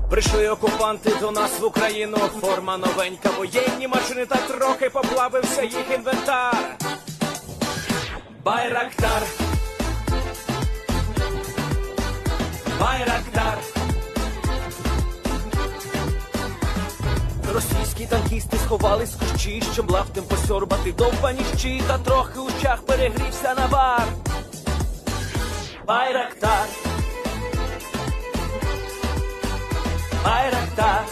Прийшли окупанти до нас в Україну, форма новенька, воєнні машини, та трохи поплавився їх інвентар. Байрактар, Байрактар. Російські танкісти сховались з кущі, щоб лаптем посьорбати довбані щі, та трохи у чах перегрівся навар. Байрактар, Байрактар.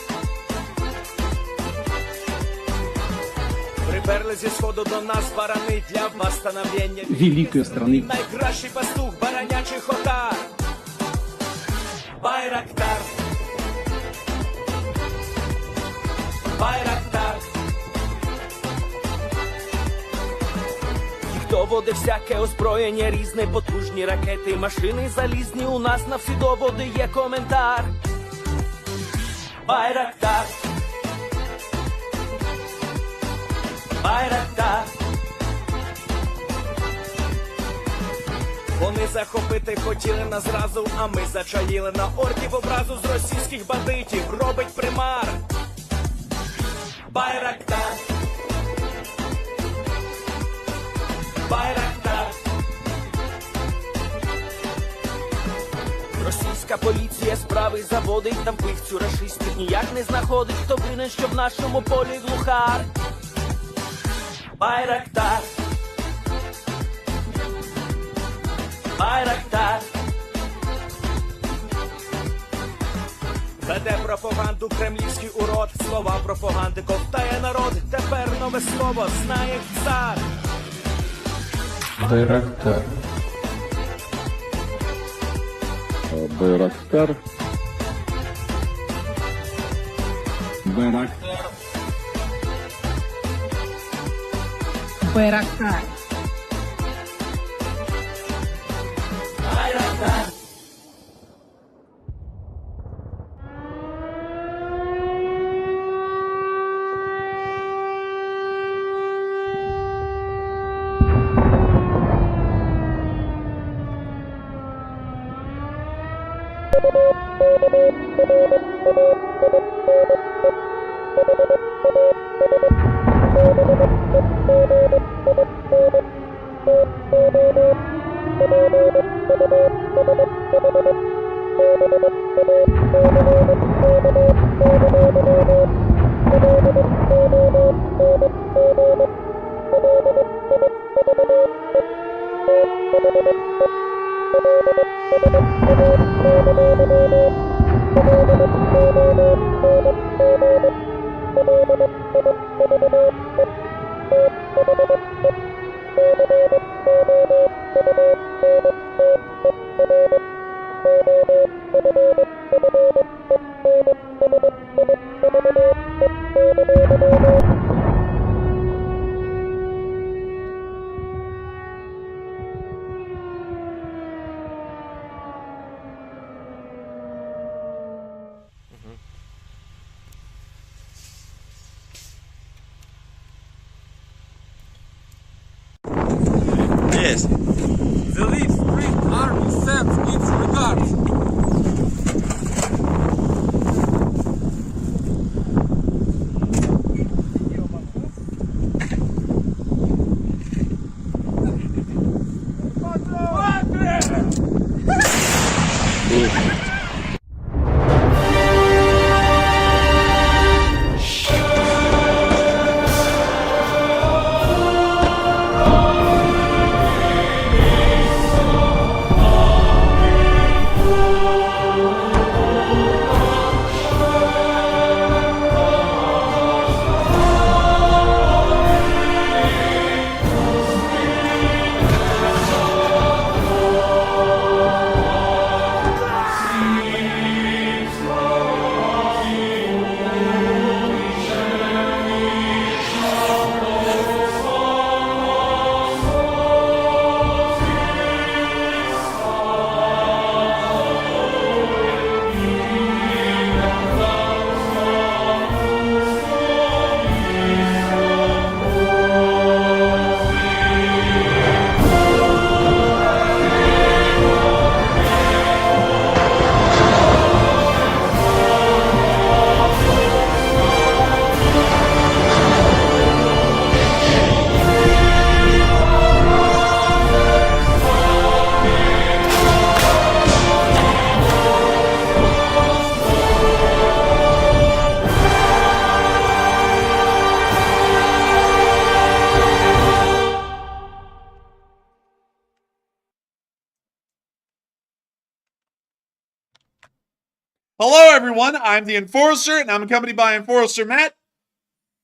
Приперли зі сходу до нас барани для восстановлення великої страни. Найкращий пастух баранячих отар. Байрактар, Байрактар. Їх доводи всяке озброєння різне, потужні ракети, машини залізні, у нас на всі доводи є коментар. Байрактар, Байрактар. Вони захопити хотіли нас зразу, а ми зачаїли на орків образу з російських бандитів, робить примар. Байрактар, Байрактар. Російська поліція справи заводить, там пихцю рашистів ніяк не знаходить, хто винен, що в нашому полі глухар. Байрактар, Байрактар. Веде пропаганду кремлівський урод, слова пропаганди ковтає народ, тепер нове слово знає цар. Байрактар. Байрактар. Байрактар. Байрактар. Байрактар. Yes. The Leaf Spring Army sends its regards. Hello, everyone. I'm the Enforcer, and I'm accompanied by Enforcer Matt.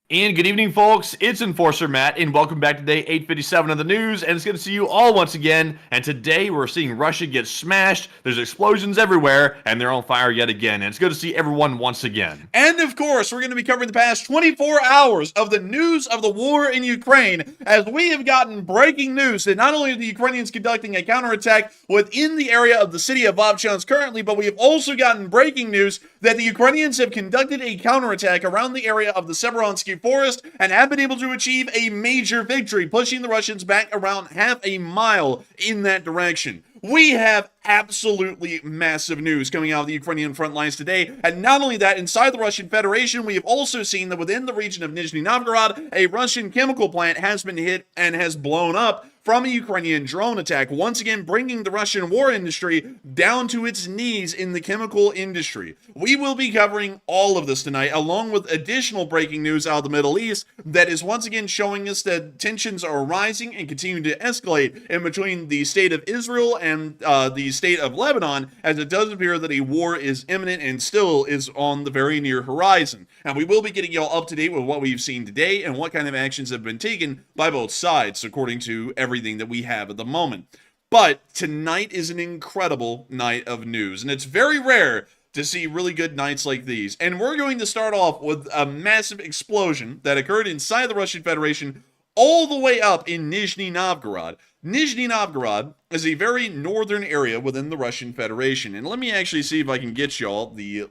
And good evening, folks. It's Enforcer Matt, and welcome back to day 857 of the news. And it's good to see you all once again. And today we're seeing Russia get smashed. There's explosions everywhere, and they're on fire yet again. And it's good to see everyone once again. And of course, we're going to be covering the past 24 hours of the news of the war in Ukraine, as we have gotten breaking news that not only are the Ukrainians conducting a counterattack within the area of the city of Vovchansk currently, but we have also gotten breaking news that the Ukrainians have conducted a counterattack around the area of the Severonsky forest and have been able to achieve a major victory, pushing the Russians back around half a mile in that direction. We have absolutely massive news coming out of the Ukrainian front lines today, and not only that, inside the Russian Federation, we have also seen that within the region of Nizhny Novgorod, a Russian chemical plant has been hit and has blown up from a Ukrainian drone attack, once again bringing the Russian war industry down to its knees in the chemical industry. We will be covering all of this tonight, along with additional breaking news out of the Middle East that is once again showing us that tensions are rising and continuing to escalate in between the state of Israel and the state of Lebanon, as it does appear that a war is imminent and still is on the very near horizon. And we will be getting y'all up to date with what we've seen today and what kind of actions have been taken by both sides, according to everything that we have at the moment. But tonight is an incredible night of news, and it's very rare to see really good nights like these. And we're going to start off with a massive explosion that occurred inside the Russian Federation all the way up in Nizhny Novgorod. Nizhny Novgorod is a very northern area within the Russian Federation. And let me actually see if I can get y'all the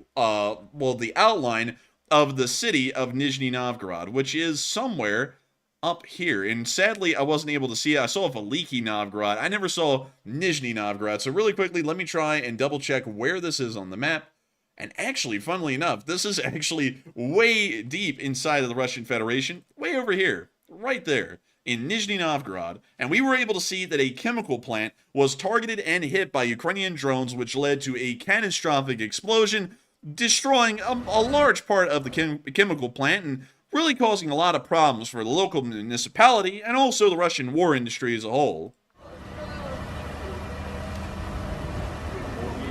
outline of the city of Nizhny Novgorod, which is somewhere up here. And sadly, I wasn't able to see it. I saw Veliki Novgorod. I never saw Nizhny Novgorod. So really quickly, let me try and double check where this is on the map. And actually, funnily enough, this is actually way deep inside of the Russian Federation, way over here, right there in Nizhny Novgorod. And we were able to see that a chemical plant was targeted and hit by Ukrainian drones, which led to a catastrophic explosion, destroying a large part of the chemical plant and really causing a lot of problems for the local municipality and also the Russian war industry as a whole.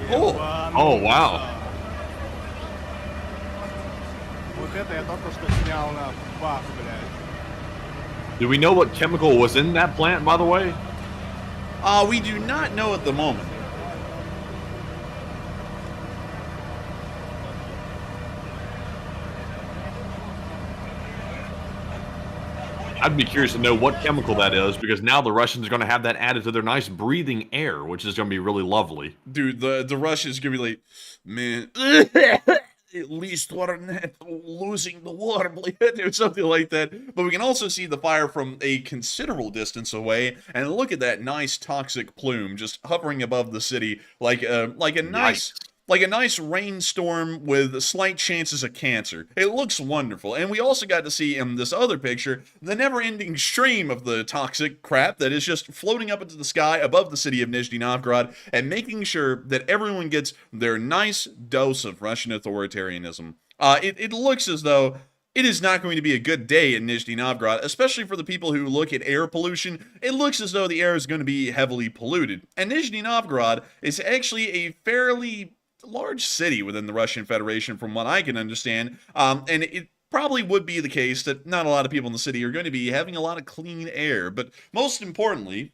Oh, wow. Do we know what chemical was in that plant, by the way? We do not know at the moment. I'd be curious to know what chemical that is, because now the Russians are going to have that added to their nice breathing air, which is going to be really lovely. Dude, the Russians going to be like, man, at least we're not losing the war, or something like that. But we can also see the fire from a considerable distance away, and look at that nice toxic plume just hovering above the city like a nice rainstorm with slight chances of cancer. It looks wonderful. And we also got to see in this other picture the never-ending stream of the toxic crap that is just floating up into the sky above the city of Nizhny Novgorod and making sure that everyone gets their nice dose of Russian authoritarianism. It looks as though it is not going to be a good day in Nizhny Novgorod, especially for the people who look at air pollution. It looks as though the air is going to be heavily polluted. And Nizhny Novgorod is actually a fairly large city within the Russian Federation, from what I can understand, and it probably would be the case that not a lot of people in the city are going to be having a lot of clean air. But most importantly,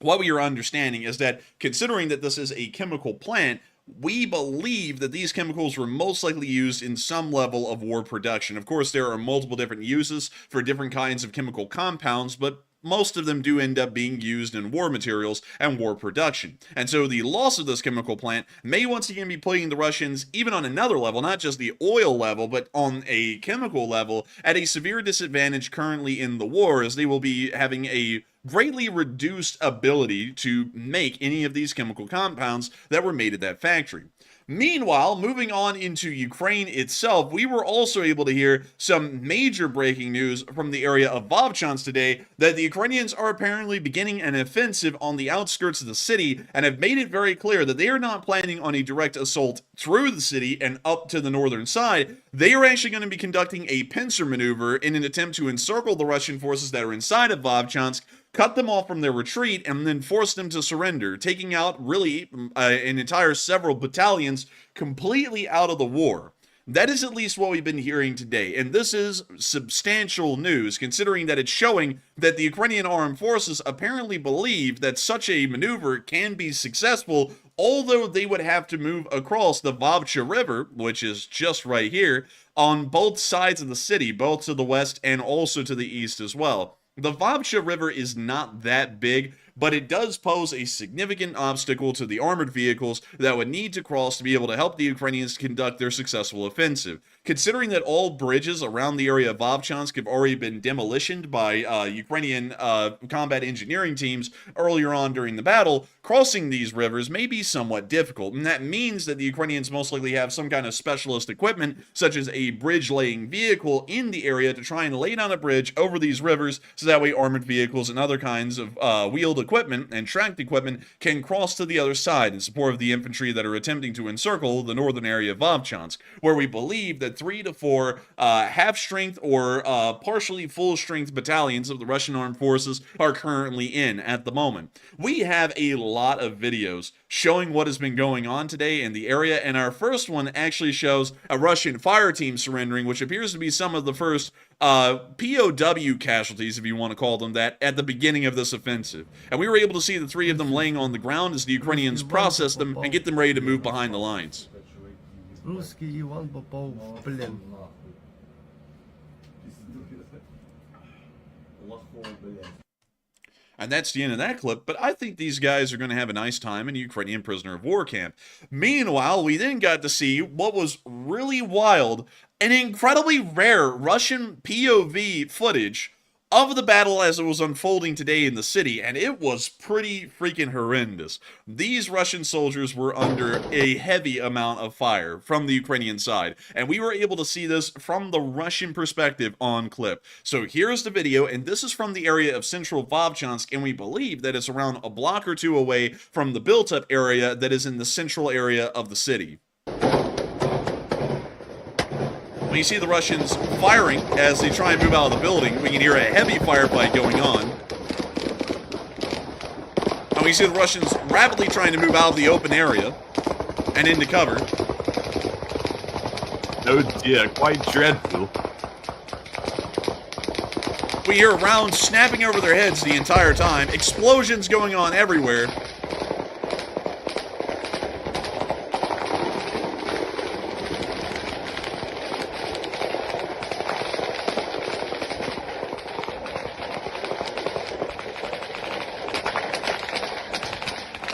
what we are understanding is that, considering that this is a chemical plant, we believe that these chemicals were most likely used in some level of war production. Of course, there are multiple different uses for different kinds of chemical compounds, but most of them do end up being used in war materials and war production. And so the loss of this chemical plant may once again be putting the Russians, even on another level, not just the oil level, but on a chemical level, at a severe disadvantage currently in the war, as they will be having a greatly reduced ability to make any of these chemical compounds that were made at that factory. Meanwhile, moving on into Ukraine itself, we were also able to hear some major breaking news from the area of Vovchansk today that the Ukrainians are apparently beginning an offensive on the outskirts of the city and have made it very clear that they are not planning on a direct assault through the city and up to the northern side. They are actually going to be conducting a pincer maneuver in an attempt to encircle the Russian forces that are inside of Vovchansk, cut them off from their retreat, and then forced them to surrender, taking out really an entire several battalions completely out of the war. That is at least what we've been hearing today, and this is substantial news, considering that it's showing that the Ukrainian armed forces apparently believe that such a maneuver can be successful, although they would have to move across the Vovcha River, which is just right here, on both sides of the city, both to the west and also to the east as well. The Vovcha River is not that big, but it does pose a significant obstacle to the armored vehicles that would need to cross to be able to help the Ukrainians conduct their successful offensive. Considering that all bridges around the area of Vovchansk have already been demolished by Ukrainian combat engineering teams earlier on during the battle, crossing these rivers may be somewhat difficult, and that means that the Ukrainians most likely have some kind of specialist equipment, such as a bridge-laying vehicle in the area to try and lay down a bridge over these rivers, so that way armored vehicles and other kinds of wheeled equipment and tracked equipment can cross to the other side in support of the infantry that are attempting to encircle the northern area of Vovchansk, where we believe that 3 to 4 half-strength or partially full-strength battalions of the Russian armed forces are currently in at the moment. We have a lot of videos showing what has been going on today in the area, and our first one actually shows a Russian fire team surrendering, which appears to be some of the first POW casualties, if you want to call them that, at the beginning of this offensive. And we were able to see the 3 of them laying on the ground as the Ukrainians process them and get them ready to move behind the lines. Русский Иван попал в плен. And that's the end of that clip, but I think these guys are going to have a nice time in a Ukrainian prisoner of war camp. Meanwhile, we then got to see what was really wild and incredibly rare Russian POV footage of the battle as it was unfolding today in the city, and it was pretty freaking horrendous. These Russian soldiers were under a heavy amount of fire from the Ukrainian side, and we were able to see this from the Russian perspective on clip. So here's the video, and this is from the area of central Vovchansk, and we believe that it's around a block or two away from the built-up area that is in the central area of the city. When you see the Russians firing as they try and move out of the building, we can hear a heavy firefight going on. And we see the Russians rapidly trying to move out of the open area and into cover. Oh dear, quite dreadful. We hear rounds snapping over their heads the entire time, explosions going on everywhere.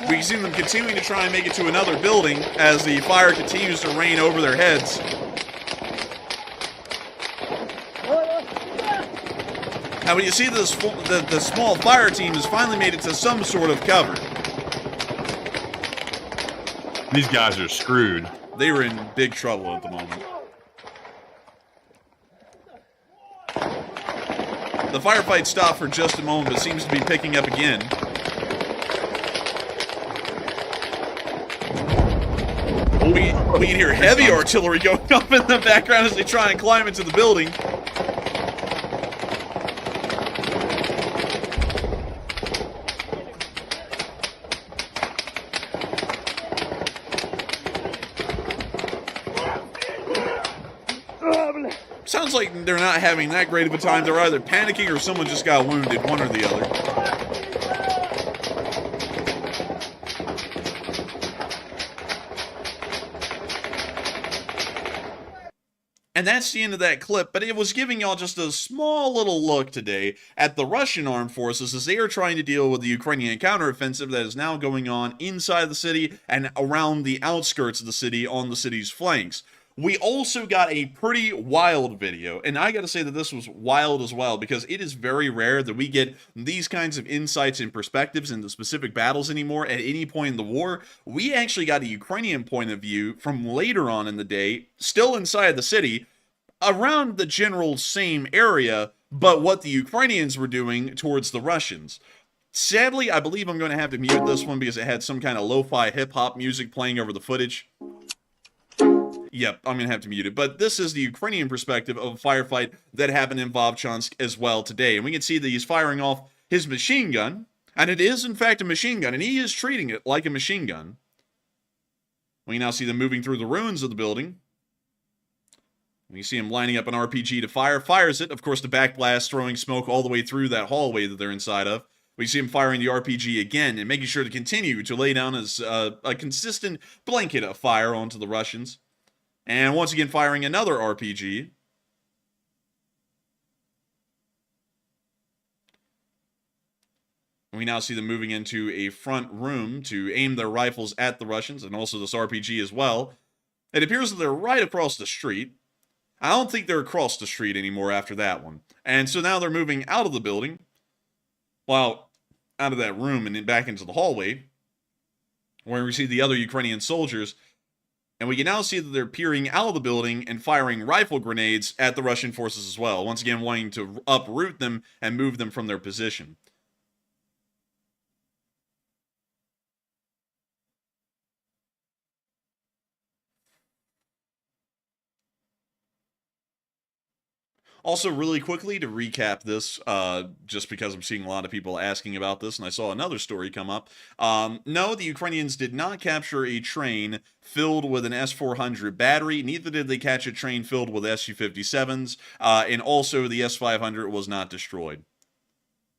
We see them continuing to try and make it to another building as the fire continues to rain over their heads. Now, when you see the small fire team has finally made it to some sort of cover. These guys are screwed. They were in big trouble at the moment. The firefight stopped for just a moment, but seems to be picking up again. We can hear heavy artillery going up in the background as they try and climb into the building. Sounds like they're not having that great of a time. They're either panicking or someone just got wounded, one or the other. And that's the end of that clip, but it was giving y'all just a small little look today at the Russian armed forces as they are trying to deal with the Ukrainian counteroffensive that is now going on inside the city and around the outskirts of the city on the city's flanks. We also got a pretty wild video, and I gotta say that this was wild as well, because it is very rare that we get these kinds of insights and perspectives into specific battles anymore at any point in the war. We actually got a Ukrainian point of view from later on in the day, still inside the city, around the general same area, but what the Ukrainians were doing towards the Russians. Sadly, I believe I'm going to have to mute this one because it had some kind of lo-fi hip-hop music playing over the footage. Yep, I'm going to have to mute it. But this is the Ukrainian perspective of a firefight that happened in Vovchansk as well today. And we can see that he's firing off his machine gun, and it is in fact a machine gun, and he is treating it like a machine gun. We now see them moving through the ruins of the building. We see him lining up an RPG to fire, fires it, of course the backblast throwing smoke all the way through that hallway that they're inside of. We see him firing the RPG again and making sure to continue to lay down as a consistent blanket of fire onto the Russians. And once again firing another RPG. We now see them moving into a front room to aim their rifles at the Russians and also this RPG as well. It appears that they're right across the street. I don't think they're across the street anymore after that one. And so now they're moving out of the building. Well, out of that room and then back into the hallway, where we see the other Ukrainian soldiers, and we can now see that they're peering out of the building and firing rifle grenades at the Russian forces as well, once again wanting to uproot them and move them from their position. Also, really quickly to recap this, just because I'm seeing a lot of people asking about this, and I saw another story come up. No, the Ukrainians did not capture a train filled with an S400 battery. Neither did they catch a train filled with Su-57s, and also the S500 was not destroyed.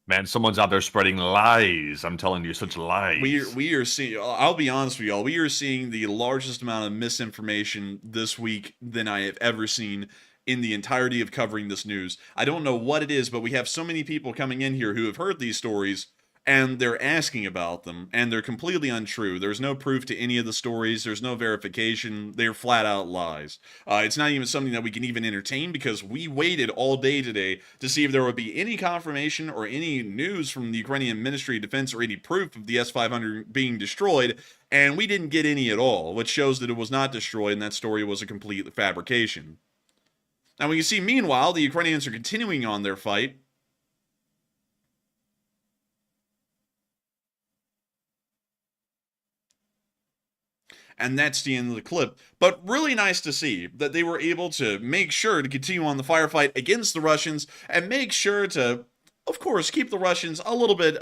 Man, someone's out there spreading lies. I'm telling you, such lies. We are seeing, I'll be honest with y'all, we are seeing the largest amount of misinformation this week than I have ever seen in the entirety of covering this news. I don't know what it is, but we have so many people coming in here who have heard these stories, and they're asking about them, and they're completely untrue. There's no proof to any of the stories. There's no verification. They're flat out lies. It's not even something that we can even entertain, because we waited all day today to see if there would be any confirmation or any news from the Ukrainian Ministry of Defense or any proof of the S-500 being destroyed, and we didn't get any at all, which shows that it was not destroyed and that story was a complete fabrication. Now we can see, meanwhile, the Ukrainians are continuing on their fight. And that's the end of the clip. But really nice to see that they were able to make sure to continue on the firefight against the Russians and make sure to, of course, keep the Russians a little bit,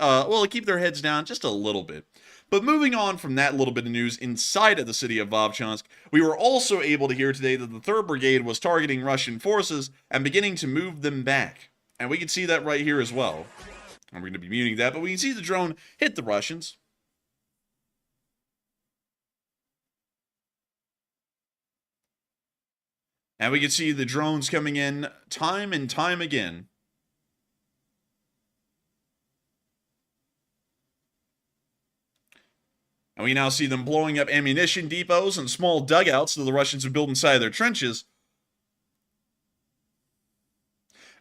keep their heads down just a little bit. But moving on from that little bit of news inside of the city of Vovchansk, we were also able to hear today that the 3rd Brigade was targeting Russian forces and beginning to move them back. And we can see that right here as well. And we're going to be muting that, but we can see the drone hit the Russians. And we can see the drones coming in time and time again. And we now see them blowing up ammunition depots and small dugouts that the Russians have built inside their trenches.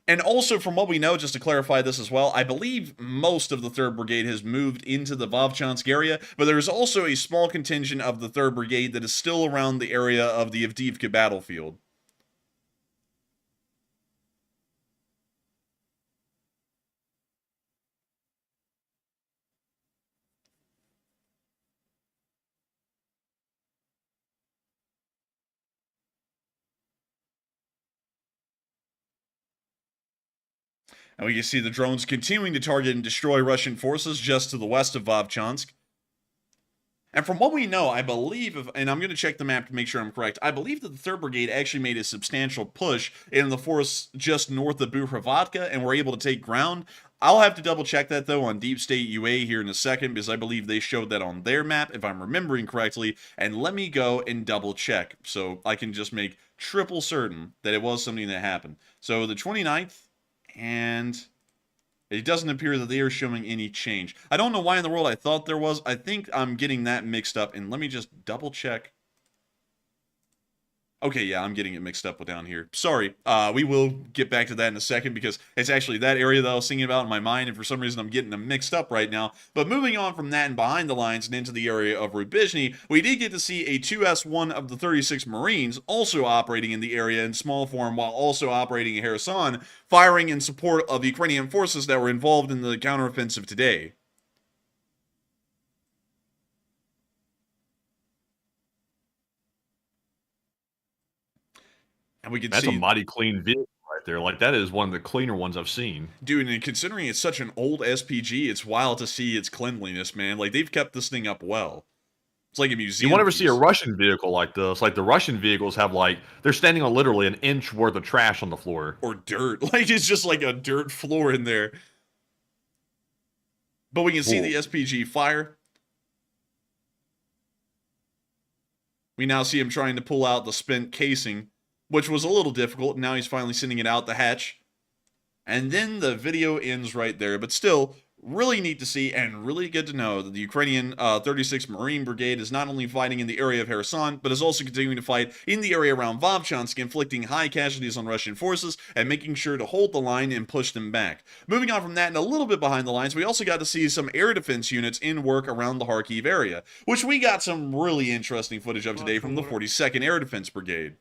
And also, from what we know, just to clarify this as well, I believe most of the 3rd Brigade has moved into the Vovchansk area, but there is also a small contingent of the 3rd Brigade that is still around the area of the Avdiivka battlefield. And we can see the drones continuing to target and destroy Russian forces just to the west of Vovchansk. And from what we know, I believe, and I'm going to check the map to make sure I'm correct, I believe that the 3rd Brigade actually made a substantial push in the force just north of Buhrovatka and were able to take ground. I'll have to double check that, though, on Deep State UA here in a second, because I believe they showed that on their map, if I'm remembering correctly. And let me go and double check, so I can just make triple certain that it was something that happened. So the 29th, and it doesn't appear that they are showing any change. I don't know why in the world I thought there was. I think I'm getting that mixed up, and let me just double check. Okay, yeah, I'm getting it mixed up with down here. Sorry. We will get back to that in a second, because it's actually that area that I was thinking about in my mind, and for some reason I'm getting them mixed up right now. But moving on from that and behind the lines and into the area of Rubizhny, we did get to see a 2S1 of the 36 Marines also operating in the area in small form, while also operating in Kherson, firing in support of Ukrainian forces that were involved in the counteroffensive today. And we can That's see a mighty clean vehicle right right there. Like, that is one of the cleaner ones I've seen. Dude, and considering it's such an old SPG, it's wild to see its cleanliness, man. Like, they've kept this thing up well. It's like a museum. You won't ever see a Russian vehicle like this. Like, the Russian vehicles have, like, they're standing on literally an inch worth of trash on the floor. Or dirt. Like, it's just like a dirt floor in there. But we can see the SPG fire. We now see him trying to pull out the spent casing, which was a little difficult. Now he's finally sending it out the hatch. And then the video ends right there. But still, really neat to see and really good to know that the Ukrainian 36th Marine Brigade is not only fighting in the area of Kherson, but is also continuing to fight in the area around Vovchansk, inflicting high casualties on Russian forces and making sure to hold the line and push them back. Moving on from that and a little bit behind the lines, we also got to see some air defense units in work around the Kharkiv area, which we got some really interesting footage of today from the 42nd Air Defense Brigade.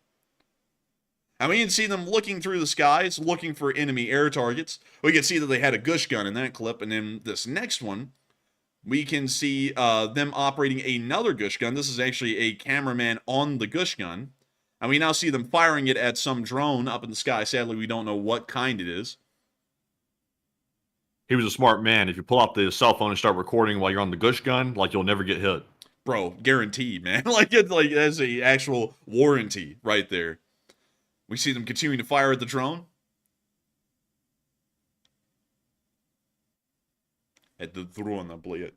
And we can see them looking through the skies, looking for enemy air targets. We can see that they had a gush gun in that clip. And in this next one, we can see them operating another gush gun. This is actually a cameraman on the gush gun. And we now see them firing it at some drone up in the sky. Sadly, we don't know what kind it is. He was a smart man. If you pull out the cell phone and start recording while you're on the gush gun, like, you'll never get hit. Bro, guaranteed, man. Like that's a actual warranty right there. We see them continuing to fire at the drone. At the drone, blöd.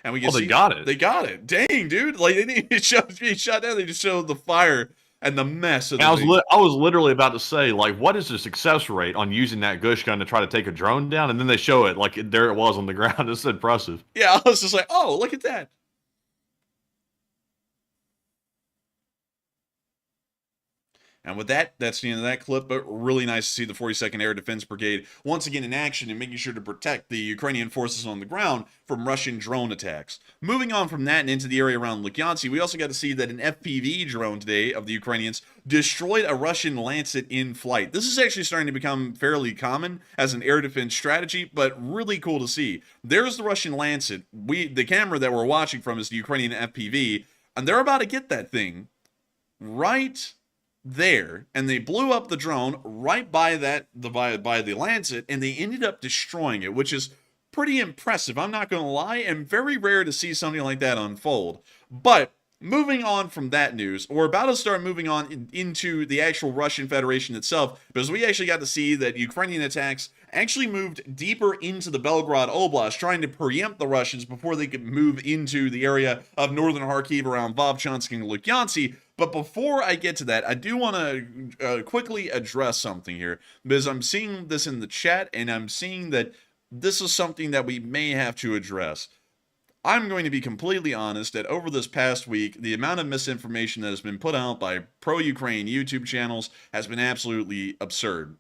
And we can see they got it. They got it. Dang, dude! Like they didn't shot down. They just showed the fire and the mess of the I was literally about to say, like, what is the success rate on using that gush gun to try to take a drone down? And then they show it, like, there it was on the ground. It's impressive. Yeah, I was just like, oh, look at that. And with that, that's the end of that clip, but really nice to see the 42nd Air Defense Brigade once again in action and making sure to protect the Ukrainian forces on the ground from Russian drone attacks. Moving on from that and into the area around Lukansk, we also got to see that an FPV drone today of the Ukrainians destroyed a Russian Lancet in flight. This is actually starting to become fairly common as an air defense strategy, but really cool to see. There's the Russian Lancet. The camera that we're watching from is the Ukrainian FPV, and they're about to get that thing right there, and they blew up the drone right by the Lancet, and they ended up destroying it, which is pretty impressive. I'm not going to lie, and very rare to see something like that unfold. But moving on from that news, we're about to start moving on into the actual Russian Federation itself, because we actually got to see that Ukrainian attacks actually moved deeper into the Belgorod Oblast, trying to preempt the Russians before they could move into the area of northern Kharkiv around Vovchansk and Lukansk. But before I get to that, I do want to quickly address something here, because I'm seeing this in the chat, and I'm seeing that this is something that we may have to address. I'm going to be completely honest that over this past week, the amount of misinformation that has been put out by pro-Ukraine YouTube channels has been absolutely absurd.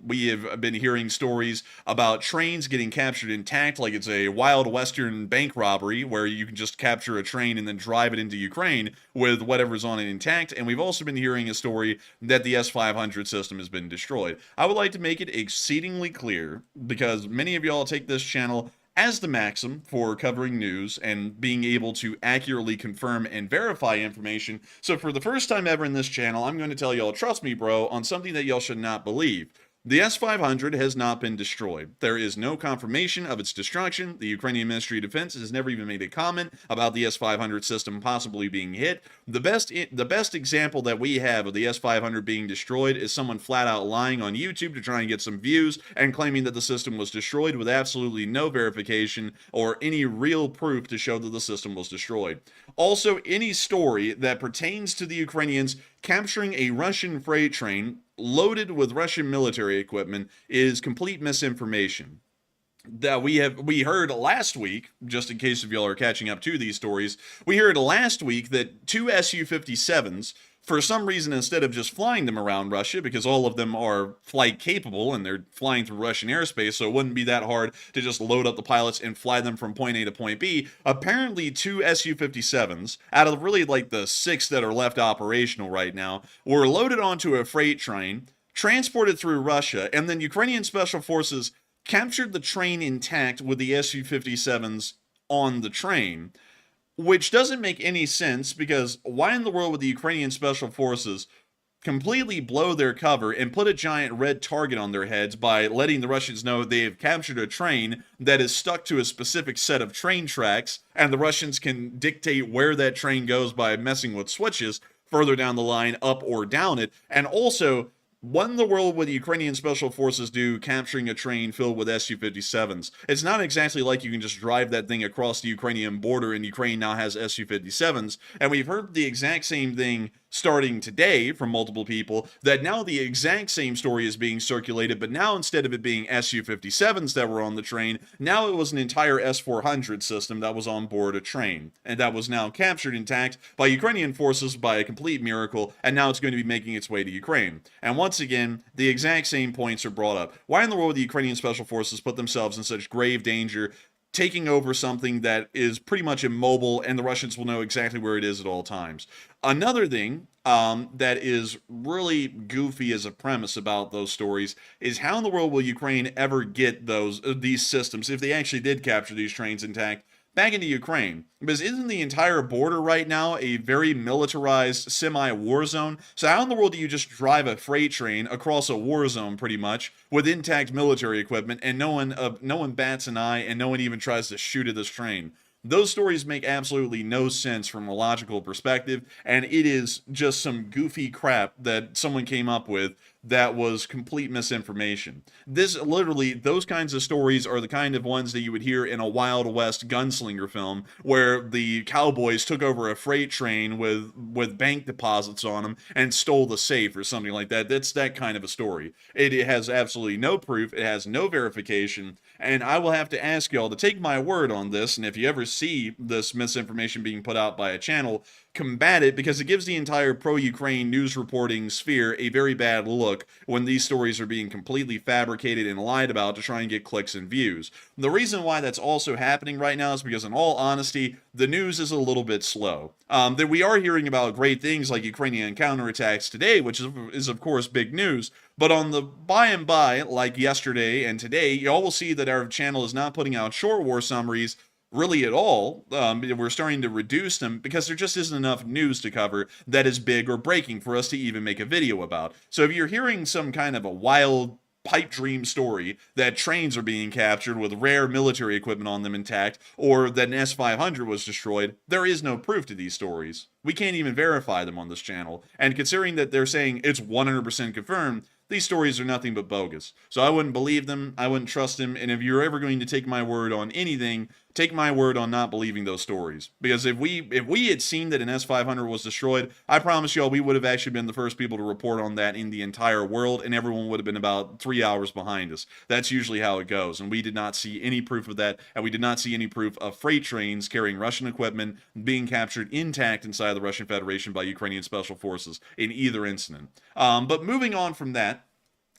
We have been hearing stories about trains getting captured intact like it's a Wild Western bank robbery where you can just capture a train and then drive it into Ukraine with whatever's on it intact. And we've also been hearing a story that the S500 system has been destroyed. I would like to make it exceedingly clear, because many of y'all take this channel as the maxim for covering news and being able to accurately confirm and verify information. So for the first time ever in this channel, I'm going to tell y'all, trust me, bro, on something that y'all should not believe. The S500 has not been destroyed. There is no confirmation of its destruction. The Ukrainian Ministry of Defense has never even made a comment about the S500 system possibly being hit. The best example that we have of the S500 being destroyed is someone flat out lying on YouTube to try and get some views and claiming that the system was destroyed with absolutely no verification or any real proof to show that the system was destroyed. Also, any story that pertains to the Ukrainians capturing a Russian freight train loaded with Russian military equipment is complete misinformation. That we heard last week, just in case if y'all are catching up to these stories, we heard last week that two Su-57s, for some reason, instead of just flying them around Russia, because all of them are flight capable and they're flying through Russian airspace, so it wouldn't be that hard to just load up the pilots and fly them from point A to point B. Apparently, two Su-57s, out of really like the 6 that are left operational right now, were loaded onto a freight train, transported through Russia, and then Ukrainian Special Forces captured the train intact with the Su-57s on the train. which doesn't make any sense because why in the world would the Ukrainian Special Forces completely blow their cover and put a giant red target on their heads by letting the Russians know they have captured a train that is stuck to a specific set of train tracks, and the Russians can dictate where that train goes by messing with switches further down the line, up or down it. And also, what in the world would the Ukrainian Special Forces do capturing a train filled with Su-57s? It's not exactly like you can just drive that thing across the Ukrainian border and Ukraine now has Su-57s. And we've heard the exact same thing starting today from multiple people, that now the exact same story is being circulated, but now instead of it being Su-57s that were on the train, now it was an entire S-400 system that was on board a train, and that was now captured intact by Ukrainian forces by a complete miracle, and now it's going to be making its way to Ukraine. And once again, the exact same points are brought up. Why in the world would the Ukrainian Special Forces put themselves in such grave danger taking over something that is pretty much immobile, and the Russians will know exactly where it is at all times? Another thing that is really goofy as a premise about those stories is how in the world will Ukraine ever get these systems, if they actually did capture these trains intact, back into Ukraine? Because isn't the entire border right now a very militarized semi-war zone? So how in the world do you just drive a freight train across a war zone pretty much with intact military equipment and no one bats an eye and no one even tries to shoot at this train? Those stories make absolutely no sense from a logical perspective, and it is just some goofy crap that someone came up with that was complete misinformation. Those kinds of stories are the kind of ones that you would hear in a Wild West gunslinger film, where the cowboys took over a freight train with bank deposits on them and stole the safe or something like that. That's that kind of a story. It has absolutely no proof, it has no verification, and I will have to ask y'all to take my word on this, and if you ever see this misinformation being put out by a channel, combat it, because it gives the entire pro-Ukraine news reporting sphere a very bad look when these stories are being completely fabricated and lied about to try and get clicks and views. The reason why that's also happening right now is because, in all honesty, the news is a little bit slow. That we are hearing about great things like Ukrainian counterattacks today, which is of course big news, but on the by and by, like yesterday and today, y'all will see that our channel is not putting out short war summaries really at all. We're starting to reduce them because there just isn't enough news to cover that is big or breaking for us to even make a video about. So if you're hearing some kind of a wild pipe dream story that trains are being captured with rare military equipment on them intact, or that an S500 was destroyed, there is no proof to these stories. We can't even verify them on this channel, and considering that they're saying it's 100% confirmed, these stories are nothing but bogus. So I wouldn't believe them, I wouldn't trust them, and if you're ever going to take my word on anything, take my word on not believing those stories. Because if we had seen that an S500 was destroyed, I promise y'all we would have actually been the first people to report on that in the entire world, and everyone would have been about 3 hours behind us. That's usually how it goes, and we did not see any proof of that, and we did not see any proof of freight trains carrying Russian equipment being captured intact inside the Russian Federation by Ukrainian Special Forces in either incident. But moving on from that,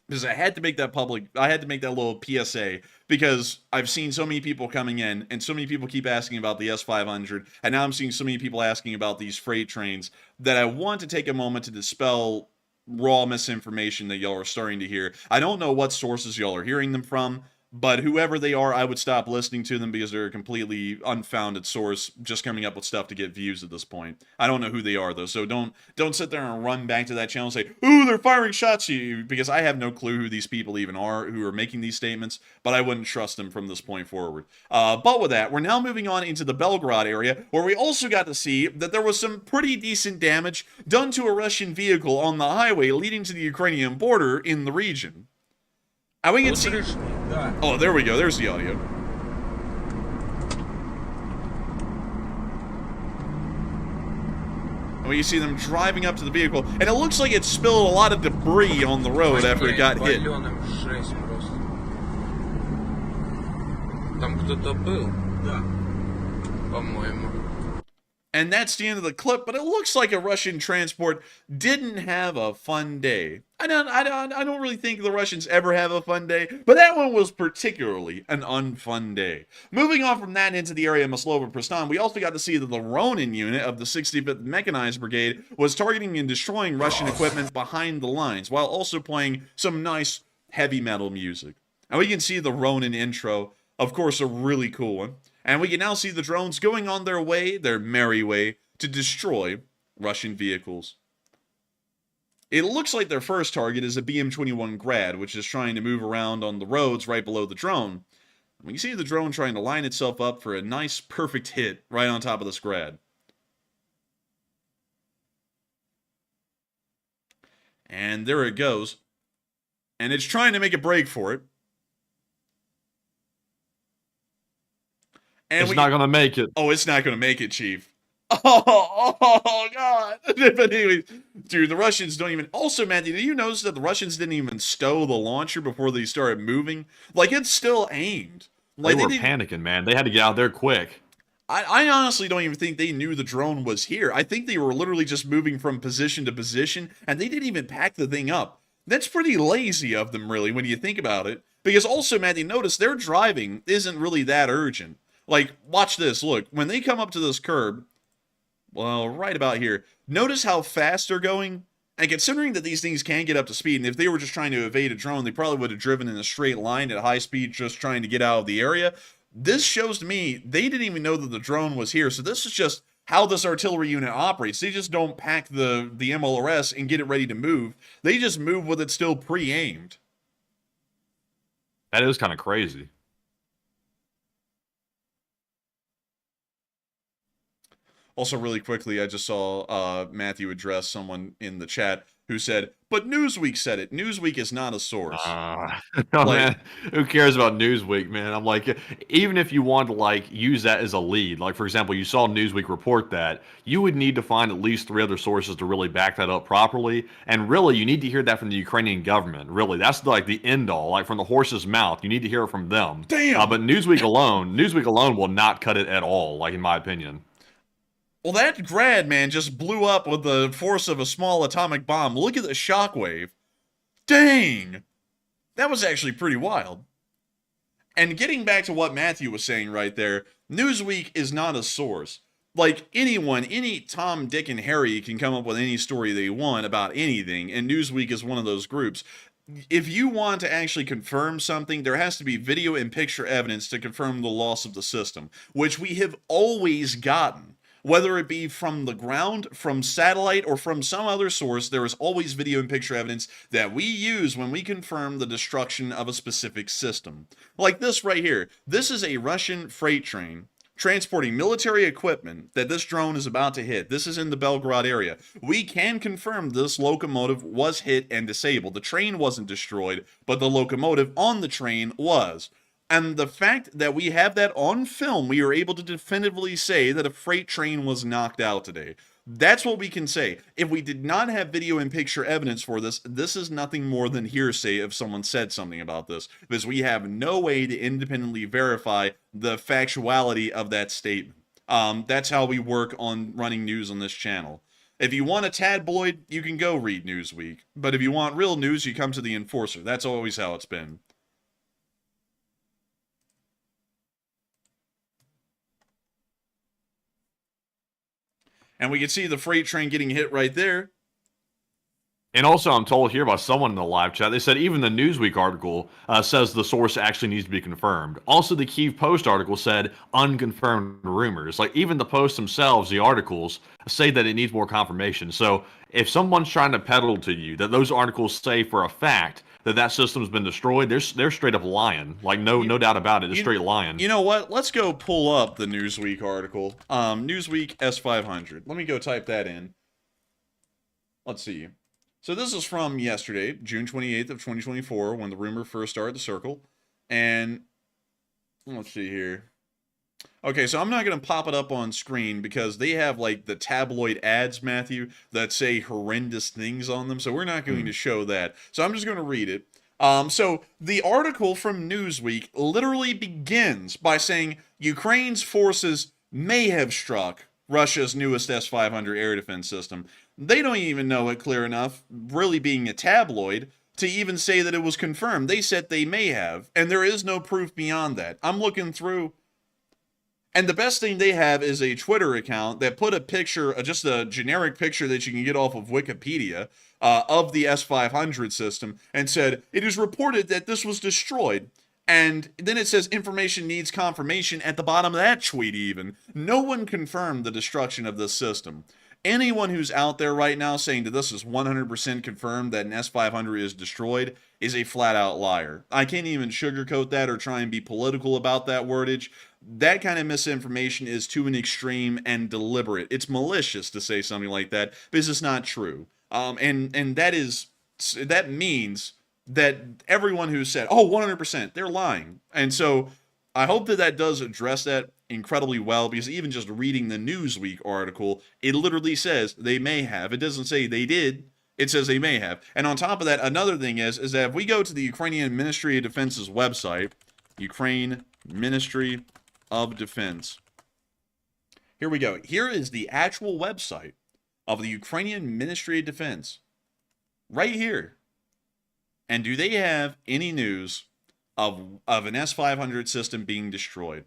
because I had to make that little PSA, because I've seen so many people coming in, and so many people keep asking about the S500, and now I'm seeing so many people asking about these freight trains, that I want to take a moment to dispel raw misinformation that y'all are starting to hear. I don't know what sources y'all are hearing them from, but whoever they are, I would stop listening to them because they're a completely unfounded source just coming up with stuff to get views at this point. I don't know who they are, though, so don't sit there and run back to that channel and say, ooh, they're firing shots at you, because I have no clue who these people even are who are making these statements, but I wouldn't trust them from this point forward. But with that, we're now moving on into the Belgorod area, where we also got to see that there was some pretty decent damage done to a Russian vehicle on the highway leading to the Ukrainian border in the region. And we can see... Oh, there we go. There's the audio. And we see them driving up to the vehicle, and it looks like it spilled a lot of debris on the road after it got hit. Там кто-то был, да, по-моему. And that's the end of the clip, but it looks like a Russian transport didn't have a fun day. I don't really think the Russians ever have a fun day, but that one was particularly an unfun day. Moving on from that into the area of Maslovo-Preston, we also got to see that the Ronin unit of the 65th Mechanized Brigade was targeting and destroying Russian equipment behind the lines, while also playing some nice heavy metal music. And we can see the Ronin intro, of course, a really cool one. And we can now see the drones going on their way, their merry way, to destroy Russian vehicles. It looks like their first target is a BM-21 Grad, which is trying to move around on the roads right below the drone. We can see the drone trying to line itself up for a nice, perfect hit right on top of this Grad. And there it goes. And it's trying to make a break for it. And it's not going to make it. Oh, it's not going to make it, Chief. Oh, God. But anyways, dude, the Russians don't even... Also, Matthew, did you notice that the Russians didn't even stow the launcher before they started moving? Like, it's still aimed. Like, they were panicking, man. They had to get out there quick. I honestly don't even think they knew the drone was here. I think they were literally just moving from position to position, and they didn't even pack the thing up. That's pretty lazy of them, really, when you think about it. Because also, Matthew, notice their driving isn't really that urgent. Like, watch this. Look, when they come up to this curb, well, right about here, notice how fast they're going? And considering that these things can get up to speed, and if they were just trying to evade a drone, they probably would have driven in a straight line at high speed just trying to get out of the area. This shows to me they didn't even know that the drone was here, so this is just how this artillery unit operates. They just don't pack the MLRS and get it ready to move. They just move with it still pre-aimed. That is kind of crazy. Also, really quickly, I just saw Matthew address someone in the chat who said, but Newsweek said it. Newsweek is not a source. No, man, who cares about Newsweek, man? I'm like, even if you want to, like, use that as a lead, like, for example, you saw Newsweek report that, you would need to find at least 3 other sources to really back that up properly, and really, you need to hear that from the Ukrainian government, really. That's, like, the end-all, like, from the horse's mouth. You need to hear it from them. Damn! But Newsweek alone will not cut it at all, like, in my opinion. Well, that Grad, man, just blew up with the force of a small atomic bomb. Look at the shockwave. Dang! That was actually pretty wild. And getting back to what Matthew was saying right there, Newsweek is not a source. Like, anyone, any Tom, Dick, and Harry can come up with any story they want about anything, and Newsweek is one of those groups. If you want to actually confirm something, there has to be video and picture evidence to confirm the loss of the system, which we have always gotten. Whether it be from the ground, from satellite, or from some other source, there is always video and picture evidence that we use when we confirm the destruction of a specific system. Like this right here. This is a Russian freight train transporting military equipment that this drone is about to hit. This is in the Belgrade area. We can confirm this locomotive was hit and disabled. The train wasn't destroyed, but the locomotive on the train was. And the fact that we have that on film, we are able to definitively say that a freight train was knocked out today. That's what we can say. If we did not have video and picture evidence for this, this is nothing more than hearsay if someone said something about this, because we have no way to independently verify the factuality of that statement. That's how we work on running news on this channel. If you want a tabloid, you can go read Newsweek. But if you want real news, you come to the Enforcer. That's always how it's been. And we can see the freight train getting hit right there. And also, I'm told here by someone in the live chat, they said even the Newsweek article says the source actually needs to be confirmed. Also, the Kyiv Post article said unconfirmed rumors. Like, even the Post themselves, the articles, say that it needs more confirmation. So, if someone's trying to peddle to you that those articles say for a fact that that system's been destroyed, they're straight up lying. Like, no doubt about it. They're straight lying. You know what? Let's go pull up the Newsweek article. Newsweek S500. Let me go type that in. Let's see. So this is from yesterday, June 28th of 2024, when the rumor first started to circle. And let's see here. Okay, so I'm not going to pop it up on screen because they have, like, the tabloid ads, Matthew, that say horrendous things on them. So we're not going to show that. So I'm just going to read it. So the article from Newsweek literally begins by saying Ukraine's forces may have struck Russia's newest S500 air defense system. They don't even know it clear enough, really being a tabloid, to even say that it was confirmed. They said they may have, and there is no proof beyond that. I'm looking through, and the best thing they have is a Twitter account that put a picture, just a generic picture that you can get off of Wikipedia, of the S500 system, and said, it is reported that this was destroyed. And then it says information needs confirmation at the bottom of that tweet even. No one confirmed the destruction of this system. Anyone who's out there right now saying that this is 100% confirmed that an S500 is destroyed is a flat-out liar. I can't even sugarcoat that or try and be political about that wordage. That kind of misinformation is to an extreme and deliberate. It's malicious to say something like that because it's not true. And that means that everyone who said, oh, 100%, they're lying. And so I hope that that does address that incredibly well, because even just reading the Newsweek article, it literally says they may have. It doesn't say they did. It says they may have. And on top of that, another thing is that if we go to the Ukrainian Ministry of Defense's website, Ukraine Ministry of Defense, here we go. Here is the actual website of the Ukrainian Ministry of Defense. Right here. And do they have any news of an S500 system being destroyed?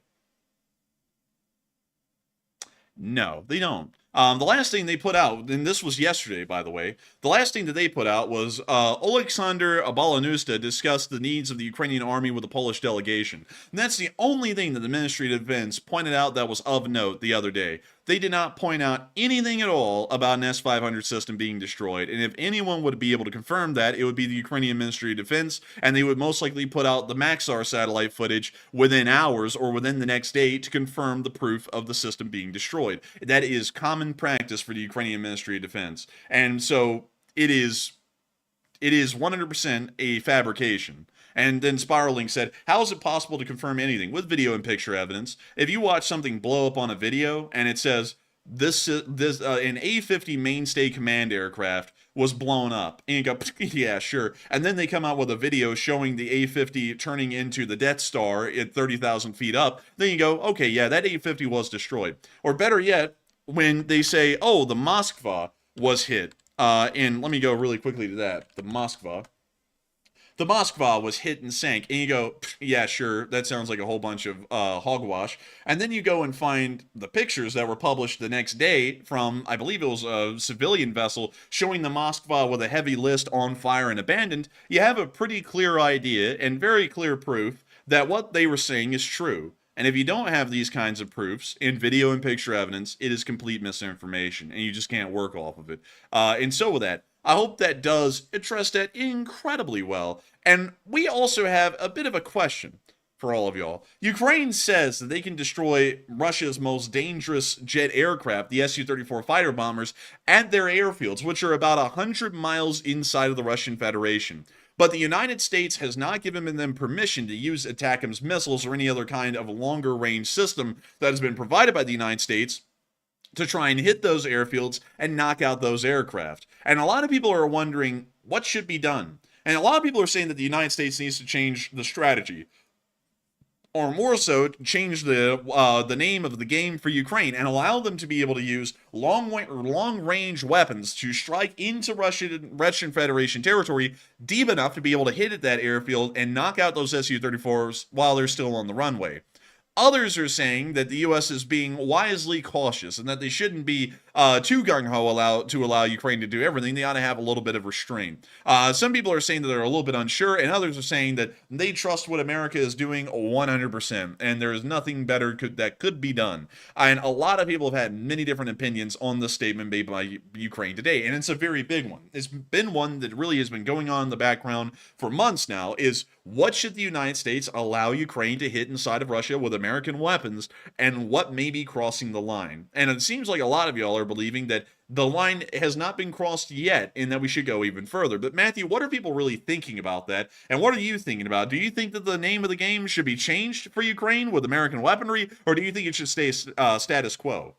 No, they don't. The last thing they put out, and this was yesterday, by the way, the last thing that they put out was Oleksandr Abalanusta discussed the needs of the Ukrainian army with the Polish delegation. And that's the only thing that the Ministry of Defense pointed out that was of note the other day. They did not point out anything at all about an S500 system being destroyed. And if anyone would be able to confirm that, it would be the Ukrainian Ministry of Defense, and they would most likely put out the Maxar satellite footage within hours or within the next day to confirm the proof of the system being destroyed. That is common practice for the Ukrainian Ministry of Defense. And so it is 100% a fabrication. And then Spiraling said, how is it possible to confirm anything with video and picture evidence? If you watch something blow up on a video and it says an A-50 mainstay command aircraft was blown up, and you go, yeah, sure. And then they come out with a video showing the A-50 turning into the Death Star at 30,000 feet up, then you go, okay, yeah, that A-50 was destroyed. Or better yet, when they say, oh, the Moskva was hit, and let me go really quickly to that, the Moskva was hit and sank, and you go, yeah, sure, that sounds like a whole bunch of hogwash. And then you go and find the pictures that were published the next day from, I believe it was a civilian vessel, showing the Moskva with a heavy list on fire and abandoned. You have a pretty clear idea and very clear proof that what they were saying is true. And if you don't have these kinds of proofs in video and picture evidence, it is complete misinformation, and you just can't work off of it. And so with that, I hope that does address that incredibly well. And we also have a bit of a question for all of y'all. Ukraine says that they can destroy Russia's most dangerous jet aircraft, the Su-34 fighter bombers, at their airfields, which are about 100 miles inside of the Russian Federation. But the United States has not given them permission to use ATACMS missiles or any other kind of longer range system that has been provided by the United States to try and hit those airfields and knock out those aircraft. And a lot of people are wondering what should be done. And a lot of people are saying that the United States needs to change the strategy, or more so, change the name of the game for Ukraine and allow them to be able to use long-range weapons to strike into Russian Federation territory deep enough to be able to hit at that airfield and knock out those Su-34s while they're still on the runway. Others are saying that the U.S. is being wisely cautious and that they shouldn't be too gung-ho to allow Ukraine to do everything. They ought to have a little bit of restraint. Some people are saying that they're a little bit unsure, and others are saying that they trust what America is doing 100%, and there is nothing better that could be done. And a lot of people have had many different opinions on the statement made by Ukraine today, and it's a very big one. It's been one that really has been going on in the background for months now, is what should the United States allow Ukraine to hit inside of Russia with American weapons, and what may be crossing the line? And it seems like a lot of y'all are believing that the line has not been crossed yet and that we should go even further. But Matthew, what are people really thinking about that? And what are you thinking about? Do you think that the name of the game should be changed for Ukraine with American weaponry, or do you think it should stay status quo?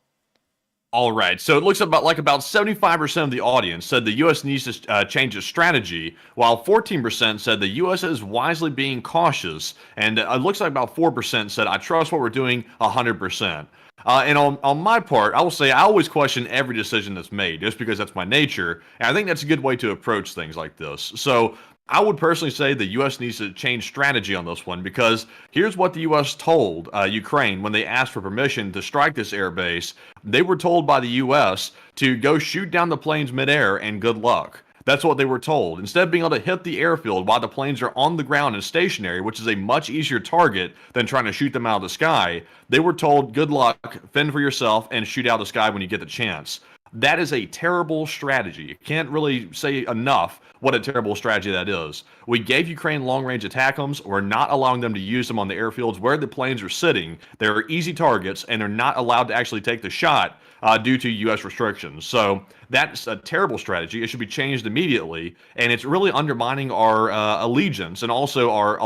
All right, so it looks about 75% of the audience said the U.S. needs to change its strategy, while 14% said the U.S. is wisely being cautious, and it looks like about 4% said, I trust what we're doing 100%. And on my part, I will say I always question every decision that's made, just because that's my nature, and I think that's a good way to approach things like this. So I would personally say the U.S. needs to change strategy on this one, because here's what the U.S. told Ukraine when they asked for permission to strike this air base. They were told by the U.S. to go shoot down the planes midair and good luck. That's what they were told. Instead of being able to hit the airfield while the planes are on the ground and stationary, which is a much easier target than trying to shoot them out of the sky, they were told, good luck, fend for yourself, and shoot out of the sky when you get the chance. That is a terrible strategy. You can't really say enough what a terrible strategy that is. We gave Ukraine long-range ATACMS. We're not allowing them to use them on the airfields where the planes are sitting. They're easy targets, and they're not allowed to actually take the shot due to U.S. restrictions. So that's a terrible strategy. It should be changed immediately, and it's really undermining our allegiance and also our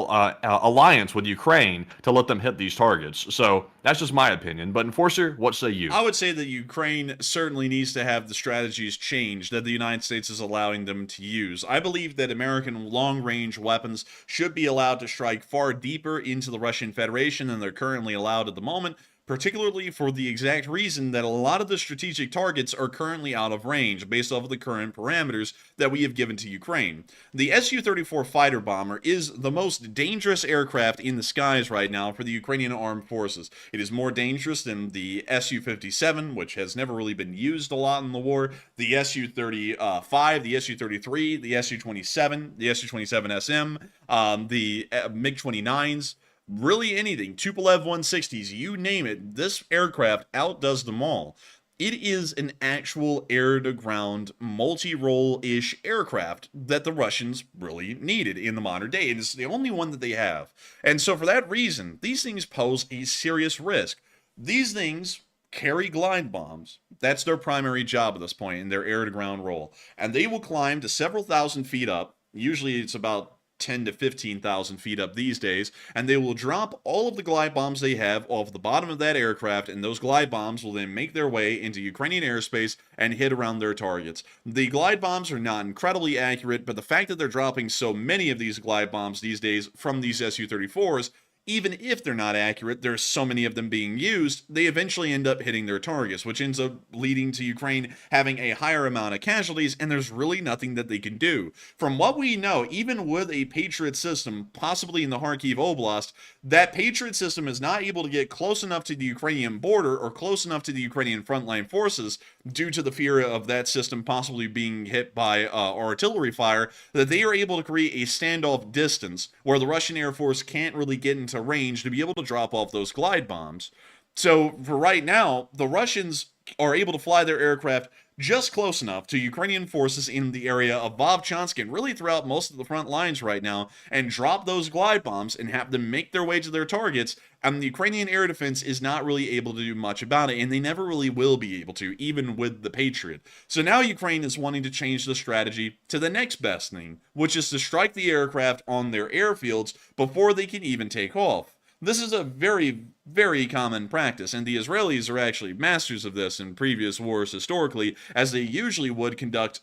alliance with Ukraine to let them hit these targets. So that's just my opinion. But Enforcer, what say you? I would say that Ukraine certainly needs to have the strategies changed that the United States is allowing them to use. I believe that American long-range weapons should be allowed to strike far deeper into the Russian Federation than they're currently allowed at the moment, particularly for the exact reason that a lot of the strategic targets are currently out of range based off of the current parameters that we have given to Ukraine. The Su-34 fighter bomber is the most dangerous aircraft in the skies right now for the Ukrainian armed forces. It is more dangerous than the Su-57, which has never really been used a lot in the war, the Su-35, the Su-33, the Su-27, the Su-27SM, the MiG-29s, really anything, Tupolev 160s, you name it, this aircraft outdoes them all. It is an actual air-to-ground, multi-role-ish aircraft that the Russians really needed in the modern day, and it's the only one that they have. And so for that reason, these things pose a serious risk. These things carry glide bombs. That's their primary job at this point in their air-to-ground role. And they will climb to several thousand feet up. Usually it's about 10 to 15,000 feet up these days, and they will drop all of the glide bombs they have off the bottom of that aircraft, and those glide bombs will then make their way into Ukrainian airspace and hit around their targets. The glide bombs are not incredibly accurate, but the fact that they're dropping so many of these glide bombs these days from these Su-34s, even if they're not accurate, there's so many of them being used, they eventually end up hitting their targets, which ends up leading to Ukraine having a higher amount of casualties, and there's really nothing that they can do. From what we know, even with a Patriot system, possibly in the Kharkiv Oblast, that Patriot system is not able to get close enough to the Ukrainian border or close enough to the Ukrainian frontline forces due to the fear of that system possibly being hit by artillery fire, that they are able to create a standoff distance where the Russian Air Force can't really get into range to be able to drop off those glide bombs. So for right now, the Russians are able to fly their aircraft just close enough to Ukrainian forces in the area of Vovchansk and really throughout most of the front lines right now and drop those glide bombs and have them make their way to their targets, and the Ukrainian air defense is not really able to do much about it, and they never really will be able to, even with the Patriot. So now Ukraine is wanting to change the strategy to the next best thing, which is to strike the aircraft on their airfields before they can even take off. This is a very, very common practice, and the Israelis are actually masters of this in previous wars historically, as they usually would conduct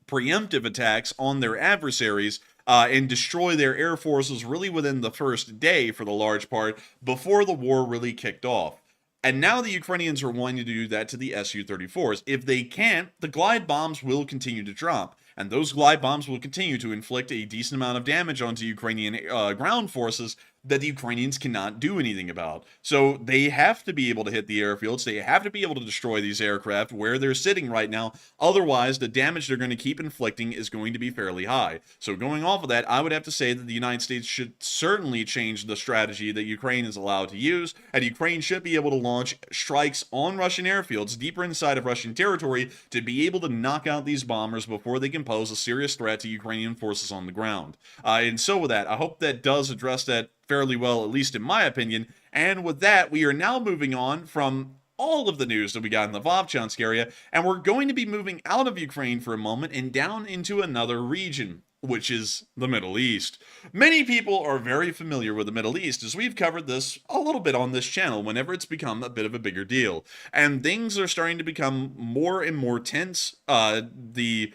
preemptive attacks on their adversaries and destroy their air forces really within the first day, for the large part, before the war really kicked off. And now the Ukrainians are wanting to do that to the Su-34s. If they can't, the glide bombs will continue to drop. And those glide bombs will continue to inflict a decent amount of damage onto Ukrainian ground forces that the Ukrainians cannot do anything about. So they have to be able to hit the airfields. They have to be able to destroy these aircraft where they're sitting right now. Otherwise, the damage they're going to keep inflicting is going to be fairly high. So going off of that, I would have to say that the United States should certainly change the strategy that Ukraine is allowed to use, and Ukraine should be able to launch strikes on Russian airfields deeper inside of Russian territory to be able to knock out these bombers before they can pose a serious threat to Ukrainian forces on the ground. And so with that, I hope that does address that fairly well, at least in my opinion. And with that, we are now moving on from all of the news that we got in the Vovchansk area, and we're going to be moving out of Ukraine for a moment and down into another region, which is the Middle East. Many people are very familiar with the Middle East, as we've covered this a little bit on this channel whenever it's become a bit of a bigger deal. And things are starting to become more and more tense. The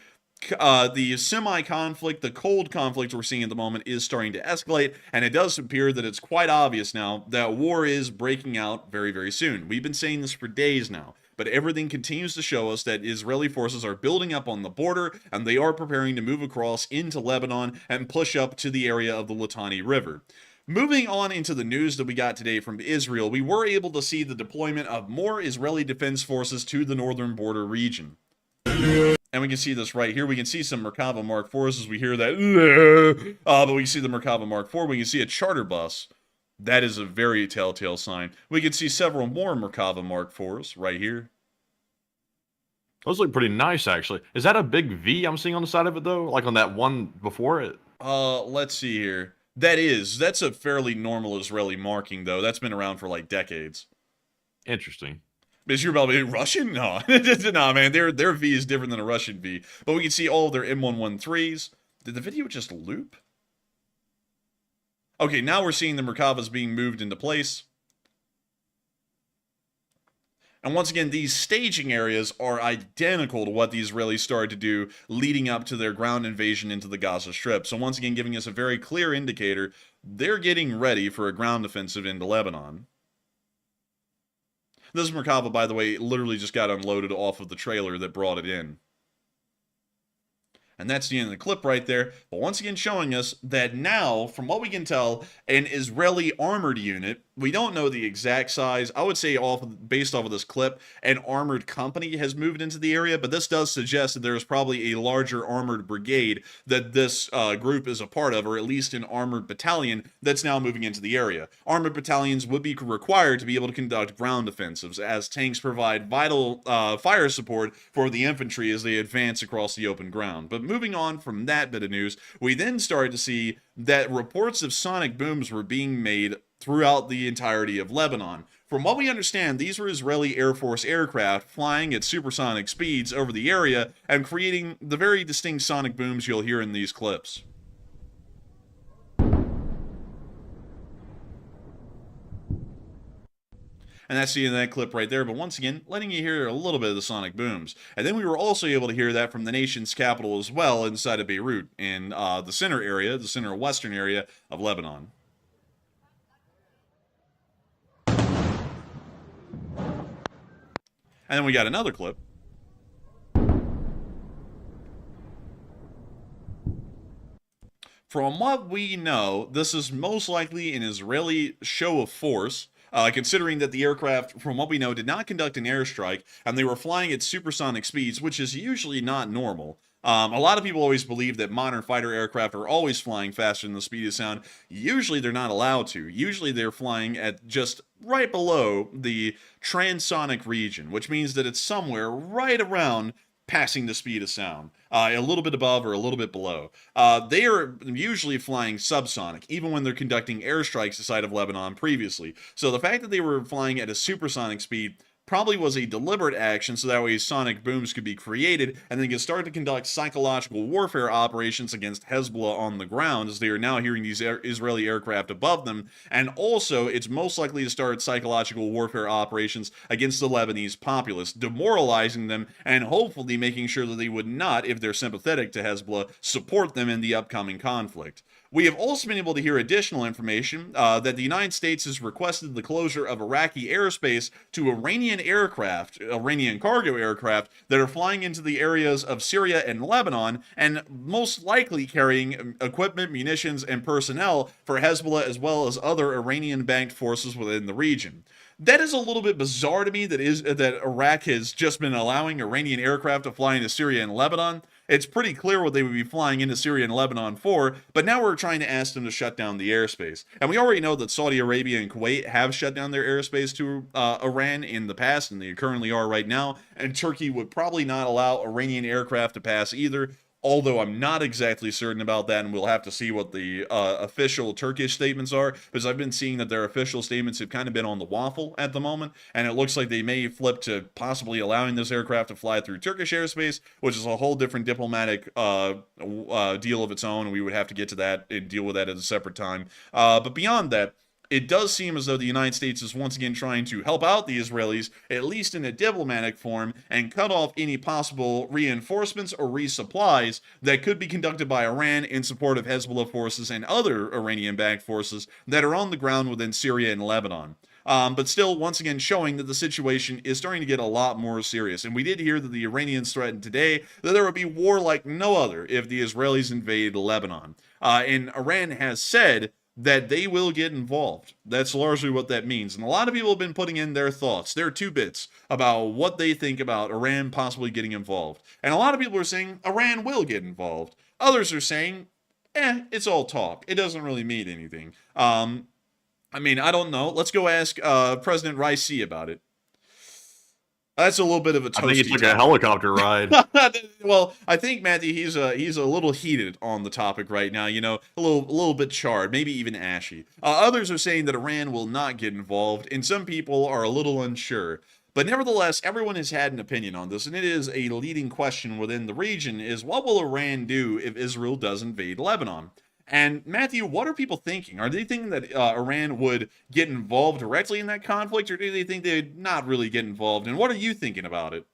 semi-conflict, the cold conflict we're seeing at the moment is starting to escalate, and it does appear that it's quite obvious now that war is breaking out very, very soon. We've been saying this for days now, but everything continues to show us that Israeli forces are building up on the border, and they are preparing to move across into Lebanon and push up to the area of the Litani River. Moving on into the news that we got today from Israel, we were able to see the deployment of more Israeli defense forces to the northern border region. And we can see this right here. We can see some Merkava Mark IVs as we hear that. But we can see the Merkava Mark IV. We can see a charter bus. That is a very telltale sign. We can see several more Merkava Mark IVs right here. Those look pretty nice, actually. Is that a big V I'm seeing on the side of it, though? Like on that one before it? Let's see here. That's a fairly normal Israeli marking, though. That's been around for like decades. Interesting. Is your Belgian Russian? No. No, man. Their V is different than a Russian V. But we can see all of their M113s. Did the video just loop? Okay, now we're seeing the Merkavas being moved into place. And once again, these staging areas are identical to what the Israelis started to do leading up to their ground invasion into the Gaza Strip. So once again, giving us a very clear indicator they're getting ready for a ground offensive into Lebanon. This Merkava, by the way, literally just got unloaded off of the trailer that brought it in. And that's the end of the clip right there. But once again showing us that now, from what we can tell, an Israeli armored unit, we don't know the exact size. I would say based off of this clip, an armored company has moved into the area, but this does suggest that there is probably a larger armored brigade that this group is a part of, or at least an armored battalion that's now moving into the area. Armored battalions would be required to be able to conduct ground offensives, as tanks provide vital fire support for the infantry as they advance across the open ground. But moving on from that bit of news, we then started to see that reports of sonic booms were being made throughout the entirety of Lebanon. From what we understand, these were Israeli Air Force aircraft flying at supersonic speeds over the area and creating the very distinct sonic booms you'll hear in these clips. And that's the end of that clip right there, but once again, letting you hear a little bit of the sonic booms. And then we were also able to hear that from the nation's capital as well, inside of Beirut, in the center area, the center-western area of Lebanon. And then we got another clip. From what we know, this is most likely an Israeli show of force, considering that the aircraft, from what we know, did not conduct an airstrike, and they were flying at supersonic speeds, which is usually not normal. A lot of people always believe that modern fighter aircraft are always flying faster than the speed of sound. Usually they're not allowed to. Usually they're flying at just right below the transonic region, which means that it's somewhere right around passing the speed of sound, a little bit above or a little bit below. They are usually flying subsonic, even when they're conducting airstrikes aside of Lebanon previously. So the fact that they were flying at a supersonic speed probably was a deliberate action so that way sonic booms could be created and then could start to conduct psychological warfare operations against Hezbollah on the ground, as they are now hearing these Israeli aircraft above them. And also, it's most likely to start psychological warfare operations against the Lebanese populace, demoralizing them and hopefully making sure that they would not, if they're sympathetic to Hezbollah, support them in the upcoming conflict. We have also been able to hear additional information that the United States has requested the closure of Iraqi airspace to Iranian aircraft, Iranian cargo aircraft, that are flying into the areas of Syria and Lebanon, and most likely carrying equipment, munitions, and personnel for Hezbollah as well as other Iranian-backed forces within the region. That is a little bit bizarre to me that Iraq has just been allowing Iranian aircraft to fly into Syria and Lebanon. It's pretty clear what they would be flying into Syria and Lebanon for, but now we're trying to ask them to shut down the airspace. And we already know that Saudi Arabia and Kuwait have shut down their airspace to Iran in the past, and they currently are right now, and Turkey would probably not allow Iranian aircraft to pass either. Although I'm not exactly certain about that, and we'll have to see what the official Turkish statements are, because I've been seeing that their official statements have kind of been on the waffle at the moment, and it looks like they may flip to possibly allowing this aircraft to fly through Turkish airspace, which is a whole different diplomatic deal of its own, and we would have to get to that and deal with that at a separate time. But beyond that, it does seem as though the United States is once again trying to help out the Israelis, at least in a diplomatic form, and cut off any possible reinforcements or resupplies that could be conducted by Iran in support of Hezbollah forces and other Iranian-backed forces that are on the ground within Syria and Lebanon. But still, once again, showing that the situation is starting to get a lot more serious. And we did hear that the Iranians threatened today that there would be war like no other if the Israelis invade Lebanon. And Iran has said that they will get involved. That's largely what that means. And a lot of people have been putting in their thoughts, their 2 bits, about what they think about Iran possibly getting involved. And a lot of people are saying Iran will get involved. Others are saying, it's all talk. It doesn't really mean anything. I don't know. Let's go ask President Raisi about it. That's a little bit of a toasty. I think he took a helicopter ride. Well, I think Matthew, he's a little heated on the topic right now. A little bit charred, maybe even ashy. Others are saying that Iran will not get involved, and some people are a little unsure. But nevertheless, everyone has had an opinion on this, and it is a leading question within the region: is what will Iran do if Israel does invade Lebanon? And Matthew, what are people thinking? Are they thinking that Iran would get involved directly in that conflict, or do they think they'd not really get involved? And what are you thinking about it?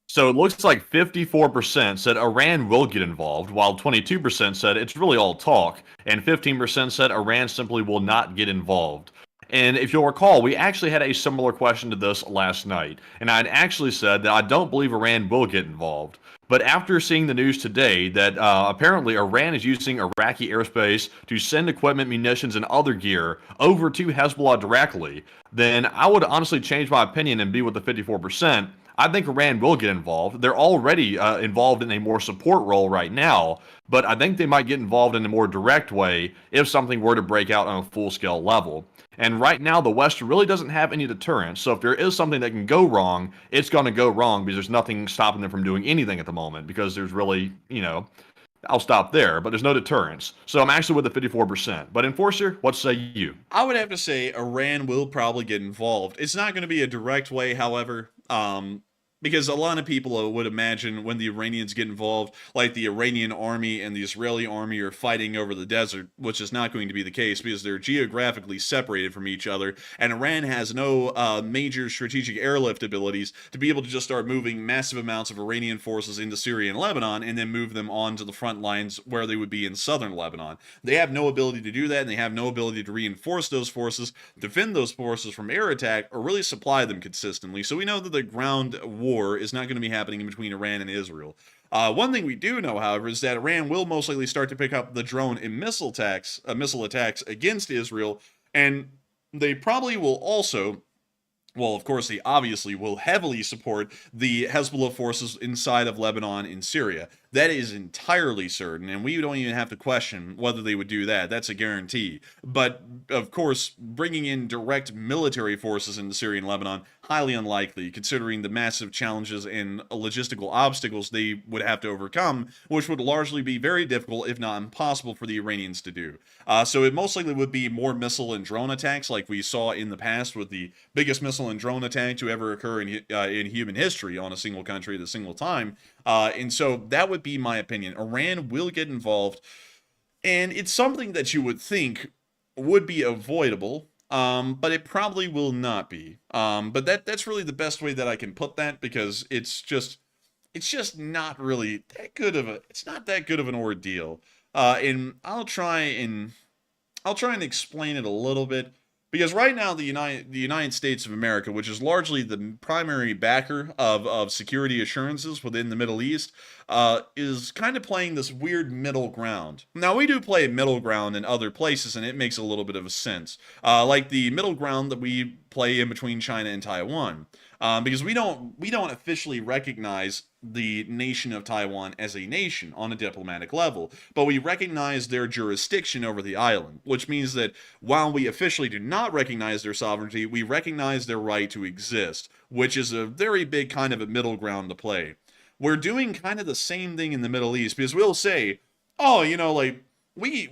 So it looks like 54% said Iran will get involved, while 22% said it's really all talk, and 15% said Iran simply will not get involved. And if you'll recall, we actually had a similar question to this last night, and I'd actually said that I don't believe Iran will get involved. But after seeing the news today that apparently Iran is using Iraqi airspace to send equipment, munitions, and other gear over to Hezbollah directly, then I would honestly change my opinion and be with the 54%. I think Iran will get involved. They're already involved in a more support role right now, but I think they might get involved in a more direct way if something were to break out on a full-scale level. And right now, the West really doesn't have any deterrence. So if there is something that can go wrong, it's going to go wrong because there's nothing stopping them from doing anything at the moment because there's really, I'll stop there, but there's no deterrence. So I'm actually with the 54%. But Enforcer, what say you? I would have to say Iran will probably get involved. It's not going to be a direct way, however, because a lot of people would imagine when the Iranians get involved, like the Iranian army and the Israeli army are fighting over the desert, which is not going to be the case because they're geographically separated from each other, and Iran has no major strategic airlift abilities to be able to just start moving massive amounts of Iranian forces into Syria and Lebanon and then move them on to the front lines where they would be in southern Lebanon. They have no ability to do that, and they have no ability to reinforce those forces, defend those forces from air attack, or really supply them consistently. So we know that the ground war is not going to be happening in between Iran and Israel. One thing we do know, however, is that Iran will most likely start to pick up the drone and missile attacks against Israel, and they probably will also, well, of course, they obviously will heavily support the Hezbollah forces inside of Lebanon and Syria. That is entirely certain, and we don't even have to question whether they would do that. That's a guarantee. But, of course, bringing in direct military forces into Syria and Lebanon, highly unlikely, considering the massive challenges and logistical obstacles they would have to overcome, which would largely be very difficult, if not impossible, for the Iranians to do. So it most likely would be more missile and drone attacks, like we saw in the past with the biggest missile and drone attack to ever occur in human history on a single country at a single time. And so that would be my opinion. Iran will get involved, and it's something that you would think would be avoidable, but it probably will not be. But that's really the best way that I can put that, because it's just not really that good of an ordeal. And I'll try and explain it a little bit. Because right now, the United States of America, which is largely the primary backer of security assurances within the Middle East, is kind of playing this weird middle ground. Now, we do play middle ground in other places, and it makes a little bit of a sense. Like the middle ground that we play in between China and Taiwan. Because we don't officially recognize the nation of Taiwan as a nation on a diplomatic level, but we recognize their jurisdiction over the island, which means that while we officially do not recognize their sovereignty, we recognize their right to exist, which is a very big kind of a middle ground to play. We're doing kind of the same thing in the Middle East, because we'll say, oh, we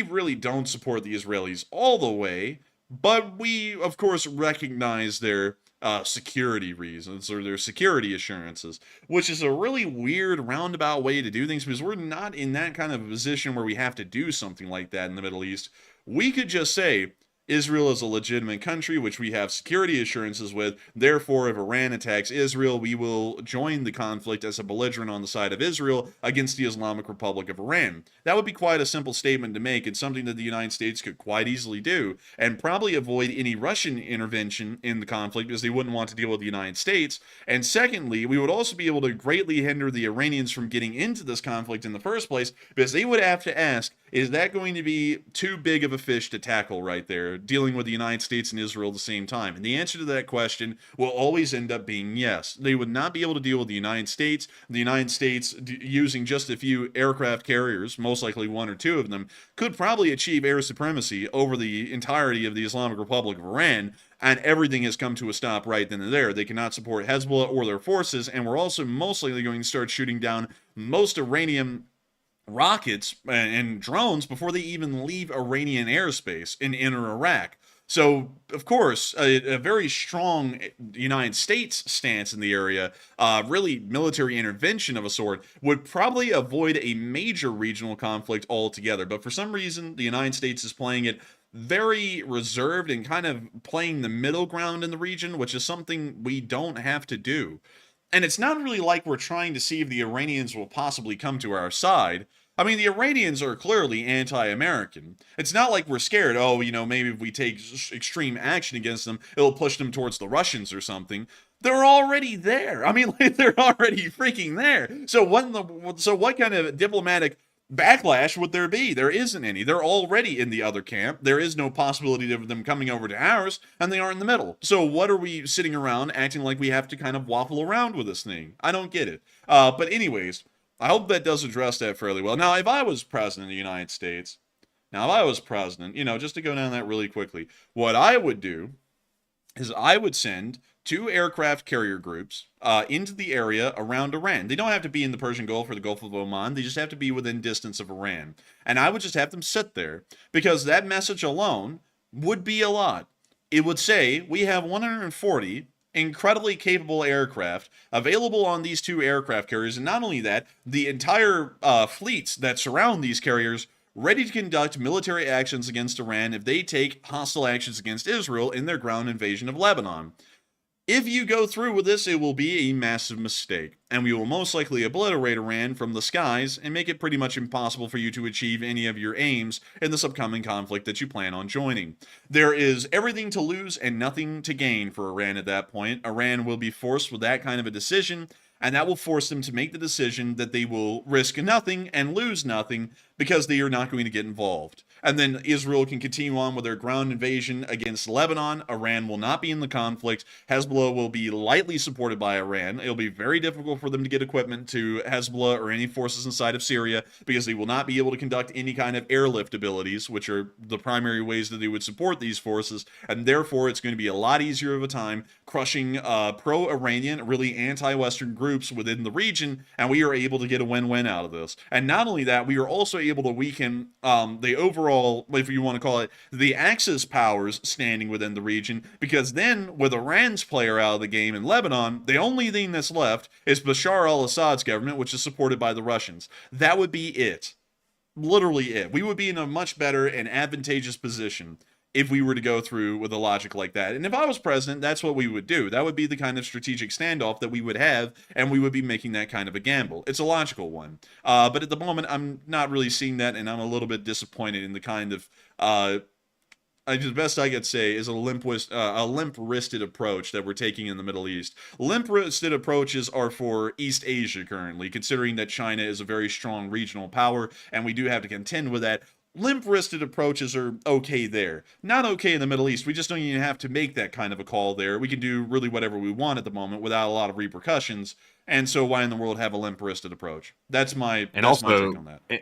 really don't support the Israelis all the way, but we, of course, recognize their security reasons or their security assurances, which is a really weird roundabout way to do things, because we're not in that kind of a position where we have to do something like that in the Middle East. We could just say, Israel is a legitimate country, which we have security assurances with. Therefore, if Iran attacks Israel, we will join the conflict as a belligerent on the side of Israel against the Islamic Republic of Iran. That would be quite a simple statement to make and something that the United States could quite easily do and probably avoid any Russian intervention in the conflict because they wouldn't want to deal with the United States. And secondly, we would also be able to greatly hinder the Iranians from getting into this conflict in the first place because they would have to ask, is that going to be too big of a fish to tackle right there, dealing with the United States and Israel at the same time? And the answer to that question will always end up being yes. They would not be able to deal with the United States. The United States, using just a few aircraft carriers, most likely one or two of them, could probably achieve air supremacy over the entirety of the Islamic Republic of Iran, and everything has come to a stop right then and there. They cannot support Hezbollah or their forces, and we're also most likely going to start shooting down most Iranian rockets and drones before they even leave Iranian airspace and enter Iraq. So, of course, a very strong United States stance in the area, really military intervention of a sort, would probably avoid a major regional conflict altogether. But for some reason, the United States is playing it very reserved and kind of playing the middle ground in the region, which is something we don't have to do. And it's not really like we're trying to see if the Iranians will possibly come to our side. I mean, the Iranians are clearly anti-American. It's not like we're scared, oh, maybe if we take extreme action against them, it'll push them towards the Russians or something. They're already there. I mean, they're already freaking there. So what kind of diplomatic backlash would there be? There isn't any. They're already in the other camp. There is no possibility of them coming over to ours, and they are in the middle. So what are we sitting around acting like we have to kind of waffle around with this thing? I don't get it. But anyways, I hope that does address that fairly well. Now, if I was president of the United States, just to go down that really quickly, what I would do is I would send 2 aircraft carrier groups into the area around Iran. They don't have to be in the Persian Gulf or the Gulf of Oman. They just have to be within distance of Iran. And I would just have them sit there because that message alone would be a lot. It would say, we have 140 incredibly capable aircraft available on these 2 aircraft carriers. And not only that, the entire fleets that surround these carriers ready to conduct military actions against Iran if they take hostile actions against Israel in their ground invasion of Lebanon. If you go through with this, it will be a massive mistake, and we will most likely obliterate Iran from the skies and make it pretty much impossible for you to achieve any of your aims in this upcoming conflict that you plan on joining. There is everything to lose and nothing to gain for Iran at that point. Iran will be forced with that kind of a decision, and that will force them to make the decision that they will risk nothing and lose nothing because they are not going to get involved. And then Israel can continue on with their ground invasion against Lebanon. Iran will not be in the conflict. Hezbollah will be lightly supported by Iran. It'll be very difficult for them to get equipment to Hezbollah or any forces inside of Syria because they will not be able to conduct any kind of airlift abilities, which are the primary ways that they would support these forces. And therefore, it's going to be a lot easier of a time crushing pro-Iranian, really anti-Western groups within the region. And we are able to get a win-win out of this. And not only that, we are also able to weaken the overall, if you want to call it, the Axis powers standing within the region, because then with Iran's player out of the game in Lebanon, the only thing that's left is Bashar al-Assad's government, which is supported by the Russians. That would be it. Literally it. We would be in a much better and advantageous position if we were to go through with a logic like that. And if I was president, that's what we would do. That would be the kind of strategic standoff that we would have, and we would be making that kind of a gamble. It's a logical one. But at the moment, I'm not really seeing that, and I'm a little bit disappointed in the kind of... the best I could say is a limp-wristed approach that we're taking in the Middle East. Limp-wristed approaches are for East Asia currently, considering that China is a very strong regional power, and we do have to contend with that. Limp-wristed approaches are okay there. Not okay in the Middle East. We just don't even have to make that kind of a call there. We can do really whatever we want at the moment without a lot of repercussions. And so why in the world have a limp-wristed approach? That's my take on that.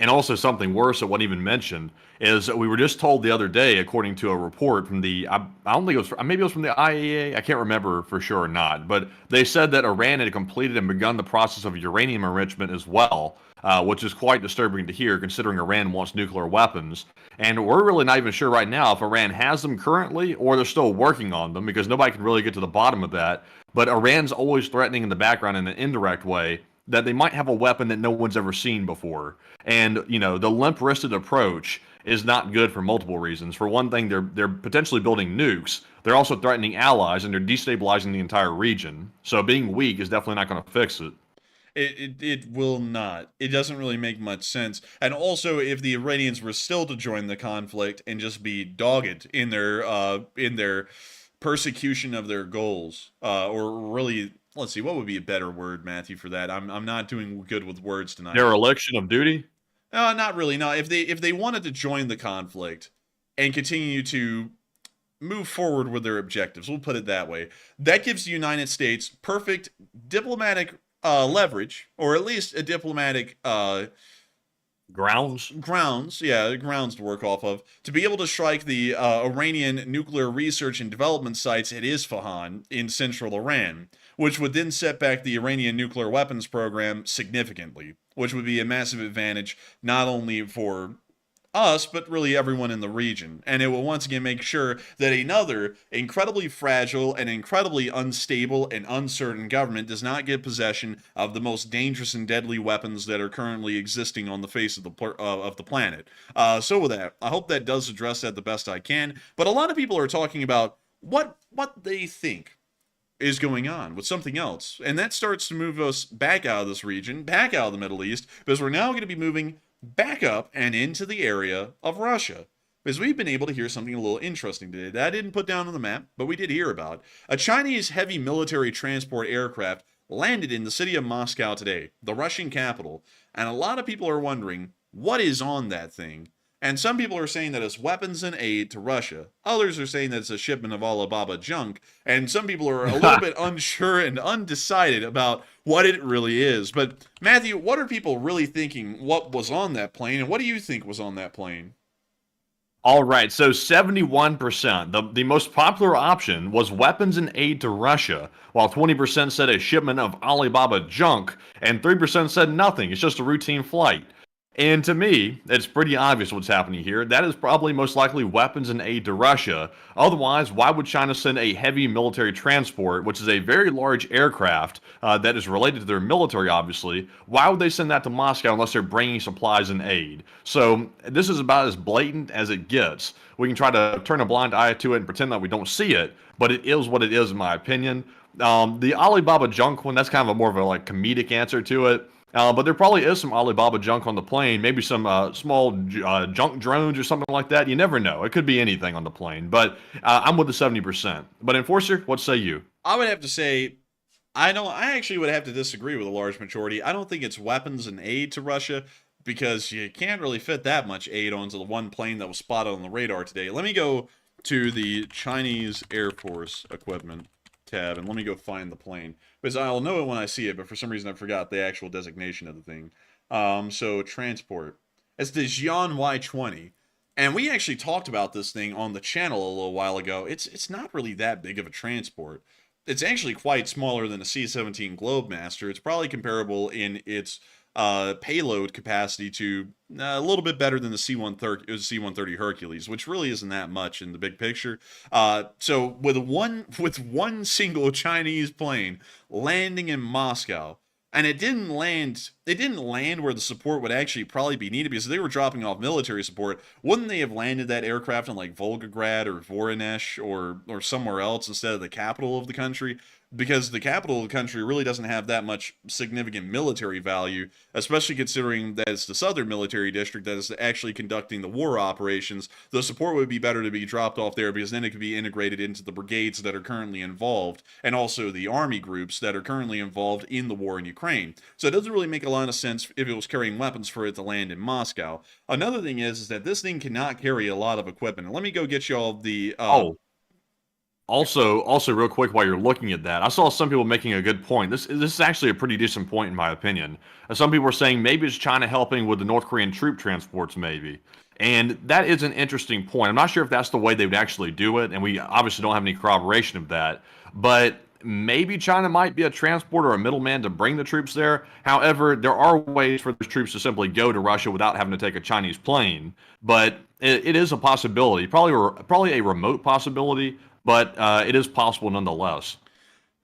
And also something worse that wasn't even mentioned is that we were just told the other day, according to a report from I don't think it was, maybe it was from the IAEA, I can't remember for sure or not, but they said that Iran had completed and begun the process of uranium enrichment as well, which is quite disturbing to hear considering Iran wants nuclear weapons. And we're really not even sure right now if Iran has them currently or they're still working on them because nobody can really get to the bottom of that. But Iran's always threatening in the background in an indirect way that they might have a weapon that no one's ever seen before. And, you know, the limp-wristed approach is not good for multiple reasons. For one thing, they're potentially building nukes. They're also threatening allies, and they're destabilizing the entire region. So being weak is definitely not going to fix it. It will not. It doesn't really make much sense. And also, if the Iranians were still to join the conflict and just be dogged in their persecution of their goals, or really, let's see, what would be a better word, Matthew, for that? I'm not doing good with words tonight. Dereliction of duty? Not really. No, if they wanted to join the conflict and continue to move forward with their objectives, we'll put it that way, that gives the United States perfect diplomatic leverage, or at least a diplomatic Grounds to work off of, to be able to strike the Iranian nuclear research and development sites at Isfahan in central Iran, which would then set back the Iranian nuclear weapons program significantly, which would be a massive advantage not only for us, but really everyone in the region. And it will once again make sure that another incredibly fragile and incredibly unstable and uncertain government does not get possession of the most dangerous and deadly weapons that are currently existing on the face of the planet. So with that, I hope that does address that the best I can. But a lot of people are talking about what they think is going on with something else. And that starts to move us back out of this region, back out of the Middle East, because we're now going to be moving back up and into the area of Russia. Because we've been able to hear something a little interesting today that I didn't put down on the map, but we did hear about. A Chinese heavy military transport aircraft landed in the city of Moscow today, the Russian capital, and a lot of people are wondering what is on that thing. And some people are saying that it's weapons and aid to Russia. Others are saying that it's a shipment of Alibaba junk. And some people are a little bit unsure and undecided about what it really is. But Matthew, what are people really thinking what was on that plane? And what do you think was on that plane? All right, so 71%, the most popular option was weapons and aid to Russia, while 20% said a shipment of Alibaba junk, and 3% said nothing, it's just a routine flight. And to me, it's pretty obvious what's happening here. That is probably most likely weapons and aid to Russia. Otherwise, why would China send a heavy military transport, which is a very large aircraft that is related to their military, obviously? Why would they send that to Moscow unless they're bringing supplies and aid? So this is about as blatant as it gets. We can try to turn a blind eye to it and pretend that we don't see it, but it is what it is, in my opinion. The Alibaba junk one, that's kind of a more of a comedic answer to it. But there probably is some Alibaba junk on the plane, maybe some small junk drones or something like that. You never know. It could be anything on the plane. But I'm with the 70%. But Enforcer, what say you? I would have to say, I actually would have to disagree with a large majority. I don't think it's weapons and aid to Russia, because you can't really fit that much aid onto the one plane that was spotted on the radar today. Let me go to the Chinese Air Force equipment tab, and let me go find the plane, because I'll know it when I see it, but for some reason I forgot the actual designation of the thing. So transport, it's the Xi'an Y-20, and we actually talked about this thing on the channel a little while ago. It's not really that big of a transport. It's actually quite smaller than a C-17 Globemaster. It's probably comparable in its payload capacity to a little bit better than the C-130 Hercules, which really isn't that much in the big picture. So with one single Chinese plane landing in Moscow, and it didn't land where the support would actually probably be needed, because they were dropping off military support. Wouldn't they have landed that aircraft in Volgograd or Voronezh or somewhere else instead of the capital of the country? Because the capital of the country really doesn't have that much significant military value, especially considering that it's the southern military district that is actually conducting the war operations. The support would be better to be dropped off there, because then it could be integrated into the brigades that are currently involved, and also the army groups that are currently involved in the war in Ukraine. So it doesn't really make a lot of sense if it was carrying weapons for it to land in Moscow. Another thing is that this thing cannot carry a lot of equipment. And let me go get you all the... Also, real quick, while you're looking at that, I saw some people making a good point. This is actually a pretty decent point, in my opinion. Some people are saying maybe it's China helping with the North Korean troop transports, maybe. And that is an interesting point. I'm not sure if that's the way they would actually do it, and we obviously don't have any corroboration of that. But maybe China might be a transporter or a middleman to bring the troops there. However, there are ways for those troops to simply go to Russia without having to take a Chinese plane. But it is a possibility, probably a remote possibility, but it is possible nonetheless.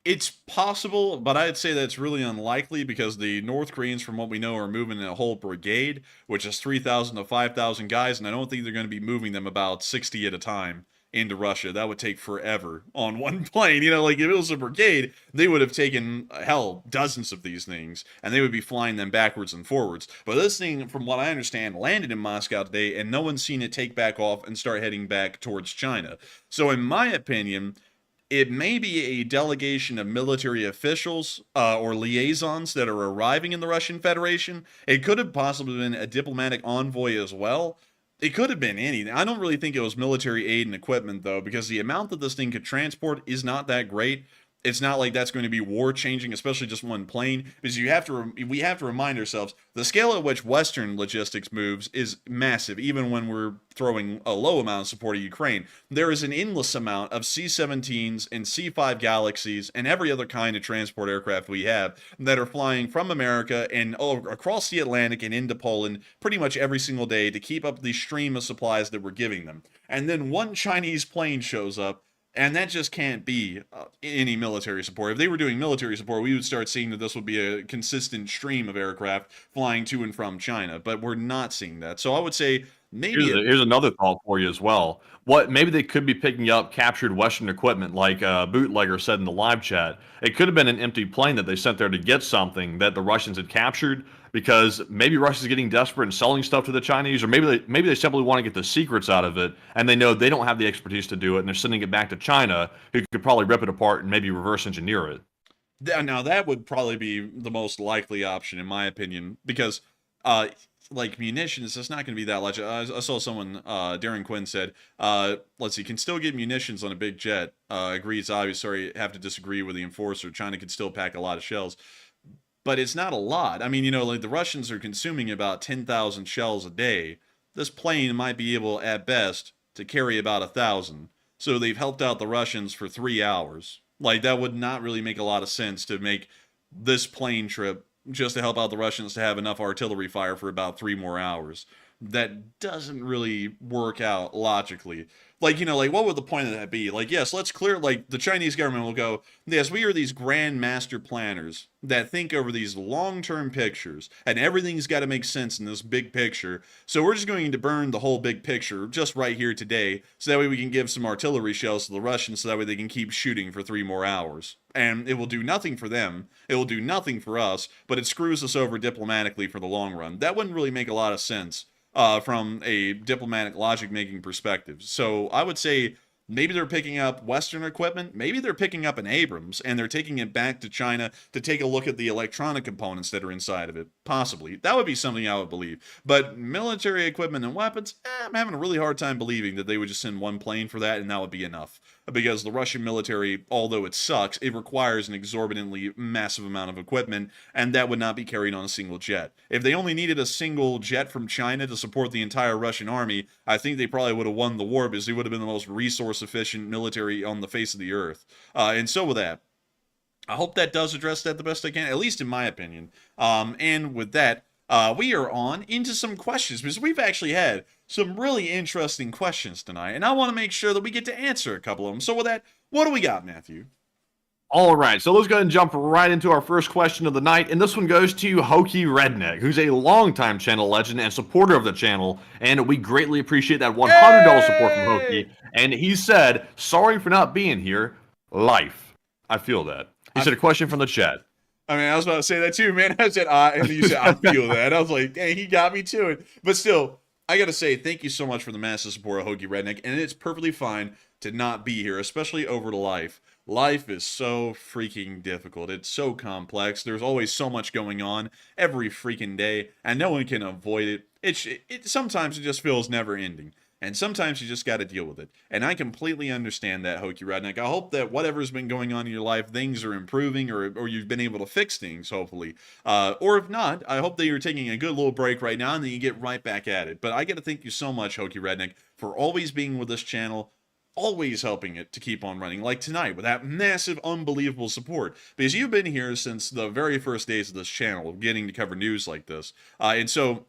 It's possible, but I'd say that's really unlikely because the North Koreans, from what we know, are moving in a whole brigade, which is 3,000 to 5,000 guys, and I don't think they're going to be moving them about 60 at a time into Russia. That would take forever on one plane. You know, like if it was a brigade, they would have taken, hell, dozens of these things, and they would be flying them backwards and forwards. But this thing, from what I understand, landed in Moscow today, and no one's seen it take back off and start heading back towards China. So in my opinion, it may be a delegation of military officials or liaisons that are arriving in the Russian Federation. It could have possibly been a diplomatic envoy as well. It could have been anything. I don't really think it was military aid and equipment, though, because the amount that this thing could transport is not that great. It's not like that's going to be war-changing, especially just one plane, because we have to remind ourselves, the scale at which Western logistics moves is massive, even when we're throwing a low amount of support to Ukraine. There is an endless amount of C-17s and C-5 Galaxies and every other kind of transport aircraft we have that are flying from America and across the Atlantic and into Poland pretty much every single day to keep up the stream of supplies that we're giving them. And then one Chinese plane shows up, and that just can't be any military support. If they were doing military support, we would start seeing that this would be a consistent stream of aircraft flying to and from China. But we're not seeing that. So I would say maybe... Here's another thought for you as well. Maybe they could be picking up captured Western equipment, like Bootlegger said in the live chat. It could have been an empty plane that they sent there to get something that the Russians had captured, because maybe Russia's getting desperate and selling stuff to the Chinese, or maybe they simply want to get the secrets out of it, and they know they don't have the expertise to do it, and they're sending it back to China, who could probably rip it apart and maybe reverse engineer it. Now, that would probably be the most likely option, in my opinion, because like munitions, it's not going to be that much. I saw someone, Darren Quinn said, let's see, can still get munitions on a big jet. Agrees, obviously, have to disagree with the enforcer. China could still pack a lot of shells. But it's not a lot. I mean, you know, like the Russians are consuming about 10,000 shells a day. This plane might be able, at best, to carry about 1,000. So they've helped out the Russians for 3 hours. Like, that would not really make a lot of sense to make this plane trip just to help out the Russians to have enough artillery fire for about 3 more hours. That doesn't really work out logically. Like, you know, like, what would the point of that be? Like, yes, let's clear, like, the Chinese government will go, yes, we are these grand master planners that think over these long-term pictures, and everything's got to make sense in this big picture, so we're just going to burn the whole big picture just right here today, so that way we can give some artillery shells to the Russians, so that way they can keep shooting for 3 more hours. And it will do nothing for them, it will do nothing for us, but it screws us over diplomatically for the long run. That wouldn't really make a lot of sense. From a diplomatic logic-making perspective. So I would say maybe they're picking up Western equipment. Maybe they're picking up an Abrams, and they're taking it back to China to take a look at the electronic components that are inside of it. Possibly. That would be something I would believe. But military equipment and weapons, I'm having a really hard time believing that they would just send one plane for that, and that would be enough. Because the Russian military, although it sucks, it requires an exorbitantly massive amount of equipment, and that would not be carried on a single jet. If they only needed a single jet from China to support the entire Russian army, I think they probably would have won the war, because they would have been the most resource-efficient military on the face of the earth. And so with that, I hope that does address that the best I can, at least in my opinion. And with that, we are on into some questions, because we've actually had some really interesting questions tonight, and I want to make sure that we get to answer a couple of them. So with that, what do we got, Matthew? All right, so let's go ahead and jump right into our first question of the night, and this one goes to Hokey Redneck, who's a longtime channel legend and supporter of the channel, and we greatly appreciate that $100 support from Hokey. And he said, sorry for not being here, life. I feel that. He said a question from the chat. I mean, I was about to say that too, man. I said, and then you said, I feel that. I was like, hey, he got me to it. But still, I got to say, thank you so much for the massive support of Hokey Redneck, and it's perfectly fine to not be here, especially over to life. Life is so freaking difficult. It's so complex. There's always so much going on every freaking day, and no one can avoid it. Sometimes it just feels never ending. And sometimes you just got to deal with it. And I completely understand that, Hokey Redneck. I hope that whatever's been going on in your life, things are improving, or you've been able to fix things, hopefully. Or if not, I hope that you're taking a good little break right now and then you get right back at it. But I got to thank you so much, Hokey Redneck, for always being with this channel, always helping it to keep on running, like tonight, with that massive, unbelievable support. Because you've been here since the very first days of this channel, getting to cover news like this. And so,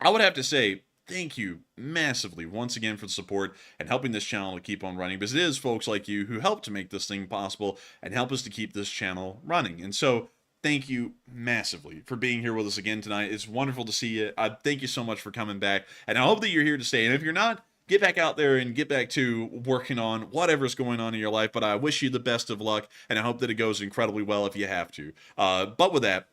I would have to say, thank you massively once again for the support and helping this channel to keep on running, because it is folks like you who help to make this thing possible and help us to keep this channel running. And so thank you massively for being here with us again tonight. It's wonderful to see you. Thank you so much for coming back, and I hope that you're here to stay. And if you're not, get back out there and get back to working on whatever's going on in your life. But I wish you the best of luck, and I hope that it goes incredibly well if you have to. But with that,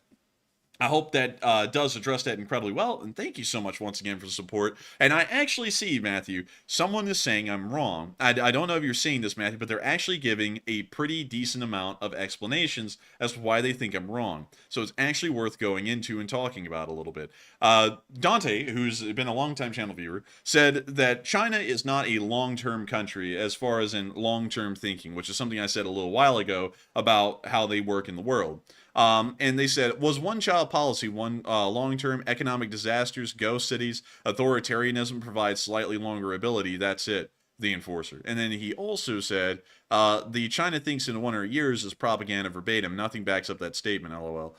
I hope that does address that incredibly well, and thank you so much once again for the support. And I actually see, Matthew, someone is saying I'm wrong. I don't know if you're seeing this, Matthew, but they're actually giving a pretty decent amount of explanations as to why they think I'm wrong. So it's actually worth going into and talking about a little bit. Dante, who's been a longtime channel viewer, said that China is not a long-term country as far as in long-term thinking, which is something I said a little while ago about how they work in the world. And they said, was one-child policy one long-term economic disasters, ghost cities, authoritarianism provides slightly longer ability, that's it, the enforcer. And then he also said, the China thinks in 100 years is propaganda verbatim, nothing backs up that statement, lol.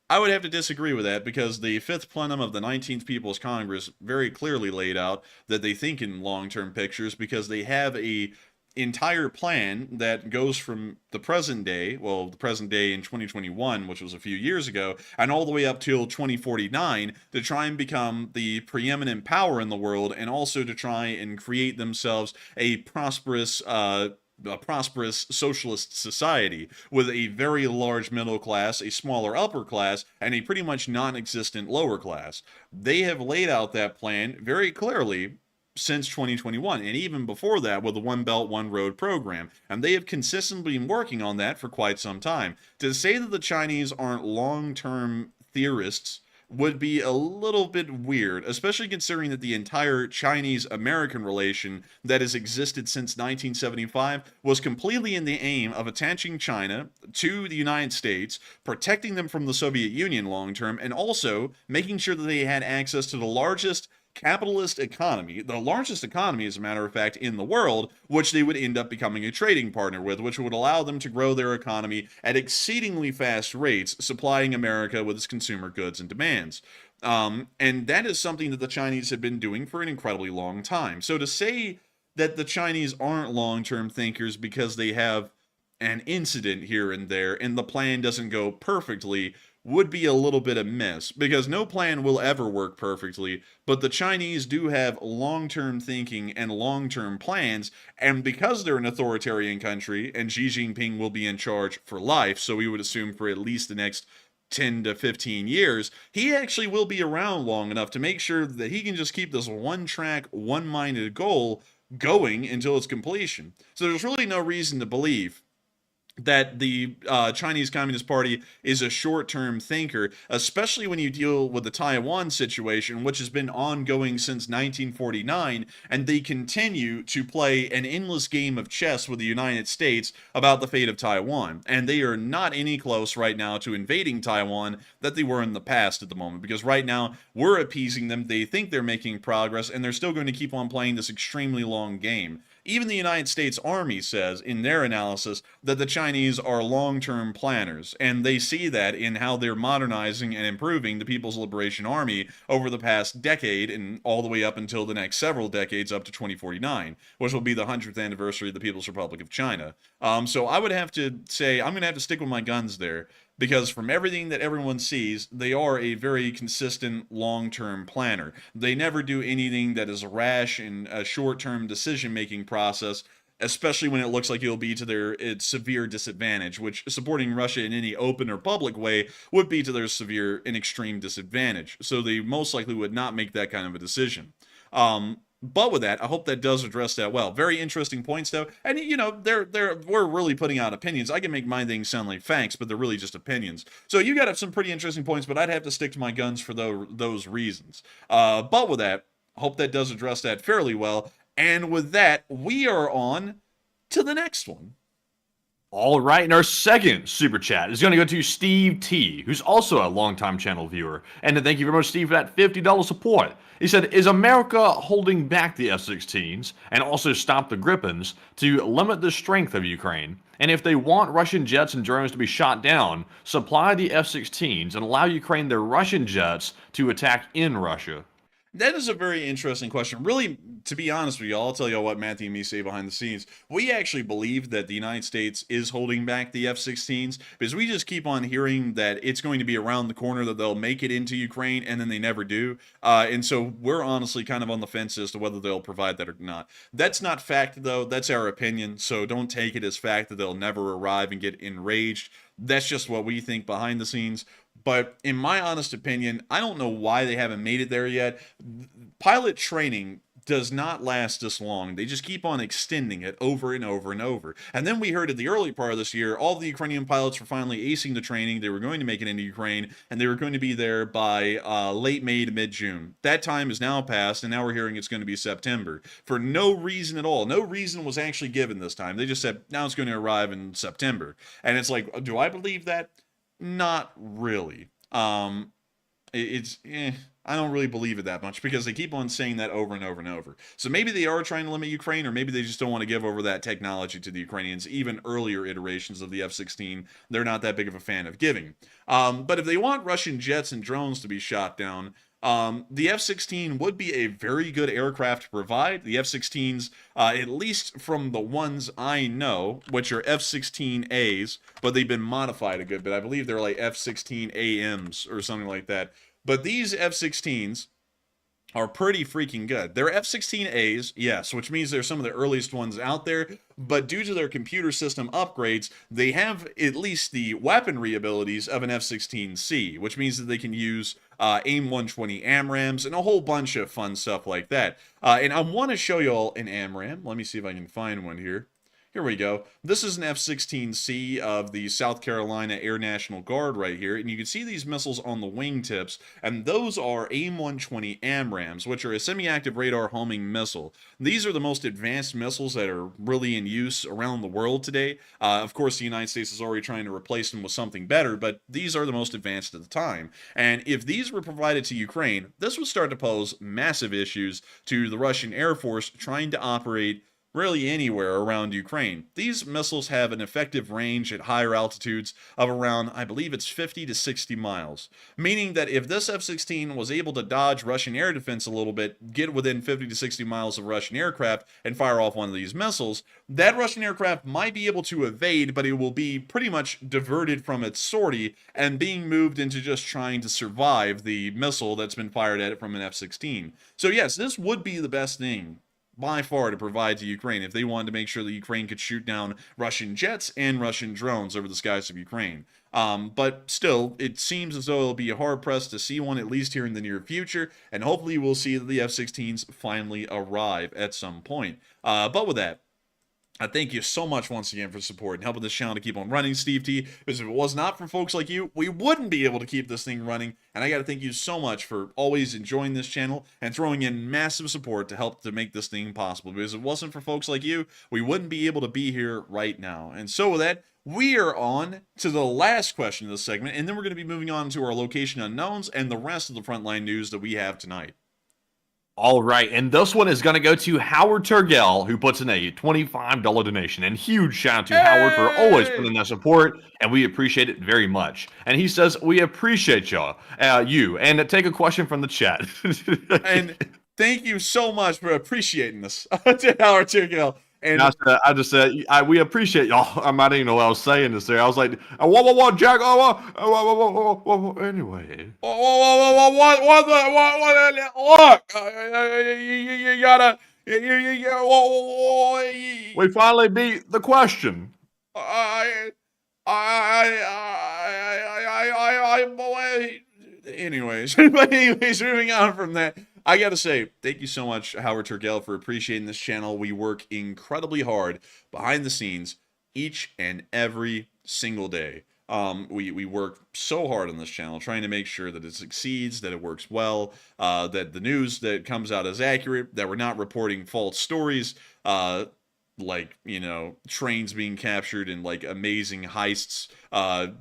I would have to disagree with that, because the 5th plenum of the 19th People's Congress very clearly laid out that they think in long-term pictures, because they have a entire plan that goes from the present day, well, the present day in 2021, which was a few years ago, and all the way up till 2049 to try and become the preeminent power in the world, and also to try and create themselves a prosperous socialist society with a very large middle class, a smaller upper class, and a pretty much non-existent lower class. They have laid out that plan very clearly since 2021, and even before that with the One Belt, One Road program. And they have consistently been working on that for quite some time. To say that the Chinese aren't long-term theorists would be a little bit weird, especially considering that the entire Chinese-American relation that has existed since 1975 was completely in the aim of attaching China to the United States, protecting them from the Soviet Union long-term, and also making sure that they had access to the largest capitalist economy, the largest economy, as a matter of fact, in the world, which they would end up becoming a trading partner with, which would allow them to grow their economy at exceedingly fast rates, supplying America with its consumer goods and demands. And that is something that the Chinese have been doing for an incredibly long time. So to say that the Chinese aren't long-term thinkers because they have an incident here and there and the plan doesn't go perfectly would be a little bit amiss, because no plan will ever work perfectly, but the Chinese do have long-term thinking and long-term plans, and because they're an authoritarian country, and Xi Jinping will be in charge for life, so we would assume for at least the next 10 to 15 years, he actually will be around long enough to make sure that he can just keep this one-track, one-minded goal going until its completion. So there's really no reason to believe that the Chinese Communist Party is a short-term thinker, especially when you deal with the Taiwan situation, which has been ongoing since 1949, and they continue to play an endless game of chess with the United States about the fate of Taiwan. And they are not any close right now to invading Taiwan that they were in the past at the moment, because right now we're appeasing them, they think they're making progress, and they're still going to keep on playing this extremely long game. Even the United States Army says in their analysis that the Chinese are long-term planners, and they see that in how they're modernizing and improving the People's Liberation Army over the past decade and all the way up until the next several decades up to 2049, which will be the 100th anniversary of the People's Republic of China. So I would have to say I'm going to have to stick with my guns there, because from everything that everyone sees, they are a very consistent long-term planner. They never do anything that is rash in a short-term decision-making process, especially when it looks like it'll be to their severe disadvantage, which supporting Russia in any open or public way would be to their severe and extreme disadvantage. So they most likely would not make that kind of a decision. But with that, I hope that does address that well. Very interesting points, though. And, you know, we're really putting out opinions. I can make my things sound like facts, but they're really just opinions. So you got some pretty interesting points, but I'd have to stick to my guns for those reasons. But with that, I hope that does address that fairly well. And with that, we are on to the next one. All right, and our second super chat is going to go to Steve T, who's also a longtime channel viewer. And thank you very much, Steve, for that $50 support. He said, is America holding back the F-16s and also stop the Gripens to limit the strength of Ukraine? And if they want Russian jets and drones to be shot down, supply the F-16s and allow Ukraine their Russian jets to attack in Russia. That is a very interesting question. Really, to be honest with you, I'll tell you what Matthew and me say behind the scenes. We actually believe that the United States is holding back the F-16s because we just keep on hearing that it's going to be around the corner, that they'll make it into Ukraine, and then they never do. And so we're honestly kind of on the fence as to whether they'll provide that or not. That's not fact, though. That's our opinion. So don't take it as fact that they'll never arrive and get enraged. That's just what we think behind the scenes. But in my honest opinion, I don't know why they haven't made it there yet. Pilot training does not last this long. They just keep on extending it over and over and over. And then we heard at the early part of this year, all the Ukrainian pilots were finally acing the training. They were going to make it into Ukraine, and they were going to be there by late May to mid-June. That time is now passed, and now we're hearing it's going to be September. For no reason at all. No reason was actually given this time. They just said, now it's going to arrive in September. And it's like, do I believe that? Not really. I don't really believe it that much because they keep on saying that over and over and over. So maybe they are trying to limit Ukraine, or maybe they just don't want to give over that technology to the Ukrainians. Even earlier iterations of the F-16, they're not that big of a fan of giving. But if they want Russian jets and drones to be shot down, the F-16 would be a very good aircraft to provide. The F-16s, at least from the ones I know, which are F-16As, but they've been modified a good bit. I believe they're like F-16AMs or something like that. But these F-16s are pretty freaking good. They're F-16As, yes, which means they're some of the earliest ones out there, but due to their computer system upgrades, they have at least the weaponry abilities of an F-16C, which means that they can use AIM-120 AMRAAMs and a whole bunch of fun stuff like that. And I want to show you all an AMRAAM. Let me see if I can find one here. Here we go. This is an F-16C of the South Carolina Air National Guard right here, and you can see these missiles on the wingtips, and those are AIM-120 AMRAAMs, which are a semi-active radar homing missile. These are the most advanced missiles that are really in use around the world today. Of course, the United States is already trying to replace them with something better, but these are the most advanced at the time. And if these were provided to Ukraine, this would start to pose massive issues to the Russian Air Force trying to operate really anywhere around Ukraine. These missiles have an effective range at higher altitudes of around, I believe it's 50 to 60 miles, meaning that if this F-16 was able to dodge Russian air defense a little bit, get within 50 to 60 miles of Russian aircraft, and fire off one of these missiles, that Russian aircraft might be able to evade, but it will be pretty much diverted from its sortie and being moved into just trying to survive the missile that's been fired at it from an F-16. So yes, this would be the best thing by far to provide to Ukraine if they wanted to make sure that Ukraine could shoot down Russian jets and Russian drones over the skies of Ukraine. But still, it seems as though it'll be hard-pressed to see one, at least here in the near future, and hopefully we'll see that the F-16s finally arrive at some point. But with that, I thank you so much once again for support and helping this channel to keep on running, Steve T. Because if it was not for folks like you, we wouldn't be able to keep this thing running. And I got to thank you so much for always enjoying this channel and throwing in massive support to help to make this thing possible. Because if it wasn't for folks like you, we wouldn't be able to be here right now. And so with that, we are on to the last question of this segment. And then we're going to be moving on to our location unknowns and the rest of the frontline news that we have tonight. All right, and this one is going to go to Howard Turgell, who puts in a $25 donation. And huge shout out to Howard for always putting in that support, and we appreciate it very much. And he says, we appreciate you. And take a question from the chat. And thank you so much for appreciating this to Howard Turgell. And I just said, we appreciate y'all. I didn't even know what I was saying this there. I was like, what, Jack? Anyway. Look, you gotta, we finally beat the question. Anyways, moving on from that, I gotta say, thank you so much, Howard Turgell, for appreciating this channel. We work incredibly hard behind the scenes each and every single day. We work so hard on this channel, trying to make sure that it succeeds, that it works well, that the news that comes out is accurate, that we're not reporting false stories, like, you know, trains being captured and like amazing heists,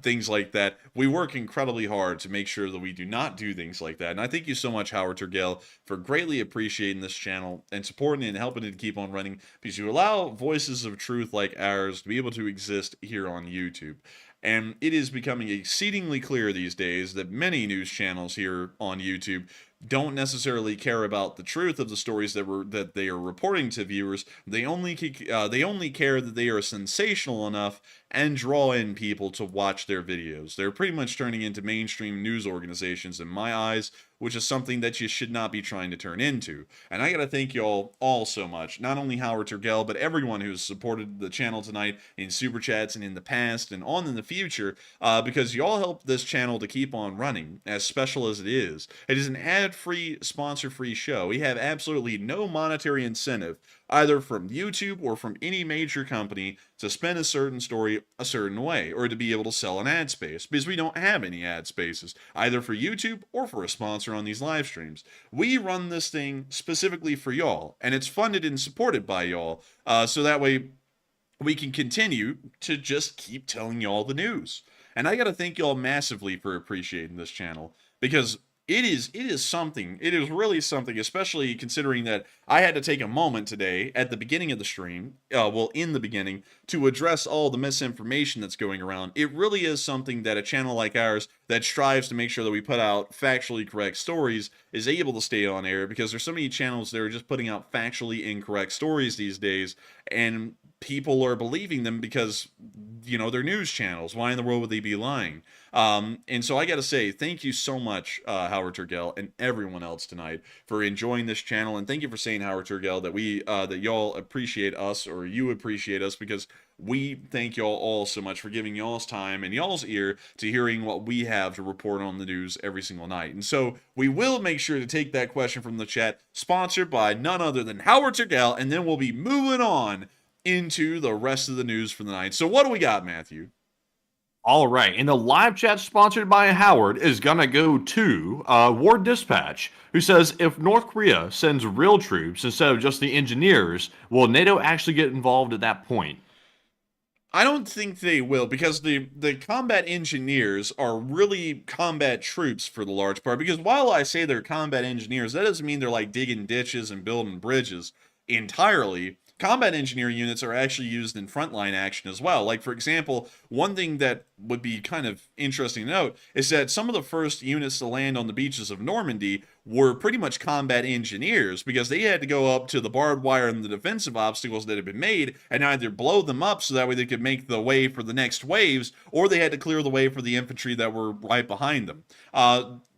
things like that. We work incredibly hard to make sure that we do not do things like that. And I thank you so much, Howard Turgell, for greatly appreciating this channel and supporting it and helping it to keep on running, because you allow voices of truth like ours to be able to exist here on YouTube. And it is becoming exceedingly clear these days that many news channels here on YouTube don't necessarily care about the truth of the stories that they are reporting to viewers. They only care that they are sensational enough and draw in people to watch their videos. They're pretty much turning into mainstream news organizations in my eyes, which is something that you should not be trying to turn into. And I gotta thank y'all all so much. Not only Howard Turgell, but everyone who's supported the channel tonight in Super Chats and in the past and on in the future, because y'all helped this channel to keep on running, as special as it is. It is an ad-free, sponsor-free show. We have absolutely no monetary incentive, either from YouTube or from any major company, to spin a certain story a certain way, or to be able to sell an ad space, because we don't have any ad spaces, either for YouTube or for a sponsor on these live streams. We run this thing specifically for y'all, and it's funded and supported by y'all, so that way we can continue to just keep telling y'all the news. And I gotta thank y'all massively for appreciating this channel, because it is something. It is really something, especially considering that I had to take a moment today at the beginning of the stream, in the beginning, to address all the misinformation that's going around. It really is something that a channel like ours that strives to make sure that we put out factually correct stories is able to stay on air, because there's so many channels that are just putting out factually incorrect stories these days, and people are believing them because, you know, they're news channels. Why in the world would they be lying? And so I got to say, thank you so much, Howard Turgell, and everyone else tonight for enjoying this channel. And thank you for saying, Howard Turgell, that that y'all appreciate us, or you appreciate us, because we thank y'all all so much for giving y'all's time and y'all's ear to hearing what we have to report on the news every single night. And so we will make sure to take that question from the chat, sponsored by none other than Howard Turgell, and then we'll be moving on into the rest of the news for the night. So what do we got, Matthew? All right, and the live chat sponsored by Howard is going to go to War Dispatch, who says, if North Korea sends real troops instead of just the engineers, will NATO actually get involved at that point? I don't think they will, because the combat engineers are really combat troops for the large part. Because while I say they're combat engineers, that doesn't mean they're like digging ditches and building bridges entirely. Combat engineer units are actually used in frontline action as well. Like, for example, one thing that would be kind of interesting to note is that some of the first units to land on the beaches of Normandy were pretty much combat engineers, because they had to go up to the barbed wire and the defensive obstacles that had been made and either blow them up so that way they could make the way for the next waves, or they had to clear the way for the infantry that were right behind them.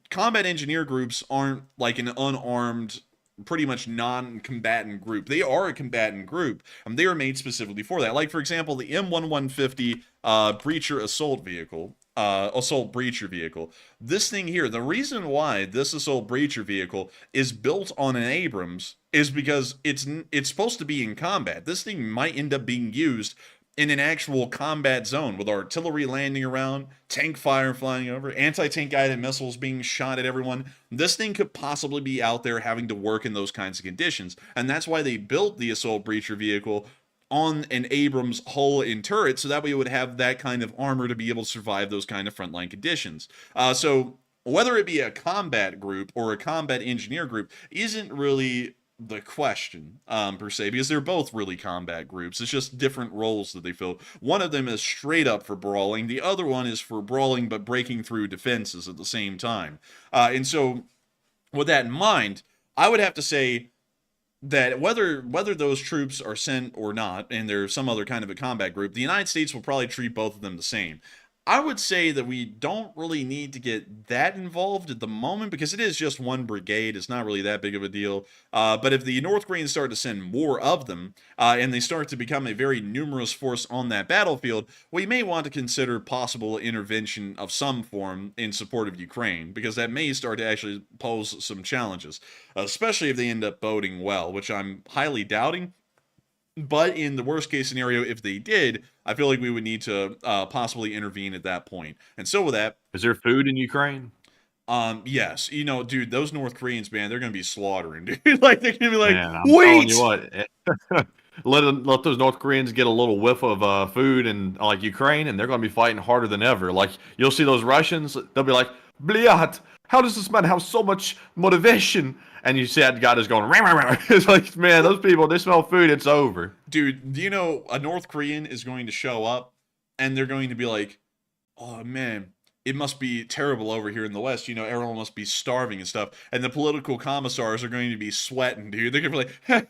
Combat engineer groups aren't like an unarmed, pretty much non-combatant group. They are a combatant group, and they are made specifically for that. Like, for example, the M1150 breacher assault vehicle, assault breacher vehicle. This thing here, the reason why this assault breacher vehicle is built on an Abrams is because it's supposed to be in combat. This thing might end up being used in an actual combat zone, with artillery landing around, tank fire flying over, anti-tank guided missiles being shot at everyone. This thing could possibly be out there having to work in those kinds of conditions. And that's why they built the assault breacher vehicle on an Abrams hull and turret, so that way it would have that kind of armor to be able to survive those kind of frontline conditions. So whether it be a combat group or a combat engineer group isn't really the question, per se, because they're both really combat groups. It's just different roles that they fill. One of them is straight up for brawling. The other one is for brawling but breaking through defenses at the same time. And so with that in mind, I would have to say that whether those troops are sent or not, and they're some other kind of a combat group, the United States will probably treat both of them the same. I would say that we don't really need to get that involved at the moment, because it is just one brigade. It's not really that big of a deal. But if the North Koreans start to send more of them, and they start to become a very numerous force on that battlefield, we may want to consider possible intervention of some form in support of Ukraine, because that may start to actually pose some challenges, especially if they end up boding well, which I'm highly doubting. But in the worst case scenario, if they did, I feel like we would need to possibly intervene at that point. And so with that, is there food in Ukraine? Yes. You know, dude, those North Koreans, man, they're gonna be slaughtering, dude. Like, they're gonna be like, Man, I'm wait. telling you what, let those North Koreans get a little whiff of food and like Ukraine, and they're going to be fighting harder than ever. Like, you'll see those Russians, they'll be like, Bliat, how does this man have so much motivation? And you see that guy just going, rah, rah, rah. It's like, man, those people, they smell food, it's over. Dude, do you know a North Korean is going to show up and they're going to be like, oh man, it must be terrible over here in the West. You know, everyone must be starving and stuff. And the political commissars are going to be sweating, dude. They're going to be like,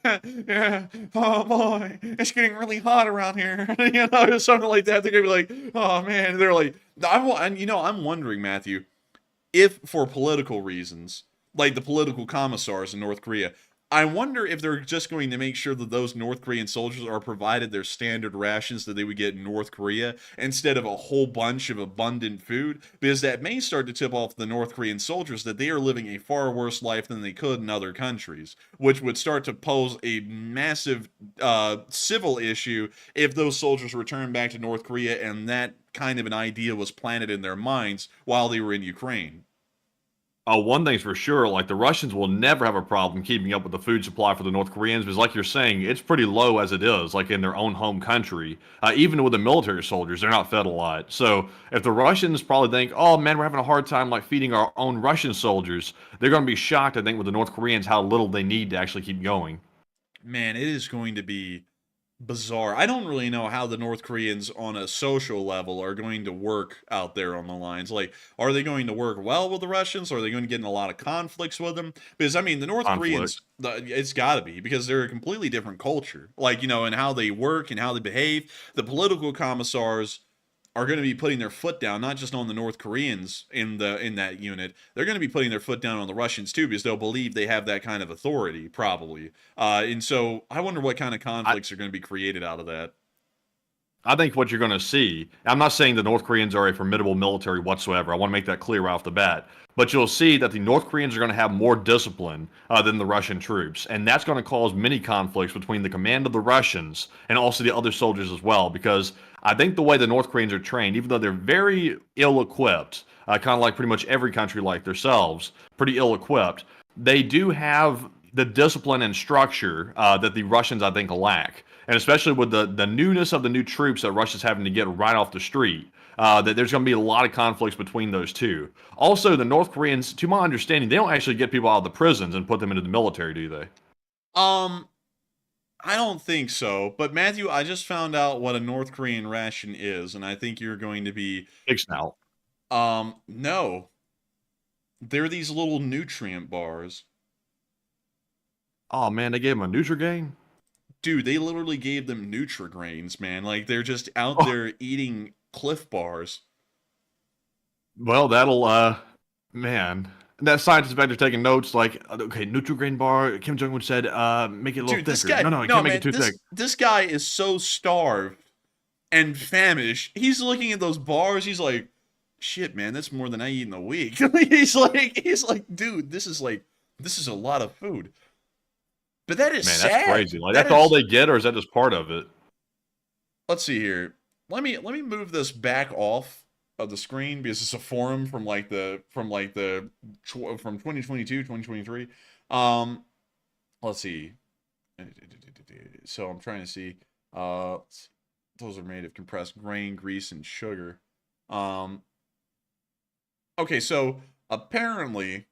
yeah, oh boy, it's getting really hot around here. You know, something like that. They're going to be like, oh man. They're like, I'm wondering, Matthew, if for political reasons, like the political commissars in North Korea, I wonder if they're just going to make sure that those North Korean soldiers are provided their standard rations that they would get in North Korea instead of a whole bunch of abundant food, because that may start to tip off the North Korean soldiers that they are living a far worse life than they could in other countries, which would start to pose a massive civil issue if those soldiers return back to North Korea and that kind of an idea was planted in their minds while they were in Ukraine. One thing's for sure, like the Russians will never have a problem keeping up with the food supply for the North Koreans because, like you're saying, it's pretty low as it is, like in their own home country. Even with the military soldiers, they're not fed a lot. So if the Russians probably think, oh man, we're having a hard time like feeding our own Russian soldiers, they're going to be shocked, I think, with the North Koreans how little they need to actually keep going. Man, it is going to be bizarre. I don't really know how the North Koreans on a social level are going to work out there on the lines. Like, are they going to work well with the Russians? Or are they going to get in a lot of conflicts with them? Because, I mean, the North Koreans, it's got to be, because they're a completely different culture. Like, you know, and how they work and how they behave. The political commissars are going to be putting their foot down, not just on the North Koreans in that unit. They're going to be putting their foot down on the Russians too, because they'll believe they have that kind of authority, probably. And so I wonder what kind of conflicts are going to be created out of that. I think what you're going to see, I'm not saying the North Koreans are a formidable military whatsoever. I want to make that clear right off the bat. But you'll see that the North Koreans are going to have more discipline than the Russian troops. And that's going to cause many conflicts between the command of the Russians and also the other soldiers as well. Because I think the way the North Koreans are trained, even though they're very ill-equipped, kind of like pretty much every country like themselves, pretty ill-equipped, they do have the discipline and structure that the Russians, I think, lack. And especially with the newness of the new troops that Russia's having to get right off the street, that there's going to be a lot of conflicts between those two. Also, the North Koreans, to my understanding, they don't actually get people out of the prisons and put them into the military, do they? I don't think so. But Matthew, I just found out what a North Korean ration is, and I think you're going to be Big snout. No. They're these little nutrient bars. Oh man, they gave them a Nutrigrain? Dude, they literally gave them Nutrigrains, man. Like, they're just out there eating Cliff Bars. Well, that'll, man. That scientist back there taking notes like, okay, Nutrigrain bar, Kim Jong-un said, make it a little thicker. Guy, no, you can't make it too thick. This guy is so starved and famished. He's looking at those bars. He's like, shit, man, that's more than I eat in a week. he's like, dude, this is a lot of food. But that is sad. That's crazy. Like, that's all they get, or is that just part of it? Let's see here. Let me move this back off of the screen because it's a forum from 2022, 2023. Let's see. So I'm trying to see. Those are made of compressed grain, grease, and sugar. Okay, so apparently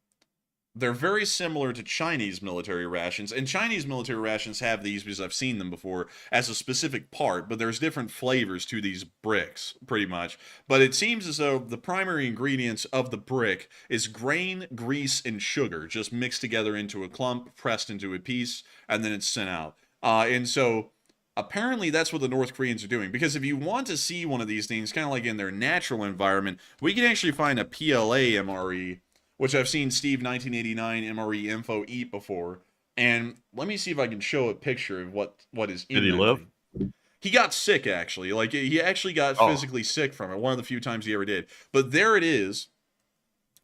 they're very similar to Chinese military rations, and Chinese military rations have these, because I've seen them before, as a specific part, but there's different flavors to these bricks, pretty much. But it seems as though the primary ingredients of the brick is grain, grease, and sugar, just mixed together into a clump, pressed into a piece, and then it's sent out. And so apparently that's what the North Koreans are doing, because if you want to see one of these things, kind of like in their natural environment, we can actually find a PLA MRE, which I've seen Steve 1989 MRE Info eat before. And let me see if I can show a picture of what is in it. Did he live? He got sick, actually. Like, he actually got physically sick from it. One of the few times he ever did. But there it is.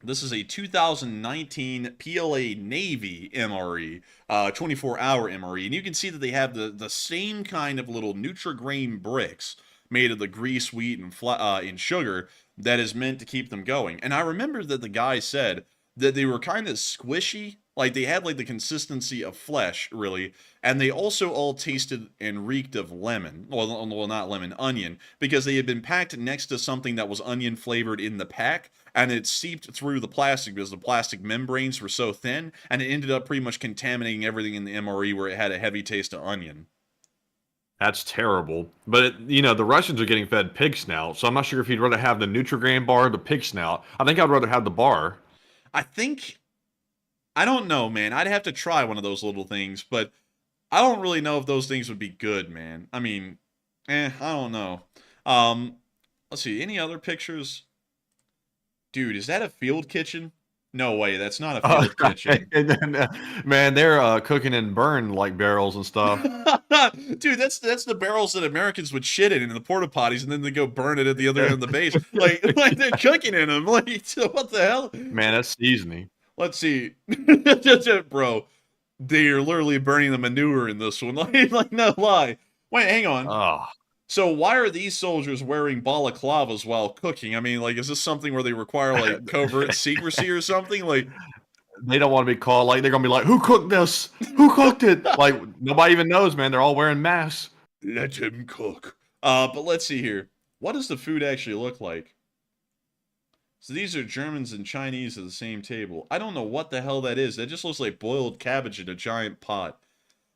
This is a 2019 PLA Navy MRE, 24-hour MRE. And you can see that they have the same kind of little Nutrigrain bricks made of the grease, wheat, and sugar that is meant to keep them going. And I remember that the guy said that they were kind of squishy, like they had like the consistency of flesh, really, and they also all tasted and reeked of lemon. Well, not lemon, onion, because they had been packed next to something that was onion flavored in the pack, and it seeped through the plastic because the plastic membranes were so thin, and it ended up pretty much contaminating everything in the MRE where it had a heavy taste of onion. That's terrible. But, you know, the Russians are getting fed pig snout, so I'm not sure if you'd rather have the Nutrigrain bar or the pig snout. I think I'd rather have the bar. I don't know, man. I'd have to try one of those little things, but I don't really know if those things would be good, man. I mean, I don't know. Let's see. Any other pictures? Dude, is that a field kitchen? No way, that's not a field kitchen. And then, man, they're cooking in burn like barrels and stuff. Dude, that's the barrels that Americans would shit in the porta potties, and then they go burn it at the other end of the base. Like they're cooking in them. Like, what the hell? Man, that's seasoning. Let's see, bro. They're literally burning the manure in this one. Like no lie. Wait, hang on. Oh. So why are these soldiers wearing balaclavas while cooking? I mean, like, is this something where they require like covert secrecy or something? Like, they don't want to be called. Like, they're gonna be like, "Who cooked this? Who cooked it?" Like, nobody even knows, man. They're all wearing masks. Let him cook. But let's see here. What does the food actually look like? So these are Germans and Chinese at the same table. I don't know what the hell that is. That just looks like boiled cabbage in a giant pot.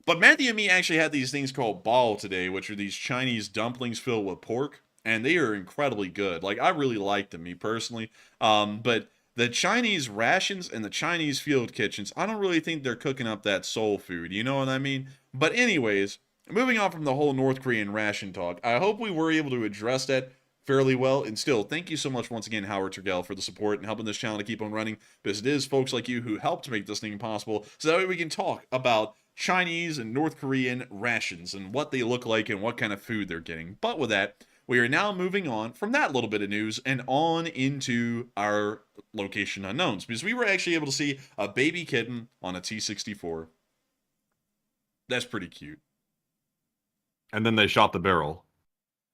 But Matthew and me actually had these things called bal today, which are these Chinese dumplings filled with pork, and they are incredibly good. Like, I really like them, me personally. But the Chinese rations and the Chinese field kitchens, I don't really think they're cooking up that soul food, you know what I mean? But anyways, moving on from the whole North Korean ration talk, I hope we were able to address that fairly well. And still, thank you so much once again, Howard Turgell, for the support and helping this channel to keep on running, because it is folks like you who helped make this thing possible, so that way we can talk about Chinese and North Korean rations and what they look like and what kind of food they're getting. But with that, we are now moving on from that little bit of news and on into our location unknowns, because we were actually able to see a baby kitten on a T-64. That's pretty cute. And then they shot the barrel.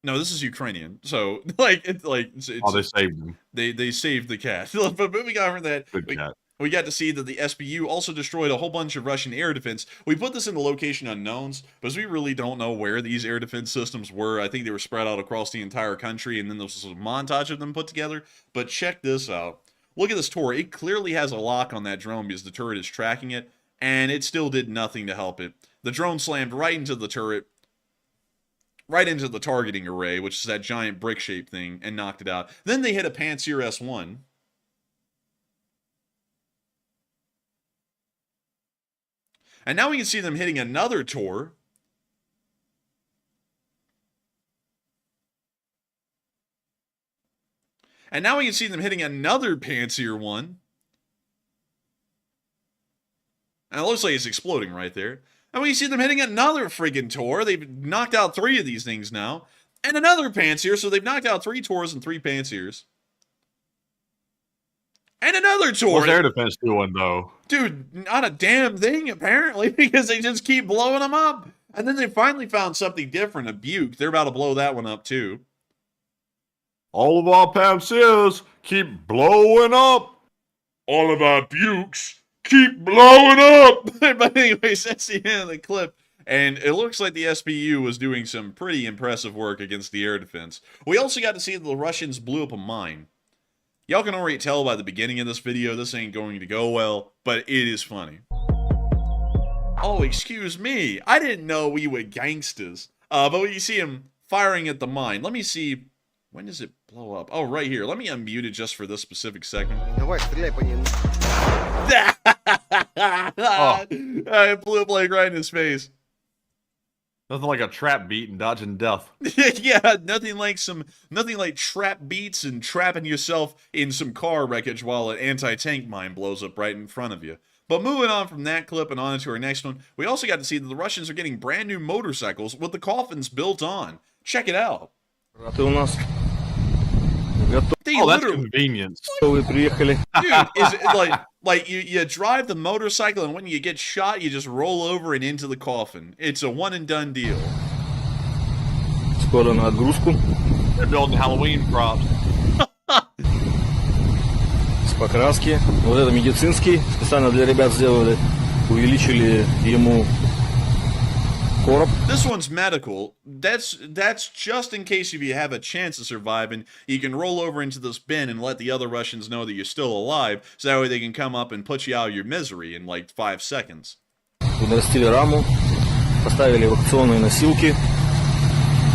No, this is Ukrainian. So, it's oh, they saved them. They saved the cat. But moving on from that, we got to see that the SBU also destroyed a whole bunch of Russian air defense. We put this in the location unknowns, because we really don't know where these air defense systems were. I think they were spread out across the entire country, and then there was a montage of them put together. But check this out. Look at this turret. It clearly has a lock on that drone because the turret is tracking it, and it still did nothing to help it. The drone slammed right into the turret, right into the targeting array, which is that giant brick-shaped thing, and knocked it out. Then they hit a Panzer S1. And now we can see them hitting another Tor. And now we can see them hitting another Panzer 1. And it looks like it's exploding right there. And we can see them hitting another friggin' Tor. They've knocked out 3 of these things now. And another Panzer, so they've knocked out 3 Tors and 3 Panzers. And another Tor. What's air defense doing, though? Dude, not a damn thing, apparently, because they just keep blowing them up. And then they finally found something different, a Buke. They're about to blow that one up, too. All of our Panzers keep blowing up. All of our Bukes keep blowing up. But anyways, that's the end of the clip. And it looks like the SBU was doing some pretty impressive work against the air defense. We also got to see that the Russians blew up a mine. Y'all can already tell by the beginning of this video, this ain't going to go well, but it is funny. Oh, excuse me. I didn't know we were gangsters. But when you see him firing at the mine, let me see. When does it blow up? Oh, right here. Let me unmute it just for this specific segment. Давай, стреляй по ним. It blew up like right in his face. Nothing like a trap beat and dodging death. Yeah, nothing like trap beats and trapping yourself in some car wreckage while an anti-tank mine blows up right in front of you. But moving on from that clip and on into our next one, we also got to see that the Russians are getting brand new motorcycles with the coffins built on. Check it out. Oh, that's convenience. Dude, is it like you drive the motorcycle, and when you get shot, you just roll over and into the coffin. It's a one and done deal. They're building Halloween props. С покраски. Вот это медицинский. Специально для ребят сделали. Увеличили ему короб. This one's medical. That's just in case if you have a chance of surviving, you can roll over into this bin and let the other Russians know that you're still alive, so that way they can come up and put you out of your misery in like 5 seconds. Нарастили раму, поставили эвакуационные носилки,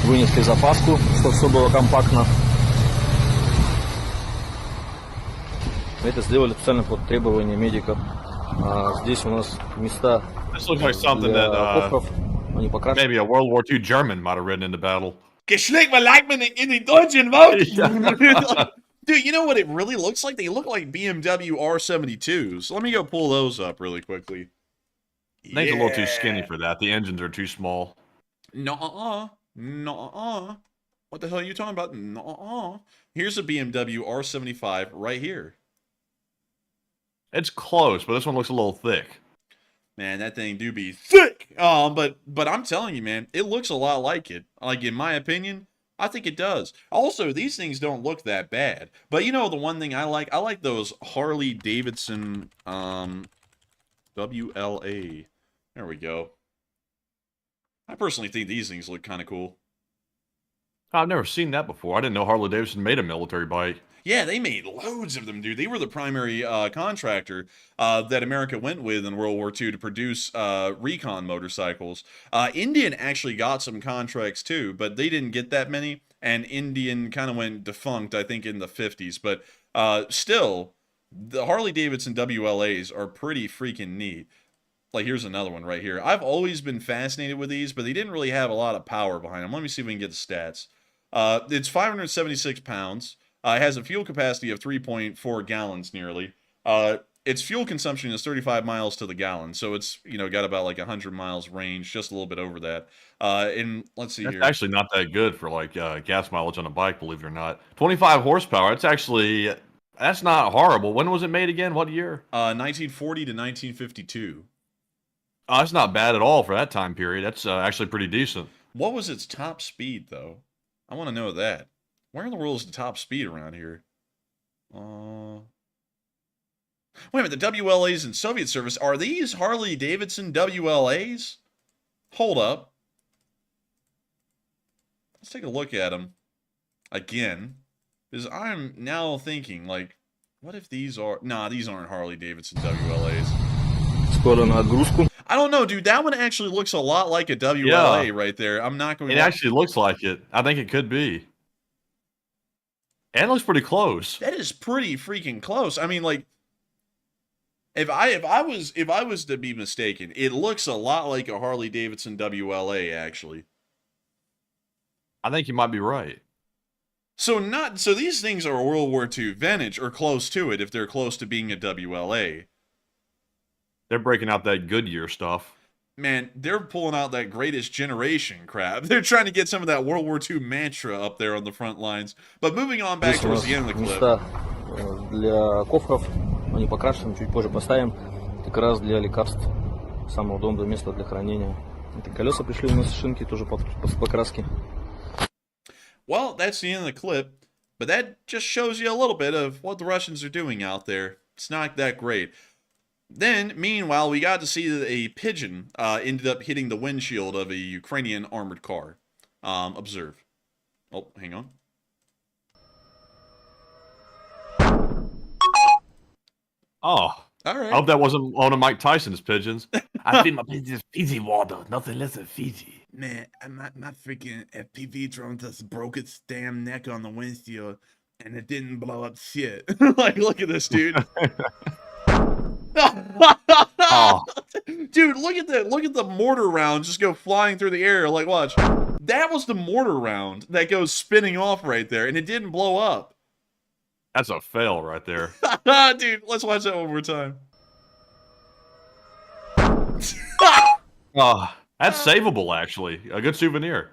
вынесли запаску, чтобы все было компактно. Это сделали специально под требования медиков. Здесь у нас места This looks like something для that кофров. Они покрашены. maybe a World War II German might have ridden into battle. Geschlägt mal Lackman in die Deutschen Welt. Yeah. Dude, you know what it really looks like? They look like BMW R72s. Let me go pull those up really quickly. I think a little too skinny for that. The engines are too small. Nuh-uh. Nuh-uh. What the hell are you talking about? Nuh-uh. Here's a BMW R75 right here. It's close, but this one looks a little thick. Man, that thing do be thick. But I'm telling you, man, it looks a lot like it. Like, in my opinion, I think it does. Also, these things don't look that bad. But you know the one thing I like those Harley Davidson WLA. There we go. I personally think these things look kind of cool. I've never seen that before. I didn't know Harley Davidson made a military bike. Yeah, they made loads of them, dude. They were the primary contractor that America went with in World War II to produce recon motorcycles. Indian actually got some contracts too, but they didn't get that many. And Indian kind of went defunct, I think, in the 50s. But still, the Harley Davidson WLAs are pretty freaking neat. Like, here's another one right here. I've always been fascinated with these, but they didn't really have a lot of power behind them. Let me see if we can get the stats. It's 576 pounds. It has a fuel capacity of 3.4 gallons nearly. Its fuel consumption is 35 miles to the gallon, so it's, you know, got about like 100 miles range, just a little bit over that. And let's see That's here. actually not that good for like gas mileage on a bike, believe it or not. 25 horsepower. That's not horrible. When was it made again? What year? 1940 to 1952. That's not bad at all for that time period. That's actually pretty decent. What was its top speed, though? I want to know that. Where in the world is the top speed around here? Wait a minute, the WLAs in Soviet service, are these Harley Davidson WLAs? Hold up. Let's take a look at them again. Because I'm now thinking, like, what if these are... Nah, these aren't Harley Davidson WLAs. Скоро на отгрузку. I don't know, dude. That one actually looks a lot like a WLA right there. I'm not going to... It actually looks like it. I think it could be. And it looks pretty close. That is pretty freaking close. I mean, like, if I was to be mistaken, it looks a lot like a Harley Davidson WLA, actually. I think you might be right. So these things are World War II vintage, or close to it, if they're close to being a WLA. They're breaking out that Goodyear stuff. Man, they're pulling out that greatest generation crap. They're trying to get some of that World War II mantra up there on the front lines. But moving on back towards the end of the clip. Места для кофров, они покрашены, чуть позже поставим. Как раз для лекарств. Самое удобное место для хранения. Это колеса пришли у нас шинки, тоже по покраске. Well, that's the end of the clip. But that just shows you a little bit of what the Russians are doing out there. It's not that great. Then, meanwhile, we got to see that a pigeon ended up hitting the windshield of a Ukrainian armored car. Observe. Oh, hang on. Oh. All right. I hope that wasn't one of Mike Tyson's pigeons. I feed my pigeons Fiji water, nothing less than Fiji. Man, my freaking FPV drone just broke its damn neck on the windshield, and it didn't blow up shit. Like, look at this, dude. Oh. Dude, look at the mortar round just go flying through the air. Like, watch. That was the mortar round that goes spinning off right there, and it didn't blow up. That's a fail right there. Dude, let's watch that one more time. Oh, that's savable, actually. A good souvenir.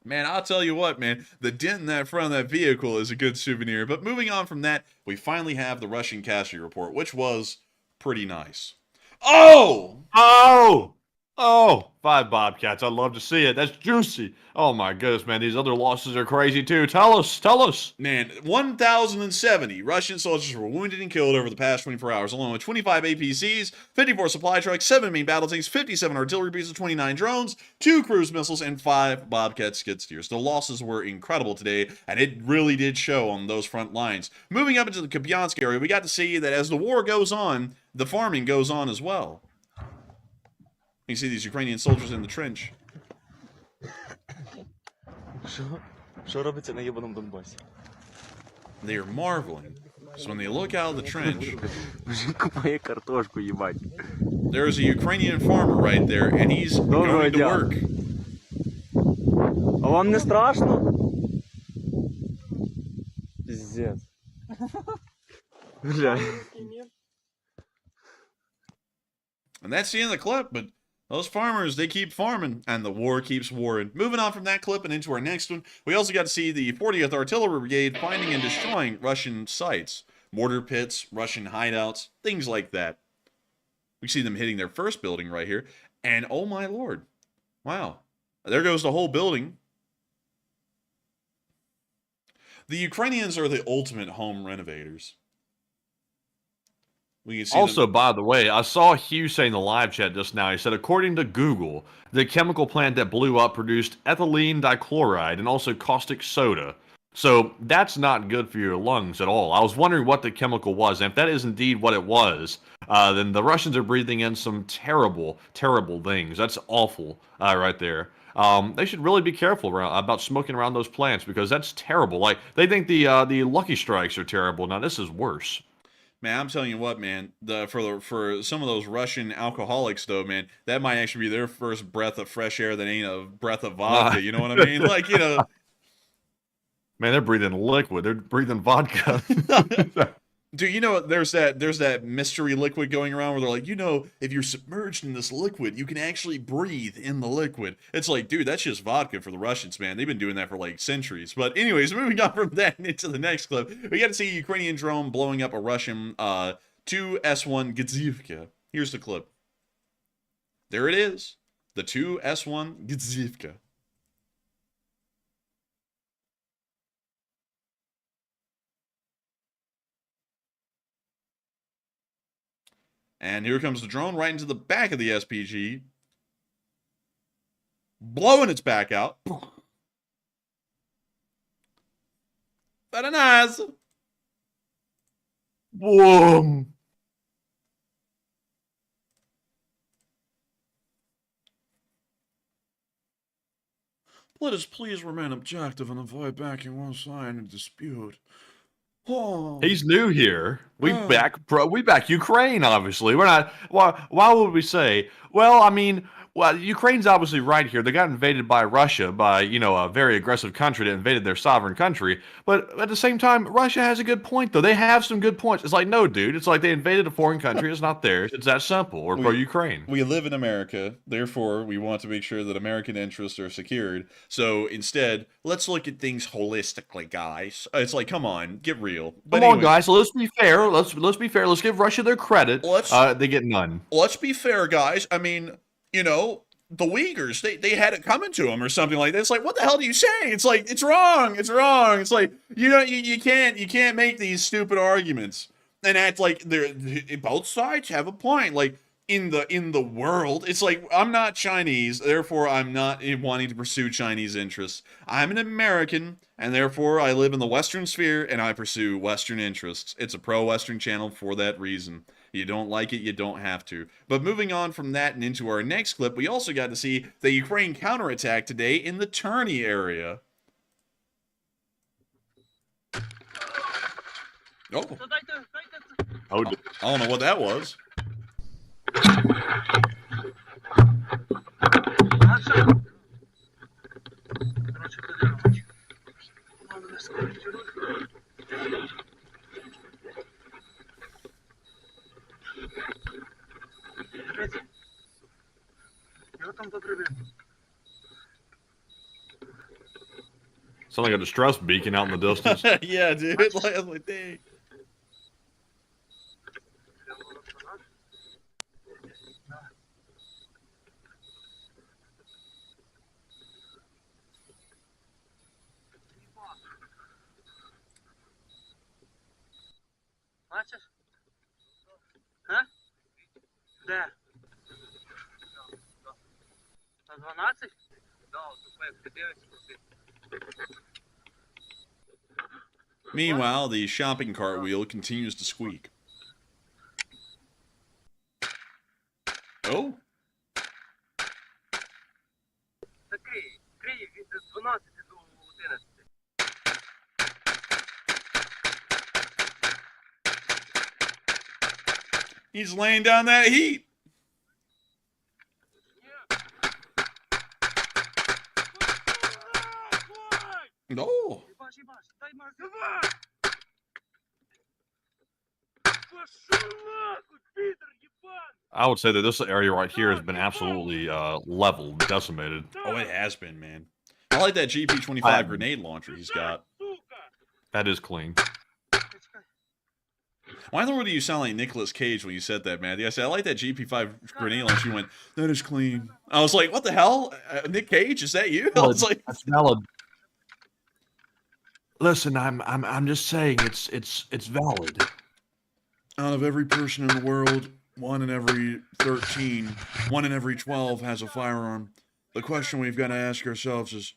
Man, I'll tell you what, man. The dent in that front of that vehicle is a good souvenir. But moving on from that, we finally have the Russian casualty report, which was pretty nice. Oh! Oh! 5 Bobcats. I'd love to see it. That's juicy. Oh my goodness, man. These other losses are crazy too. Tell us. Man, 1,070 Russian soldiers were wounded and killed over the past 24 hours, along with 25 APCs, 54 supply trucks, 7 main battle tanks, 57 artillery pieces, 29 drones, 2 cruise missiles, and 5 Bobcat skid steers. The losses were incredible today, and it really did show on those front lines. Moving up into the Kupiansk area, we got to see that as the war goes on, the farming goes on as well. You see these Ukrainian soldiers in the trench. Що робиться на єбаному Донбасі? They are marveling. So when they look out of the trench, Мужик купає картошку, їбать. there's a Ukrainian farmer right there, and he's going to work. А вам не страшно? Пиздец. Бля. And that's the end of the clip, but those farmers, they keep farming, and the war keeps warring. Moving on from that clip and into our next one, we also got to see the 40th Artillery Brigade finding and destroying Russian sites, mortar pits, Russian hideouts, things like that. We see them hitting their first building right here, and oh my lord, wow, there goes the whole building. The Ukrainians are the ultimate home renovators. We can see Also, them. by the way, I saw Hugh say in the live chat just now, he said, according to Google, the chemical plant that blew up produced ethylene dichloride and also caustic soda. So that's not good for your lungs at all. I was wondering what the chemical was, and if that is indeed what it was, then the Russians are breathing in some terrible, terrible things. That's awful right there. They should really be careful about smoking around those plants, because that's terrible. Like, they think the Lucky Strikes are terrible. Now, this is worse. Man, I'm telling you what, man. For some of those Russian alcoholics, though, man, that might actually be their first breath of fresh air that ain't a breath of vodka. You know what I mean? Like, you know. Man, they're breathing liquid. They're breathing vodka. Dude, you know, there's that mystery liquid going around where they're like, you know, if you're submerged in this liquid, you can actually breathe in the liquid. It's like, dude, that's just vodka for the Russians, man. They've been doing that for like centuries. But anyways, moving on from that into the next clip, we got to see a Ukrainian drone blowing up a Russian 2 S1 Gazivka. Here's the clip. There it is. The 2 S1 Gazivka. And here comes the drone right into the back of the SPG, blowing its back out. Very nice. Boom. Let us please remain objective and avoid backing one side in a dispute. Oh. He's new here. We back Ukraine, obviously. We're not. Why would we say? Well, I mean, Ukraine's obviously right here. They got invaded by Russia, by a very aggressive country that invaded their sovereign country. But at the same time, Russia has a good point, though. They have some good points. It's like, no, dude. It's like they invaded a foreign country. It's not theirs. It's that simple. We're pro-Ukraine. We live in America. Therefore, we want to make sure that American interests are secured. So instead, let's look at things holistically, guys. It's like, come on, get real. But Come on, guys. Let's be fair. Let's be fair. Let's give Russia their credit. They get none. Let's be fair, guys. I mean, the Uyghurs, they had it coming to them or something like that. It's like, what the hell do you say? It's like, it's wrong. It's wrong. It's like, you can't make these stupid arguments and act like both sides have a point. Like, in the world, it's like, I'm not Chinese, therefore I'm not wanting to pursue Chinese interests. I'm an American, and therefore I live in the Western sphere and I pursue Western interests. It's a pro-Western channel for that reason. You don't like it, you don't have to. But moving on from that and into our next clip, we also got to see the Ukraine counterattack today in the Turney area. Oh. I don't know what that was. Sound like a distress beacon out in the distance. Yeah, dude. I was like, dang. Бачиш? А? Де? На 12? Да, Meanwhile, the shopping cart wheel continues to squeak. Oh? Крий від 12 до He's laying down that heat. Oh. Ебашь, ебашь, дай мах. Давай! Пошел нахуй, пидор, ебан! I would say that this area right here has been absolutely leveled, decimated. Oh, it has been, man. I like that GP25 grenade launcher he's got. That is clean. Why in the world do you sound like Nicolas Cage when you said that, man? I said, I like that GP5 grenade launcher. You went, that is clean. I was like, what the hell? Nick Cage, is that you? I was like, that's valid. Listen, I'm just saying it's valid. out of every person in the world, 1 in every 13, 1 in every 12 has a firearm. The question we've got to ask ourselves is,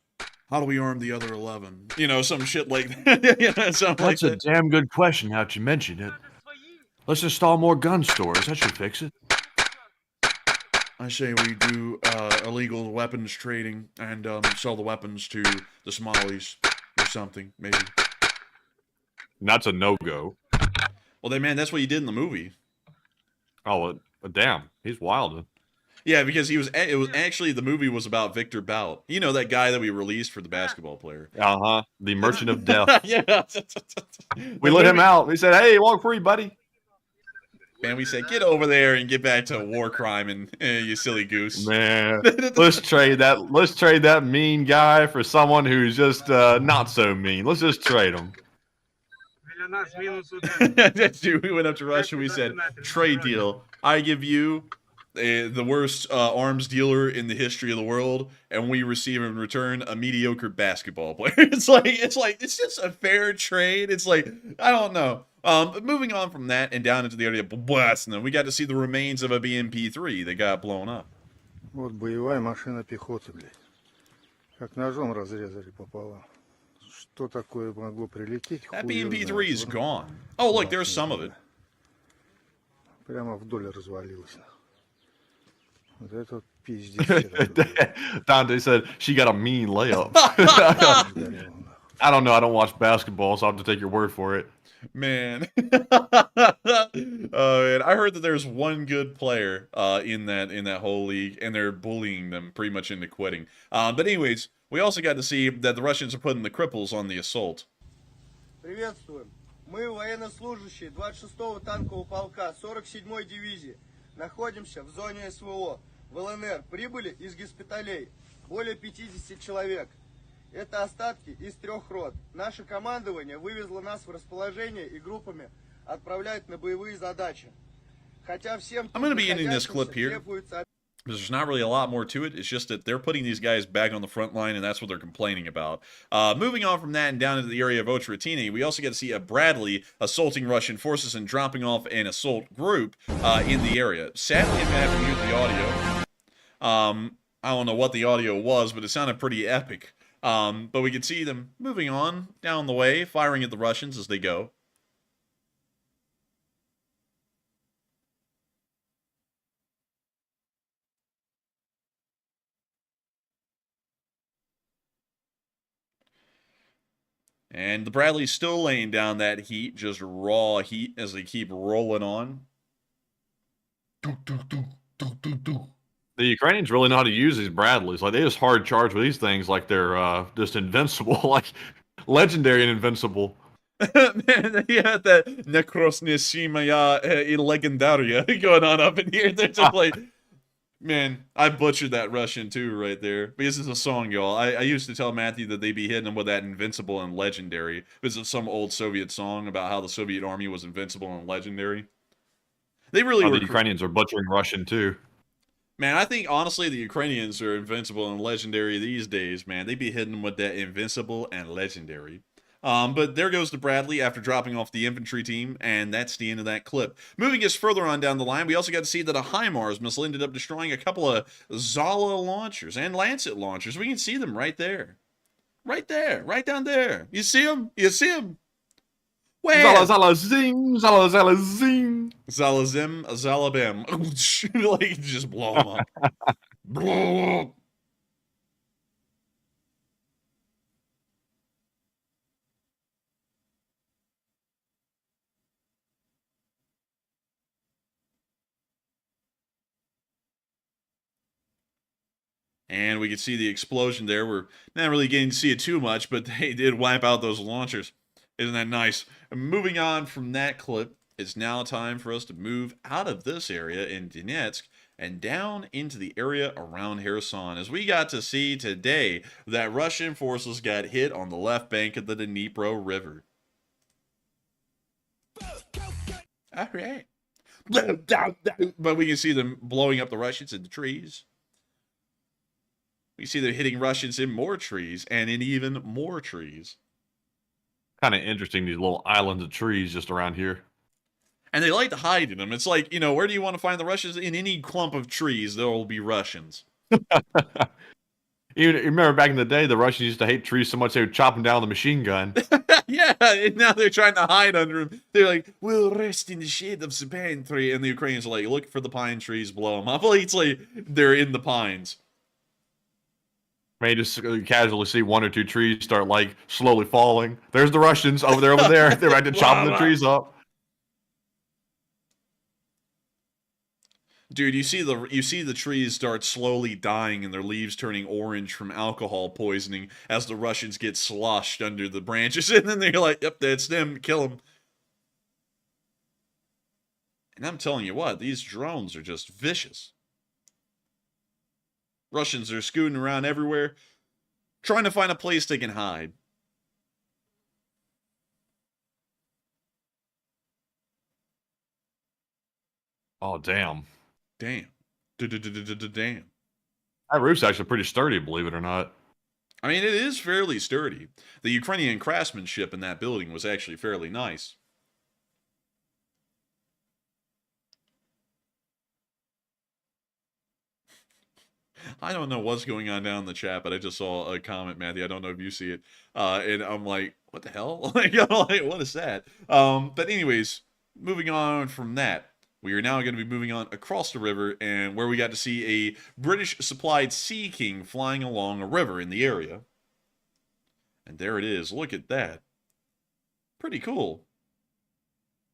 how do we arm the other 11? You know, some shit like that. You know, something That's like a that. damn good question, how you mentioned it. Let's install more gun stores. That should fix it. I say we do illegal weapons trading and sell the weapons to the Somalis or something, maybe. That's a no-go. Well, then, man, that's what he did in the movie. Oh, damn. He's wild. Yeah, because it was actually, the movie was about Victor Bout. You know, that guy that we released for the basketball player. Uh-huh. The Merchant of Death. Yeah. We let him out. We said, hey, walk free, buddy. Man, we said, get over there and get back to war crime and you silly goose. Man, let's trade that mean guy for someone who's just not so mean. Let's just trade him. Dude, we went up to Russia. We said, trade deal. I give you the worst arms dealer in the history of the world, and we receive in return a mediocre basketball player. It's just a fair trade. It's like, I don't know. But moving on from that and down into the area of Blasna, we got to see the remains of a BMP-3 that got blown up. Вот боевая машина пехоты, блядь. Как ножом разрезали пополам. Что такое могло прилететь? That BMP-3 is gone. Oh, look, there's some of it. Прямо вдоль развалилась. Вот это вот пиздец. Dante said she got a mean layup. I don't know. I don't watch basketball, so I'll have to take your word for it. Man. Man, I heard that there's one good player in that whole league, and they're bullying them pretty much into quitting. But anyways, we also got to see that the Russians are putting the cripples on the assault. Приветствуем. Мы, военнослужащие 26-го танкового полка 47-й дивизии, находимся в зоне СВО. В ЛНР прибыли из госпиталей более 50 человек. Это остатки из 3 рот. Наше командование вывезло нас в расположение и группами отправляет на боевые задачи. Хотя всем I'm going to be ending this clip here. There's not really a lot more to it. It's just that they're putting these guys back on the front line, and that's what they're complaining about. Moving on from that and down into the area of Vovchansk, we also get to see a Bradley assaulting Russian forces and dropping off an assault group in the area. Sadly, I'm going to have to mute the audio. I don't know what the audio was, but it sounded pretty epic. But we can see them moving on down the way, firing at the Russians as they go. And the Bradley's still laying down that heat, just raw heat as they keep rolling on. The Ukrainians really know how to use these Bradleys. Like, they just hard charge with these things like they're just invincible, like legendary and invincible. Man, you had that Nekrosnesimaya Legendaria going on up in here. They're just like, man, I butchered that Russian too right there. Because it's a song, y'all. I used to tell Matthew that they'd be hitting him with that invincible and legendary. Because it's some old Soviet song about how the Soviet army was invincible and legendary. They really were. The Ukrainians are butchering Russian too. Man, I think, honestly, the Ukrainians are invincible and legendary these days, man. They be hitting them with that invincible and legendary. But there goes the Bradley after dropping off the infantry team, and that's the end of that clip. Moving us further on down the line, we also got to see that a HIMARS missile ended up destroying a couple of Zala launchers and Lancet launchers. We can see them right there. Right there. Right down there. You see them? You see them? Where? Zala, zala, zing. Zala, zala, zing. Zalazim, Zalabim. Like, just blow them up. Blow them up. And we can see the explosion there. We're not really getting to see it too much, but they did wipe out those launchers. Isn't that nice? Moving on from that clip, it's now time for us to move out of this area in Donetsk and down into the area around Kherson, as we got to see today that Russian forces got hit on the left bank of the Dnipro River. All right. But we can see them blowing up the Russians in the trees. We see them hitting Russians in more trees and in even more trees. Kind of interesting, these little islands of trees just around here. And they like to hide in them. It's like, you know, where do you want to find the Russians? In any clump of trees, there will be Russians. You remember back in the day, the Russians used to hate trees so much they would chop them down with a machine gun. Yeah, and now they're trying to hide under them. They're like, we'll rest in the shade of the pine tree. And the Ukrainians are like, look for the pine trees, blow them up. Like, it's like they're in the pines. May just casually see one or two trees start like slowly falling. There's the Russians over there. They're about to chop the trees up. Dude, you see the trees start slowly dying and their leaves turning orange from alcohol poisoning as the Russians get sloshed under the branches, and then they're like, yep, that's them, kill them. And I'm telling you what, these drones are just vicious. Russians are scooting around everywhere, trying to find a place they can hide. Oh, damn. Damn. Damn. That roof's actually pretty sturdy, believe it or not. I mean, it is fairly sturdy. The Ukrainian craftsmanship in that building was actually fairly nice. I don't know what's going on down in the chat, but I just saw a comment, Matthew. I don't know if you see it. And I'm like, what the hell? Like, I'm like, what is that? But anyways, moving on from that, we are now going to be moving on across the river, and where we got to see a British-supplied Sea King flying along a river in the area. And there it is. Look at that. Pretty cool.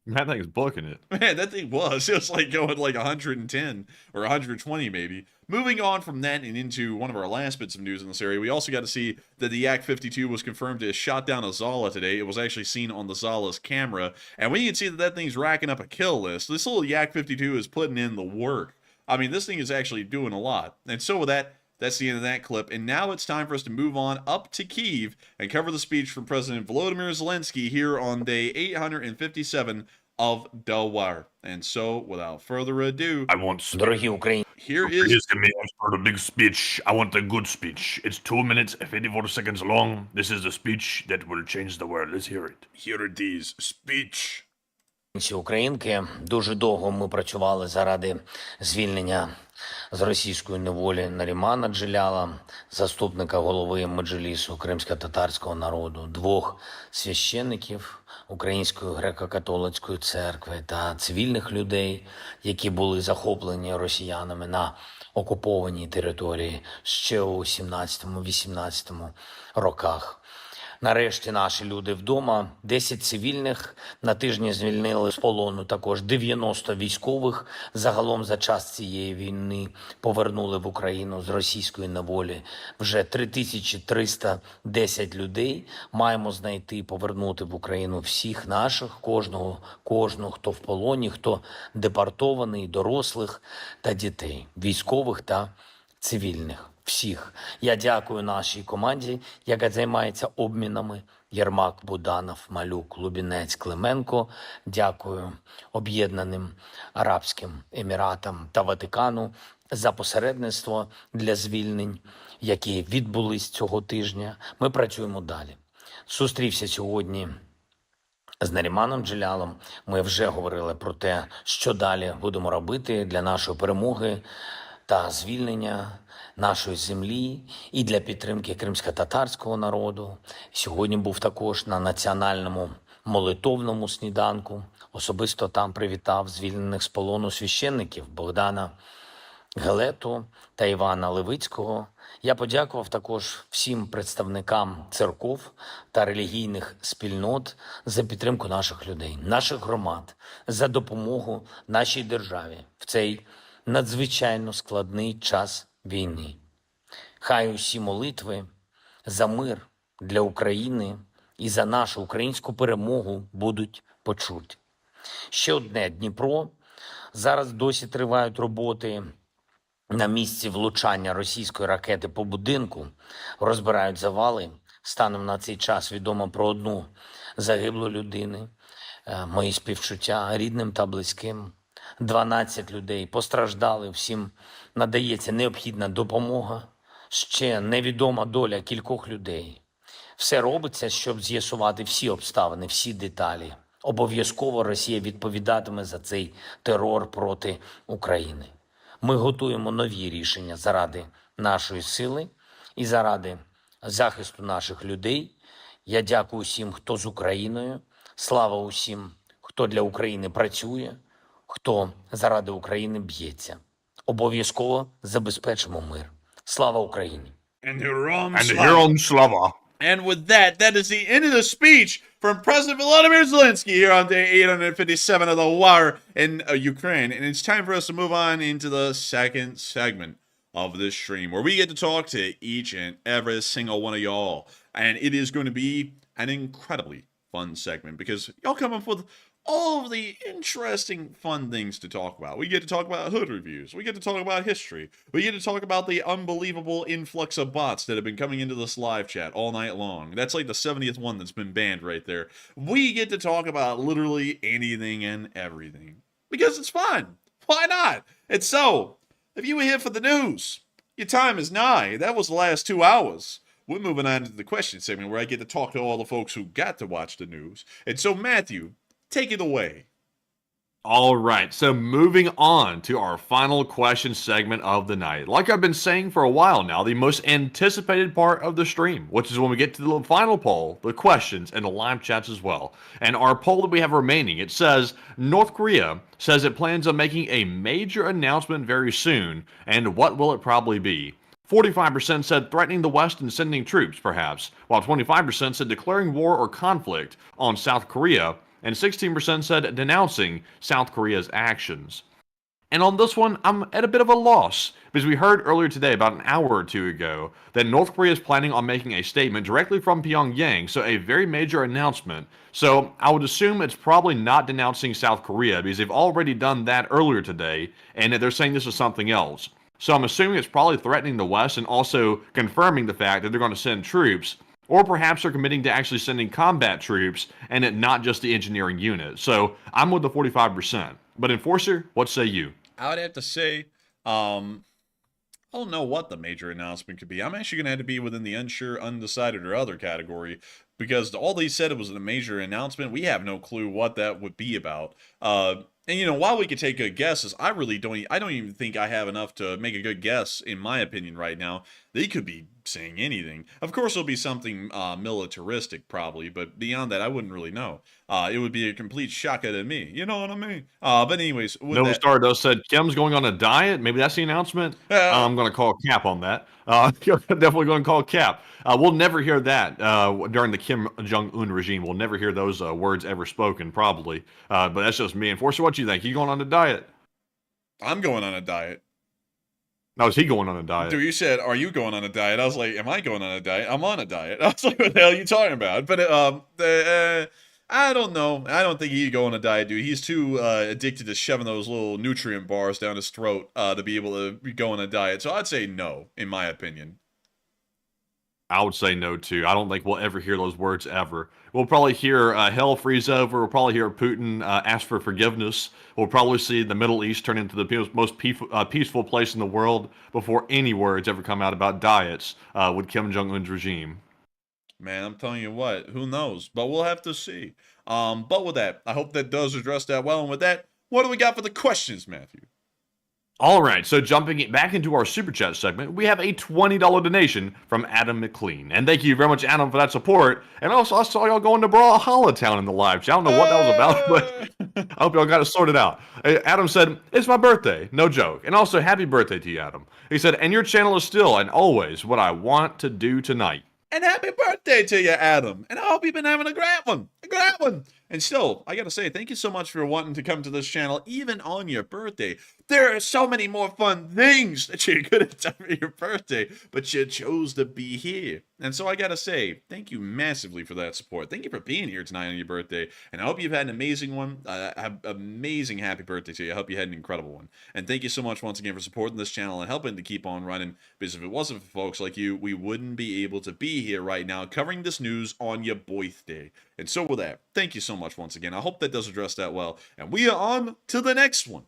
That thing's booking it. Man, that thing was. It was like going like 110 or 120 maybe. Moving on from that and into one of our last bits of news in this area, we also got to see that the Yak-52 was confirmed to have shot down a Zala today. It was actually seen on the Zala's camera. And we can see that that thing's racking up a kill list. This little Yak-52 is putting in the work. I mean, this thing is actually doing a lot. And so with that, that's the end of that clip. And now it's time for us to move on up to Kyiv and cover the speech from President Volodymyr Zelensky here on day 857 of the war. And so, without further ado, I want here is Please give me for the big speech. I want a good speech. It's 2 minutes and 54 seconds long. This is the speech that will change the world. Let's hear it. Here it is, speech. Українки, дуже довго ми працювали заради звільнення з російської неволі Нарімана Джеляла, заступника голови Меджлісу кримсько-татарського народу, двох священників Української греко-католицької церкви та цивільних людей, які були захоплені росіянами на окупованій території ще у 17-18 роках. Нарешті наші люди вдома. 10 цивільних на тижні звільнили з полону. Також 90 військових загалом за час цієї війни повернули в Україну з російської неволі. Вже 3310 людей маємо знайти і повернути в Україну всіх наших, кожного, хто в полоні, хто депортований, дорослих та дітей, військових та цивільних. Всіх. Я дякую нашій команді, яка займається обмінами. Єрмак, Буданов, Малюк, Лубінець, Клименко. Дякую Об'єднаним Арабським Еміратам та Ватикану за посередництво для звільнень, які відбулись цього тижня. Ми працюємо далі. Зустрівся сьогодні з Наріманом Джелялом. Ми вже говорили про те, що далі будемо робити для нашої перемоги та звільнення нашої землі і для підтримки кримсько-татарського народу. Сьогодні був також на національному молитовному сніданку. Особисто там привітав звільнених з полону священників Богдана Гелету та Івана Левицького. Я подякував також всім представникам церков та релігійних спільнот за підтримку наших людей, наших громад, за допомогу нашій державі в цей надзвичайно складний час війни. Хай усі молитви за мир для України і за нашу українську перемогу будуть почуті. Ще одне: Дніпро. Зараз досі тривають роботи на місці влучання російської ракети по будинку, розбирають завали. Станом на цей час відомо про одну загиблу людину. Мої співчуття рідним та близьким. 12 людей постраждали, всім надається необхідна допомога. Ще невідома доля кількох людей. Все робиться, щоб з'ясувати всі обставини, всі деталі. Обов'язково Росія відповідатиме за цей терор проти України. Ми готуємо нові рішення заради нашої сили і заради захисту наших людей. Я дякую всім, хто з Україною. Слава усім, хто для України працює, хто заради України б'ється. Обов'язково забезпечимо мир. Слава Україні! And Herom Slava. And with that, that is the end of the speech from President Volodymyr Zelensky here on day 857 of the war in Ukraine. And it's time for us to move on into the second segment of this stream, where we get to talk to each and every single one of y'all. And it is going to be an incredibly fun segment, because y'all come up with all of the interesting, fun things to talk about. We get to talk about hood reviews. We get to talk about history. We get to talk about the unbelievable influx of bots that have been coming into this live chat all night long. That's like the 70th one that's been banned right there. We get to talk about literally anything and everything, because it's fun. Why not? And so, if you were here for the news, your time is nigh. That was the last 2 hours. We're moving on to the question segment, where I get to talk to all the folks who got to watch the news. And so, Matthew, take it away. All right, so moving on to our final question segment of the night. Like I've been saying for a while now, the most anticipated part of the stream, which is when we get to the final poll, the questions, and the live chats as well. And our poll that we have remaining, it says, North Korea says it plans on making a major announcement very soon, and what will it probably be? 45% said threatening the West and sending troops, perhaps, while 25% said declaring war or conflict on South Korea, and 16% said denouncing South Korea's actions. And on this one, I'm at a bit of a loss, because we heard earlier today, about an hour or two ago, that North Korea is planning on making a statement directly from Pyongyang, so a very major announcement. So I would assume it's probably not denouncing South Korea, because they've already done that earlier today, and that they're saying this is something else. So I'm assuming it's probably threatening the West and also confirming the fact that they're going to send troops, or perhaps they're committing to actually sending combat troops and it not just the engineering unit. So I'm with the 45%. But Enforcer, what say you? I would have to say, I don't know what the major announcement could be. I'm actually going to have to be within the unsure, undecided, or other category, because all they said it was a major announcement. We have no clue what that would be about. And, you know, while we could take good guesses, I don't even think I have enough to make a good guess, in my opinion, right now. They could be saying anything. Of course, it'll be something militaristic, probably, but beyond that, I wouldn't really know. It would be a complete shocker to me. You know what I mean? But anyways. Nova Stardust said Kim's going on a diet. Maybe that's the announcement. I'm going to call Cap on that. Definitely going to call Cap. We'll never hear that during the Kim Jong-un regime. We'll never hear those words ever spoken, probably. But that's just me. Enforcer, what do you think? You going on a diet? I'm going on a diet. No, is he going on a diet? Dude, you said, are you going on a diet? I was like, am I going on a diet? I'm on a diet. I was like, what the hell are you talking about? But I don't know. I don't think he'd go on a diet, dude. He's too addicted to shoving those little nutrient bars down his throat to be able to go on a diet. So I'd say no, in my opinion. I would say no, too. I don't think we'll ever hear those words ever. We'll probably hear hell freeze over. We'll probably hear Putin ask for forgiveness. We'll probably see the Middle East turn into the most peaceful place in the world before any words ever come out about diets with Kim Jong-un's regime. Man, I'm telling you what, who knows? But we'll have to see. But with that, I hope that does address that well. And with that, what do we got for the questions, Matthew? All right, so jumping back into our Super Chat segment, we have a $20 donation from Adam McLean. And thank you very much, Adam, for that support. And also, I saw y'all going to Brawlhalla Town in the live chat. I don't know what that was about, but I hope y'all got it sorted out. Adam said, it's my birthday. No joke. And also, happy birthday to you, Adam. He said, and your channel is still and always what I want to do tonight. And happy birthday to you, Adam. And I hope you've been having a great one. Grab one. And still, I gotta say, thank you so much for wanting to come to this channel, even on your birthday. There are so many more fun things that you could have done for your birthday, but you chose to be here. And so I gotta say, thank you massively for that support. Thank you for being here tonight on your birthday, and I hope you've had an amazing one. Amazing happy birthday to you. I hope you had an incredible one. And thank you so much once again for supporting this channel and helping to keep on running, because if it wasn't for folks like you, we wouldn't be able to be here right now covering this news on your birthday. And so with that, thank you so much once again. I hope that does address that well. And we are on to the next one.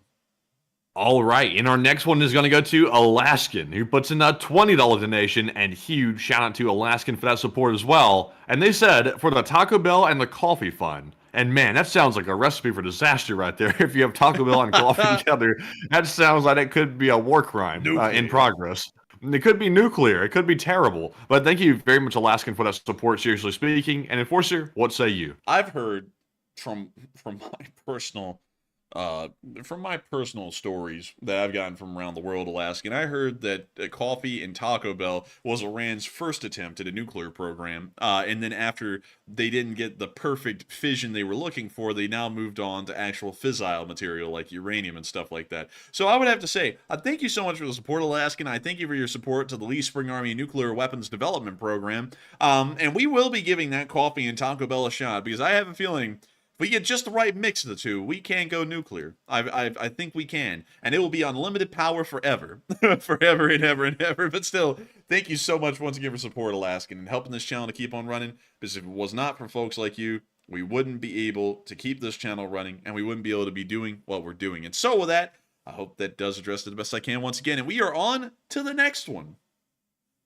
All right, and our next one is going to go to Alaskan, who puts in a $20 donation, and huge shout out to Alaskan for that support as well. And they said, for the Taco Bell and the coffee fund. And man, that sounds like a recipe for disaster right there. If you have Taco Bell and coffee together, that sounds like it could be a war crime in progress. It could be nuclear. It could be terrible. But thank you very much, Alaskan, for that support, seriously speaking. And Enforcer, what say you? I've heard from my personal stories that I've gotten from around the world, Alaskan, I heard that coffee and Taco Bell was Iran's first attempt at a nuclear program, and then after they didn't get the perfect fission they were looking for, they now moved on to actual fissile material like uranium and stuff like that. So I would have to say, thank you so much for the support, Alaskan. I thank you for your support to the Lee Spring Army Nuclear Weapons Development Program, and we will be giving that coffee and Taco Bell a shot, because I have a feeling if we get just the right mix of the two, we can go nuclear. I think we can. And it will be unlimited power forever. Forever and ever and ever. But still, thank you so much once again for support, Alaskan, and helping this channel to keep on running. Because if it was not for folks like you, we wouldn't be able to keep this channel running, and we wouldn't be able to be doing what we're doing. And so with that, I hope that does address it the best I can once again. And we are on to the next one.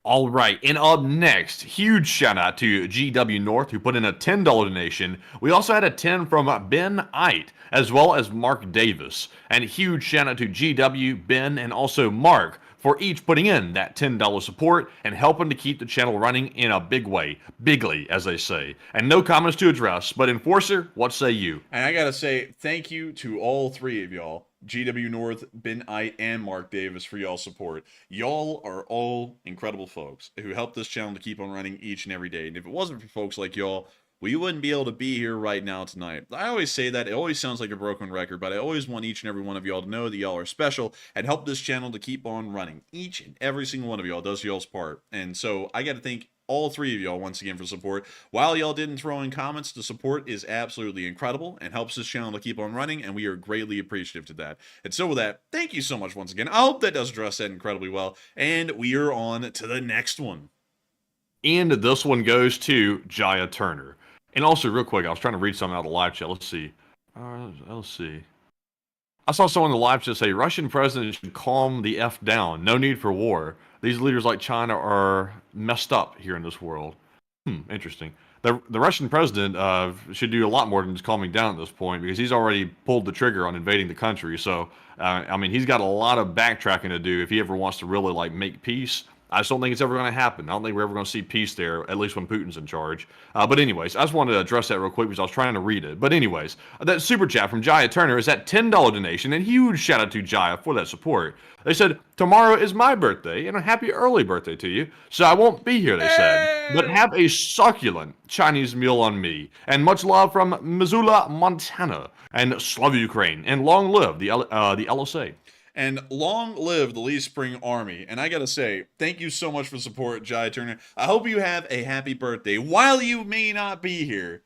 All right, and up next, huge shout out to GW North, who put in a $10 donation. We also had a 10 from Ben Ite, as well as Mark Davis. And huge shout out to GW, Ben, and also Mark for each putting in that $10 support and helping to keep the channel running in a big way. Bigly, as they say. And no comments to address, but Enforcer, what say you? And I gotta say, thank you to all three of y'all. GW North, Ben Ite, and Mark Davis for y'all support. Y'all are all incredible folks who help this channel to keep on running each and every day. And if it wasn't for folks like y'all, we wouldn't be able to be here right now tonight. I always say that. It always sounds like a broken record, but I always want each and every one of y'all to know that y'all are special and help this channel to keep on running. Each and every single one of y'all does y'all's part. And so I got to thank all three of y'all once again for support. While y'all didn't throw in comments, the support is absolutely incredible and helps this channel to keep on running, and we are greatly appreciative to that. And so with that, thank you so much once again. I hope that does address that incredibly well, and we are on to the next one. And this one goes to Jaya Turner. And also, real quick, I was trying to read something out of the live chat. Let's see. I saw someone in the live chat say, Russian president should calm the F down. No need for war. These leaders like China are messed up here in this world. Interesting. The Russian president should do a lot more than just calming down at this point, because he's already pulled the trigger on invading the country. So, I mean, he's got a lot of backtracking to do if he ever wants to really, like, make peace. I just don't think it's ever going to happen. I don't think we're ever going to see peace there, at least when Putin's in charge. But anyways, I just wanted to address that real quick because I was trying to read it. But anyways, that super chat from Jaya Turner is that $10 donation, and huge shout out to Jaya for that support. They said, tomorrow is my birthday, and a happy early birthday to you. So I won't be here, they said. But have a succulent Chinese meal on me. And much love from Missoula, Montana. And Slava Ukraine. And long live the LSA. And long live the Lee Spring Army. And I gotta say, thank you so much for support, Jai Turner. I hope you have a happy birthday while you may not be here,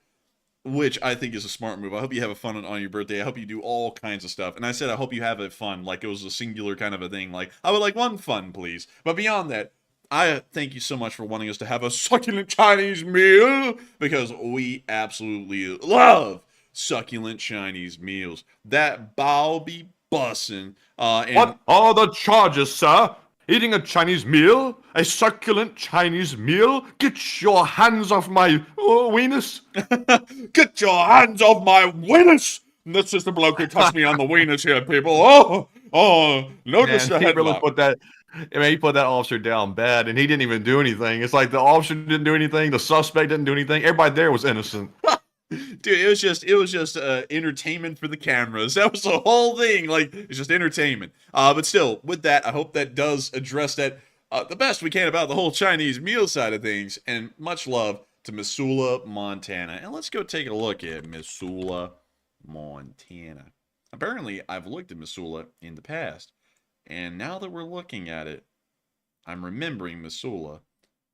which I think is a smart move. I hope you have a fun on your birthday. I hope you do all kinds of stuff. And I said I hope you have it fun, like it was a singular kind of a thing. Like, I would like one fun, please. But beyond that, I thank you so much for wanting us to have a succulent Chinese meal, because we absolutely love succulent Chinese meals. That bao be bussin'. What are the charges, sir? Eating a Chinese meal? A succulent Chinese meal? Get your hands off my weenus. Get your hands off my weenus. That's just the bloke who touched me on the weenus here, people. Notice the headlock. He put that officer down bad, and he didn't even do anything. It's like the officer didn't do anything, the suspect didn't do anything. Everybody there was innocent. Dude, it was just entertainment for the cameras. That was the whole thing. Like, it's just entertainment. But still, with that, I hope that does address that the best we can about the whole Chinese meal side of things. And much love to Missoula, Montana. And let's go take a look at Missoula, Montana. Apparently, I've looked at Missoula in the past. And now that we're looking at it, I'm remembering Missoula.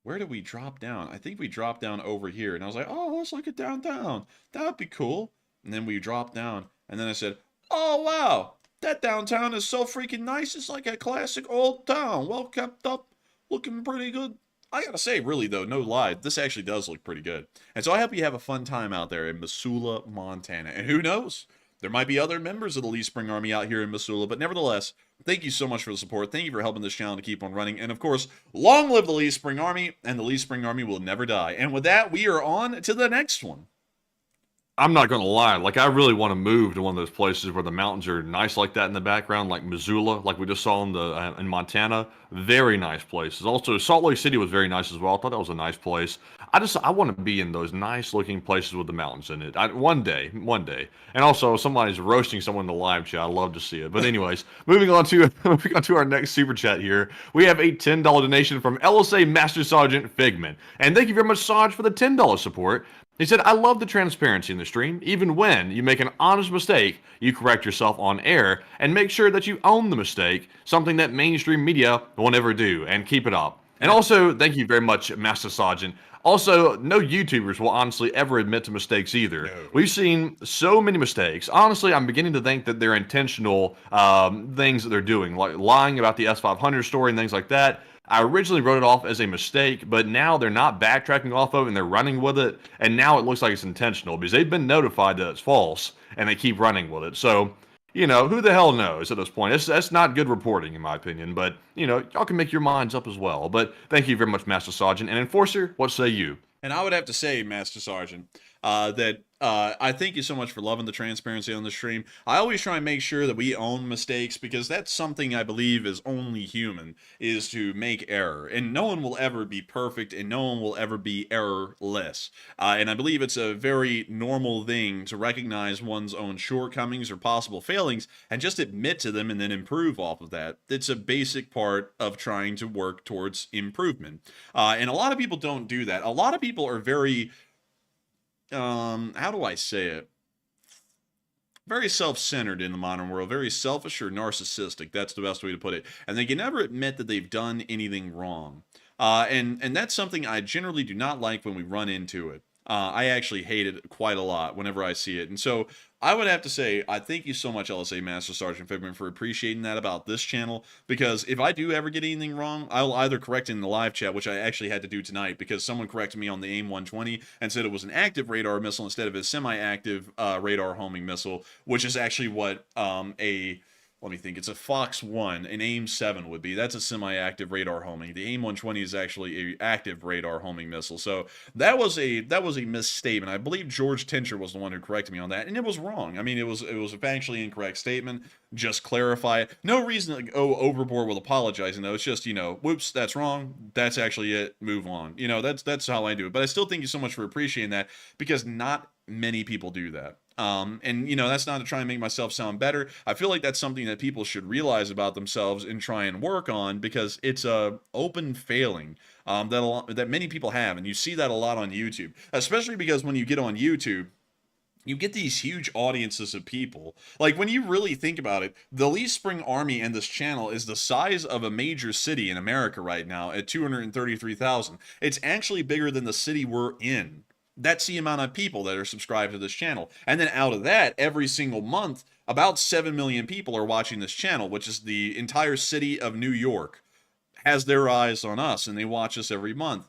Where did we drop down? I think we dropped down over here. And I was like, oh, let's look at downtown. That would be cool. And then we dropped down. And then I said, oh, wow. That downtown is so freaking nice. It's like a classic old town. Well kept up. Looking pretty good. I gotta say, really, though, no lie, this actually does look pretty good. And so I hope you have a fun time out there in Missoula, Montana. And who knows? There might be other members of the Lee Spring Army out here in Missoula. But nevertheless, thank you so much for the support. Thank you for helping this channel to keep on running. And of course, long live the Lee Spring Army. And the Lee Spring Army will never die. And with that, we are on to the next one. I'm not going to lie. Like, I really want to move to one of those places where the mountains are nice like that in the background, like Missoula, like we just saw in Montana. Very nice places. Also, Salt Lake City was very nice as well. I thought that was a nice place. I want to be in those nice looking places with the mountains in it. One day. And also, somebody's roasting someone in the live chat. I'd love to see it. But anyways, moving on to our next super chat here. We have a $10 donation from LSA Master Sergeant Figment. And thank you very much, Sarge, for the $10 support. He said, I love the transparency in the stream. Even when you make an honest mistake, you correct yourself on air and make sure that you own the mistake, something that mainstream media won't ever do, and keep it up. And also, thank you very much, Master Sergeant. Also, no YouTubers will honestly ever admit to mistakes either. No. We've seen so many mistakes. Honestly, I'm beginning to think that they're intentional things that they're doing, like lying about the S500 story and things like that. I originally wrote it off as a mistake, but now they're not backtracking off of it and they're running with it. And now it looks like it's intentional because they've been notified that it's false and they keep running with it. So, you know, who the hell knows at this point? That's not good reporting, in my opinion. But, you know, y'all can make your minds up as well. But thank you very much, Master Sergeant. And Enforcer, what say you? And I would have to say, Master Sergeant, that I thank you so much for loving the transparency on the stream. I always try and make sure that we own mistakes because that's something I believe is only human, is to make error. And no one will ever be perfect and no one will ever be errorless. And I believe it's a very normal thing to recognize one's own shortcomings or possible failings and just admit to them and then improve off of that. It's a basic part of trying to work towards improvement. And a lot of people don't do that. A lot of people are very... how do I say it? Very self-centered in the modern world, very selfish or narcissistic. That's the best way to put it. And they can never admit that they've done anything wrong. And that's something I generally do not like when we run into it. I actually hate it quite a lot whenever I see it. And so I would have to say, I thank you so much, LSA Master Sergeant Figment, for appreciating that about this channel, because if I do ever get anything wrong, I'll either correct it in the live chat, which I actually had to do tonight, because someone corrected me on the AIM-120 and said it was an active radar missile instead of a semi-active radar homing missile, which is actually what let me think, it's a Fox 1, an AIM-7 would be. That's a semi-active radar homing. The AIM-120 is actually a active radar homing missile. So that was a misstatement. I believe George Tincher was the one who corrected me on that, and it was wrong. I mean, it was a factually incorrect statement. Just clarify it. No reason to go overboard with apologizing, though. It's just, you know, whoops, that's wrong. That's actually it. Move on. You know, that's how I do it. But I still thank you so much for appreciating that, because not many people do that. And, you know, that's not to try and make myself sound better. I feel like that's something that people should realize about themselves and try and work on, because it's a open failing that many people have. And you see that a lot on YouTube, especially because when you get on YouTube, you get these huge audiences of people. Like, when you really think about it, the Lee Spring Army and this channel is the size of a major city in America right now at 233,000. It's actually bigger than the city we're in. That's the amount of people that are subscribed to this channel. And then out of that, every single month, about 7 million people are watching this channel, which is the entire city of New York has their eyes on us, and they watch us every month.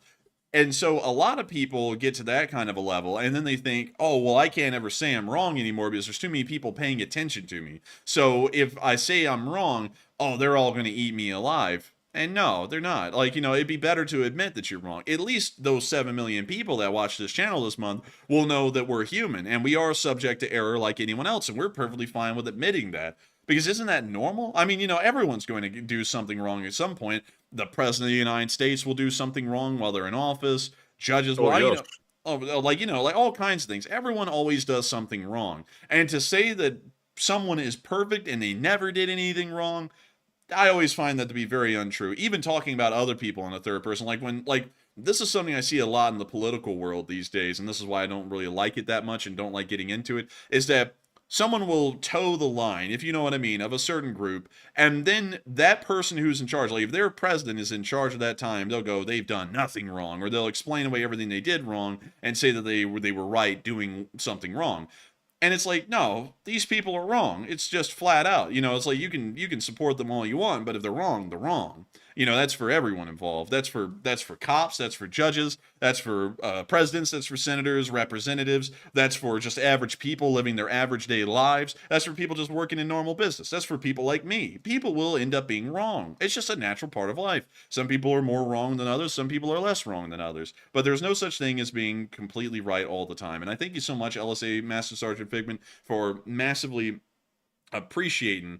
And so a lot of people get to that kind of a level, and then they think, oh, well, I can't ever say I'm wrong anymore because there's too many people paying attention to me. So if I say I'm wrong, oh, they're all going to eat me alive. And no, they're not. Like, you know, it'd be better to admit that you're wrong. At least those 7 million people that watch this channel this month will know that we're human, and we are subject to error like anyone else, and we're perfectly fine with admitting that. Because isn't that normal? I mean, you know, everyone's going to do something wrong at some point. The President of the United States will do something wrong while they're in office. Judges will, you know, like all kinds of things. Everyone always does something wrong. And to say that someone is perfect and they never did anything wrong, I always find that to be very untrue. Even talking about other people in the third person, this is something I see a lot in the political world these days, and this is why I don't really like it that much and don't like getting into it, is that someone will toe the line, if you know what I mean, of a certain group, and then that person who's in charge, like if their president is in charge at that time, they'll go, they've done nothing wrong, or they'll explain away everything they did wrong and say that they were right doing something wrong. And it's like, no, these people are wrong. It's just flat out. It's like you can support them all you want, but if they're wrong, they're wrong. That's for everyone involved. That's for cops, that's for judges, that's for presidents, that's for senators, representatives, that's for just average people living their average day lives. That's for people just working in normal business. That's for people like me. People will end up being wrong. It's just a natural part of life. Some people are more wrong than others, some people are less wrong than others. But there's no such thing as being completely right all the time. And I thank you so much, LSA Master Sergeant Figman, for massively appreciating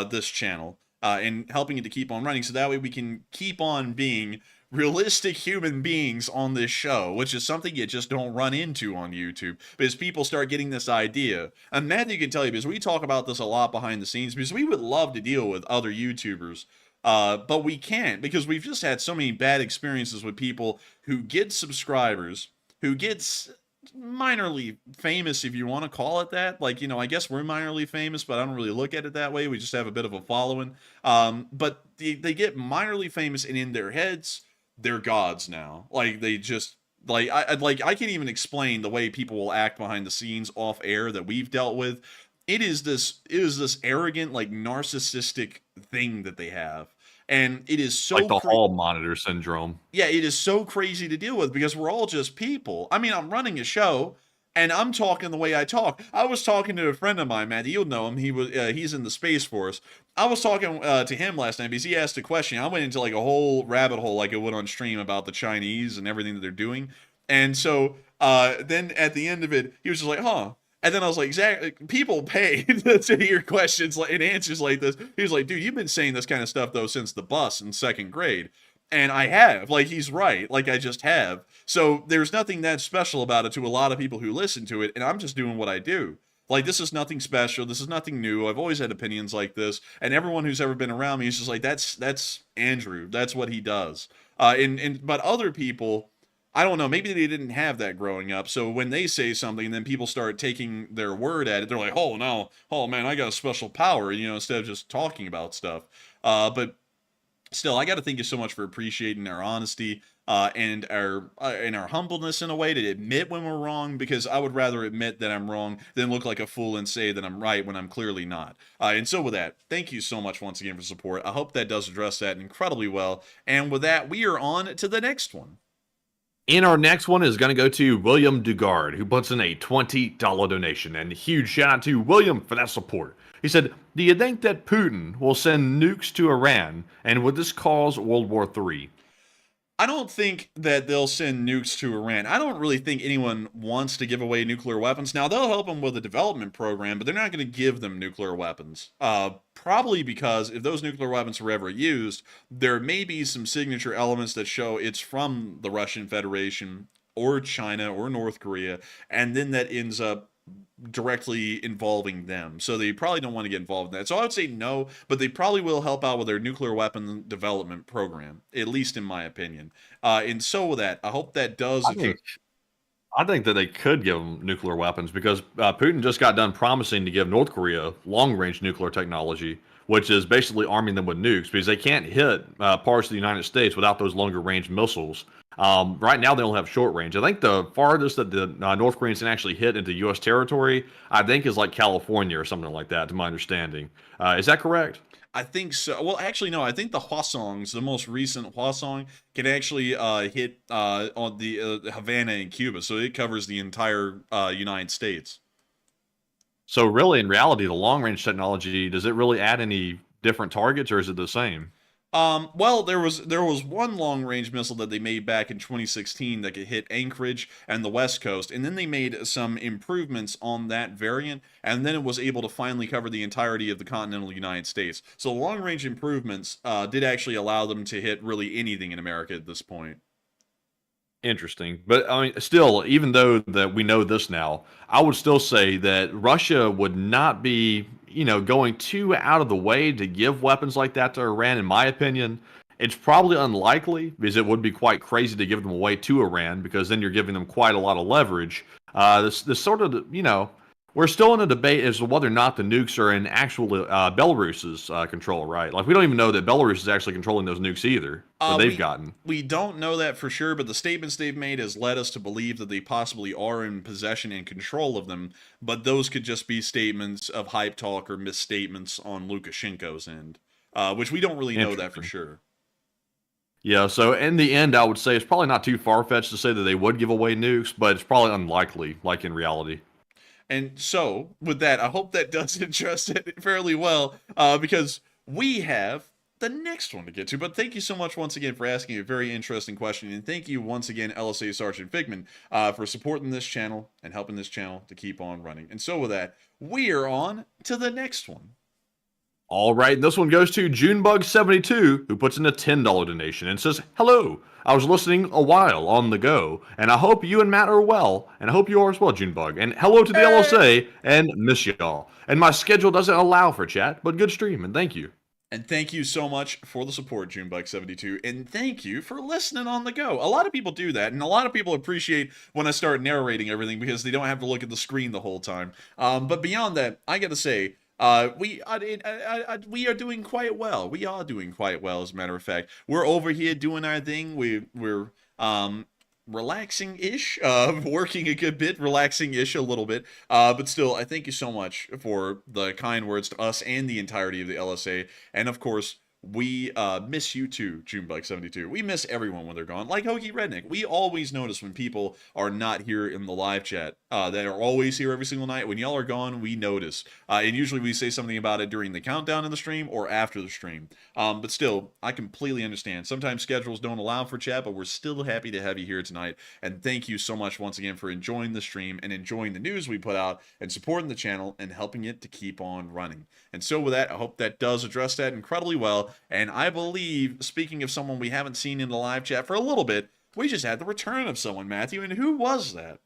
this channel. And helping it to keep on running, so that way we can keep on being realistic human beings on this show, which is something you just don't run into on YouTube, because people start getting this idea. And Matthew can tell you, because we talk about this a lot behind the scenes, because we would love to deal with other YouTubers, but we can't, because we've just had so many bad experiences with people who get subscribers, who gets minorly famous, if you want to call it that. I guess we're minorly famous, but I don't really look at it that way. We just have a bit of a following. But they get minorly famous, and in their heads, they're gods now. They just I can't even explain the way people will act behind the scenes off air that we've dealt with. It is this arrogant, narcissistic thing that they have. And it is so like the hall monitor syndrome. Yeah, it is so crazy to deal with, because we're all just people. I mean, I'm running a show, and I'm talking the way I talk. I was talking to a friend of mine, Matt. You'll know him. He's in the Space Force. I was talking to him last night because he asked a question. I went into a whole rabbit hole, like I would on stream, about the Chinese and everything that they're doing. And so then at the end of it, he was just like, huh. And then I was like, exactly, people pay to hear questions and answers like this. He was like, dude, you've been saying this kind of stuff, though, since the bus in second grade. And I have. He's right. I just have. So there's nothing that special about it to a lot of people who listen to it, and I'm just doing what I do. This is nothing special. This is nothing new. I've always had opinions like this, and everyone who's ever been around me is just like, that's Andrew. That's what he does. But other people, I don't know, maybe they didn't have that growing up, so when they say something, then people start taking their word at it. They're like, oh, no, oh, man, I got a special power, instead of just talking about stuff. But still, I got to thank you so much for appreciating our honesty and our humbleness in a way to admit when we're wrong, because I would rather admit that I'm wrong than look like a fool and say that I'm right when I'm clearly not. And so with that, thank you so much once again for support. I hope that does address that incredibly well. And with that, we are on to the next one. In our next one is going to go to William Dugard, who puts in a $20 donation. And a huge shout out to William for that support. He said, do you think that Putin will send nukes to Iran, and would this cause World War III? I don't think that they'll send nukes to Iran. I don't really think anyone wants to give away nuclear weapons. Now, they'll help them with a development program, but they're not going to give them nuclear weapons. Probably because if those nuclear weapons were ever used, there may be some signature elements that show it's from the Russian Federation or China or North Korea, and then that ends up directly involving them. So they probably don't want to get involved in that. So I would say no, but they probably will help out with their nuclear weapon development program, at least in my opinion. And so with that, I hope that does. I think that they could give them nuclear weapons, because Putin just got done promising to give North Korea long-range nuclear technology, which is basically arming them with nukes, because they can't hit parts of the United States without those longer-range missiles. Right now, they only have short range. I think the farthest that the North Koreans can actually hit into U.S. territory, I think, is like California or something like that, to my understanding. Is that correct? I think so. Well, actually, no. I think the Hwasongs, the most recent Hwasong, can actually hit on the Havana in Cuba. So it covers the entire United States. So really, in reality, the long-range technology, does it really add any different targets, or is it the same? Well, there was one long-range missile that they made back in 2016 that could hit Anchorage and the West Coast, and then they made some improvements on that variant, and then it was able to finally cover the entirety of the continental United States. So long-range improvements did actually allow them to hit really anything in America at this point. Interesting. But I mean, still, even though that we know this now, I would still say that Russia would not be going too out of the way to give weapons like that to Iran, in my opinion. It's probably unlikely because it would be quite crazy to give them away to Iran because then you're giving them quite a lot of leverage. This sort of, we're still in a debate as to whether or not the nukes are in actual Belarus's control, right? Like, we don't even know that Belarus is actually controlling those nukes either that they've gotten. We don't know that for sure, but the statements they've made has led us to believe that they possibly are in possession and control of them, but those could just be statements of hype talk or misstatements on Lukashenko's end, which we don't really know that for sure. Yeah, so in the end, I would say it's probably not too far-fetched to say that they would give away nukes, but it's probably unlikely, like in reality. And so, with that, I hope that does address it fairly well, because we have the next one to get to. But thank you so much once again for asking a very interesting question, and thank you once again, LSA Sergeant Figman, for supporting this channel and helping this channel to keep on running. And so with that, we are on to the next one. All right, and this one goes to Junebug72, who puts in a $10 donation and says, "Hello, I was listening a while on the go, and I hope you and Matt are well, and I hope you are as well, Junebug. And hello to the LSA, and miss y'all. And my schedule doesn't allow for chat, but good stream, and thank you." And thank you so much for the support, Junebug72, and thank you for listening on the go. A lot of people do that, and a lot of people appreciate when I start narrating everything because they don't have to look at the screen the whole time. But beyond that, I gotta say, we are doing quite well. We are doing quite well, as a matter of fact. We're over here doing our thing. We're relaxing-ish, working a good bit, relaxing-ish a little bit. But still, I thank you so much for the kind words to us and the entirety of the LSA. And of course, we miss you too, Junebug72. We miss everyone when they're gone. Like Hoagie Redneck, we always notice when people are not here in the live chat, that are always here every single night. When y'all are gone, we notice. And usually we say something about it during the countdown in the stream or after the stream. But still, I completely understand. Sometimes schedules don't allow for chat, but we're still happy to have you here tonight. And thank you so much once again for enjoying the stream and enjoying the news we put out and supporting the channel and helping it to keep on running. And so with that, I hope that does address that incredibly well. And I believe, speaking of someone we haven't seen in the live chat for a little bit, we just had the return of someone, Matthew. And who was that?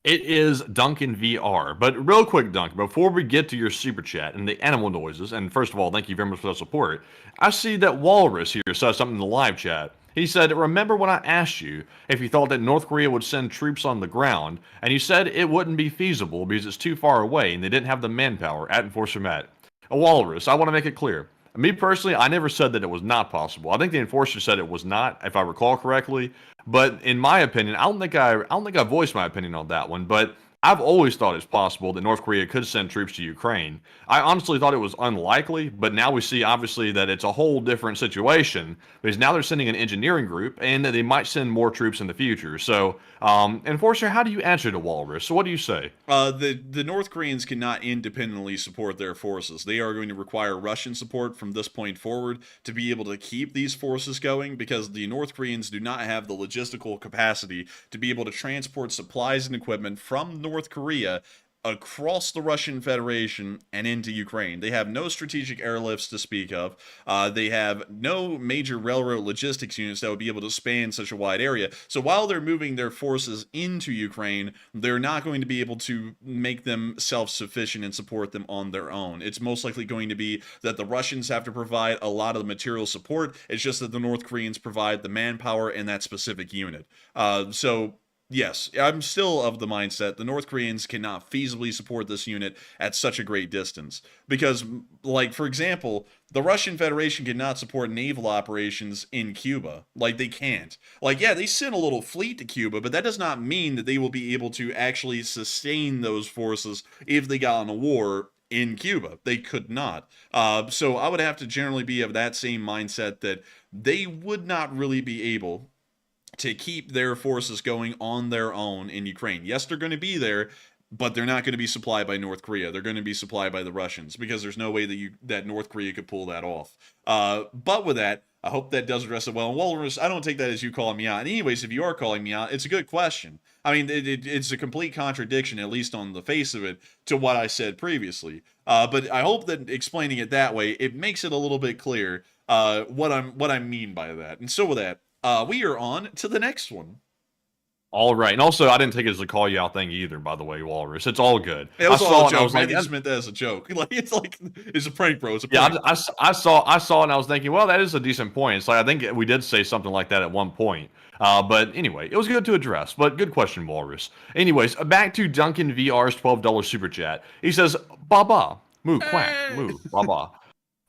It is Duncan VR. But real quick, Duncan, before we get to your super chat and the animal noises, and first of all, thank you very much for the support, I see that Walrus here says something in the live chat. He said, "Remember when I asked you if you thought that North Korea would send troops on the ground, and you said it wouldn't be feasible because it's too far away and they didn't have the manpower at Enforcer Matt." Walrus, I want to make it clear. Me personally, I never said that it was not possible. I think the Enforcer said it was not, if I recall correctly. But in my opinion, I don't think I voiced my opinion on that one. But I've always thought it's possible that North Korea could send troops to Ukraine. I honestly thought it was unlikely, but now we see obviously that it's a whole different situation because now they're sending an engineering group and they might send more troops in the future. So, Enforcer, how do you answer to Walrus? So what do you say? The North Koreans cannot independently support their forces. They are going to require Russian support from this point forward to be able to keep these forces going because the North Koreans do not have the logistical capacity to be able to transport supplies and equipment from North Korea across the Russian Federation and into Ukraine. They have no strategic airlifts to speak of. They have no major railroad logistics units that would be able to span such a wide area. So while they're moving their forces into Ukraine, they're not going to be able to make them self-sufficient and support them on their own. It's most likely going to be that the Russians have to provide a lot of the material support. It's just that the North Koreans provide the manpower in that specific unit. Yes, I'm still of the mindset the North Koreans cannot feasibly support this unit at such a great distance. Because, like, for example, the Russian Federation cannot support naval operations in Cuba. Like, they can't. Like, yeah, they sent a little fleet to Cuba, but that does not mean that they will be able to actually sustain those forces if they got in a war in Cuba. They could not. So I would have to generally be of that same mindset that they would not really be able to keep their forces going on their own in Ukraine. Yes, they're going to be there, but they're not going to be supplied by North Korea. They're going to be supplied by the Russians because there's no way that North Korea could pull that off. But with that, I hope that does address it well. And Walrus, I don't take that as you calling me out. And anyways, if you are calling me out, it's a good question. I mean, it's a complete contradiction, at least on the face of it, to what I said previously. But I hope that explaining it that way, it makes it a little bit clear what I mean by that. And so with that, we are on to the next one. All right. And also, I didn't take it as a call you out thing either, by the way, Walrus. It's all good. It was I all saw a it and I joke, was man. like, They just meant that as a joke. It's a prank, bro. It's a yeah, prank. I saw it and I was thinking, well, that is a decent point. It's like, I think we did say something like that at one point. But anyway, it was good to address. But good question, Walrus. Anyways, back to Duncan VR's $12 super chat. He says, Baba, moo, quack, moo, Baba.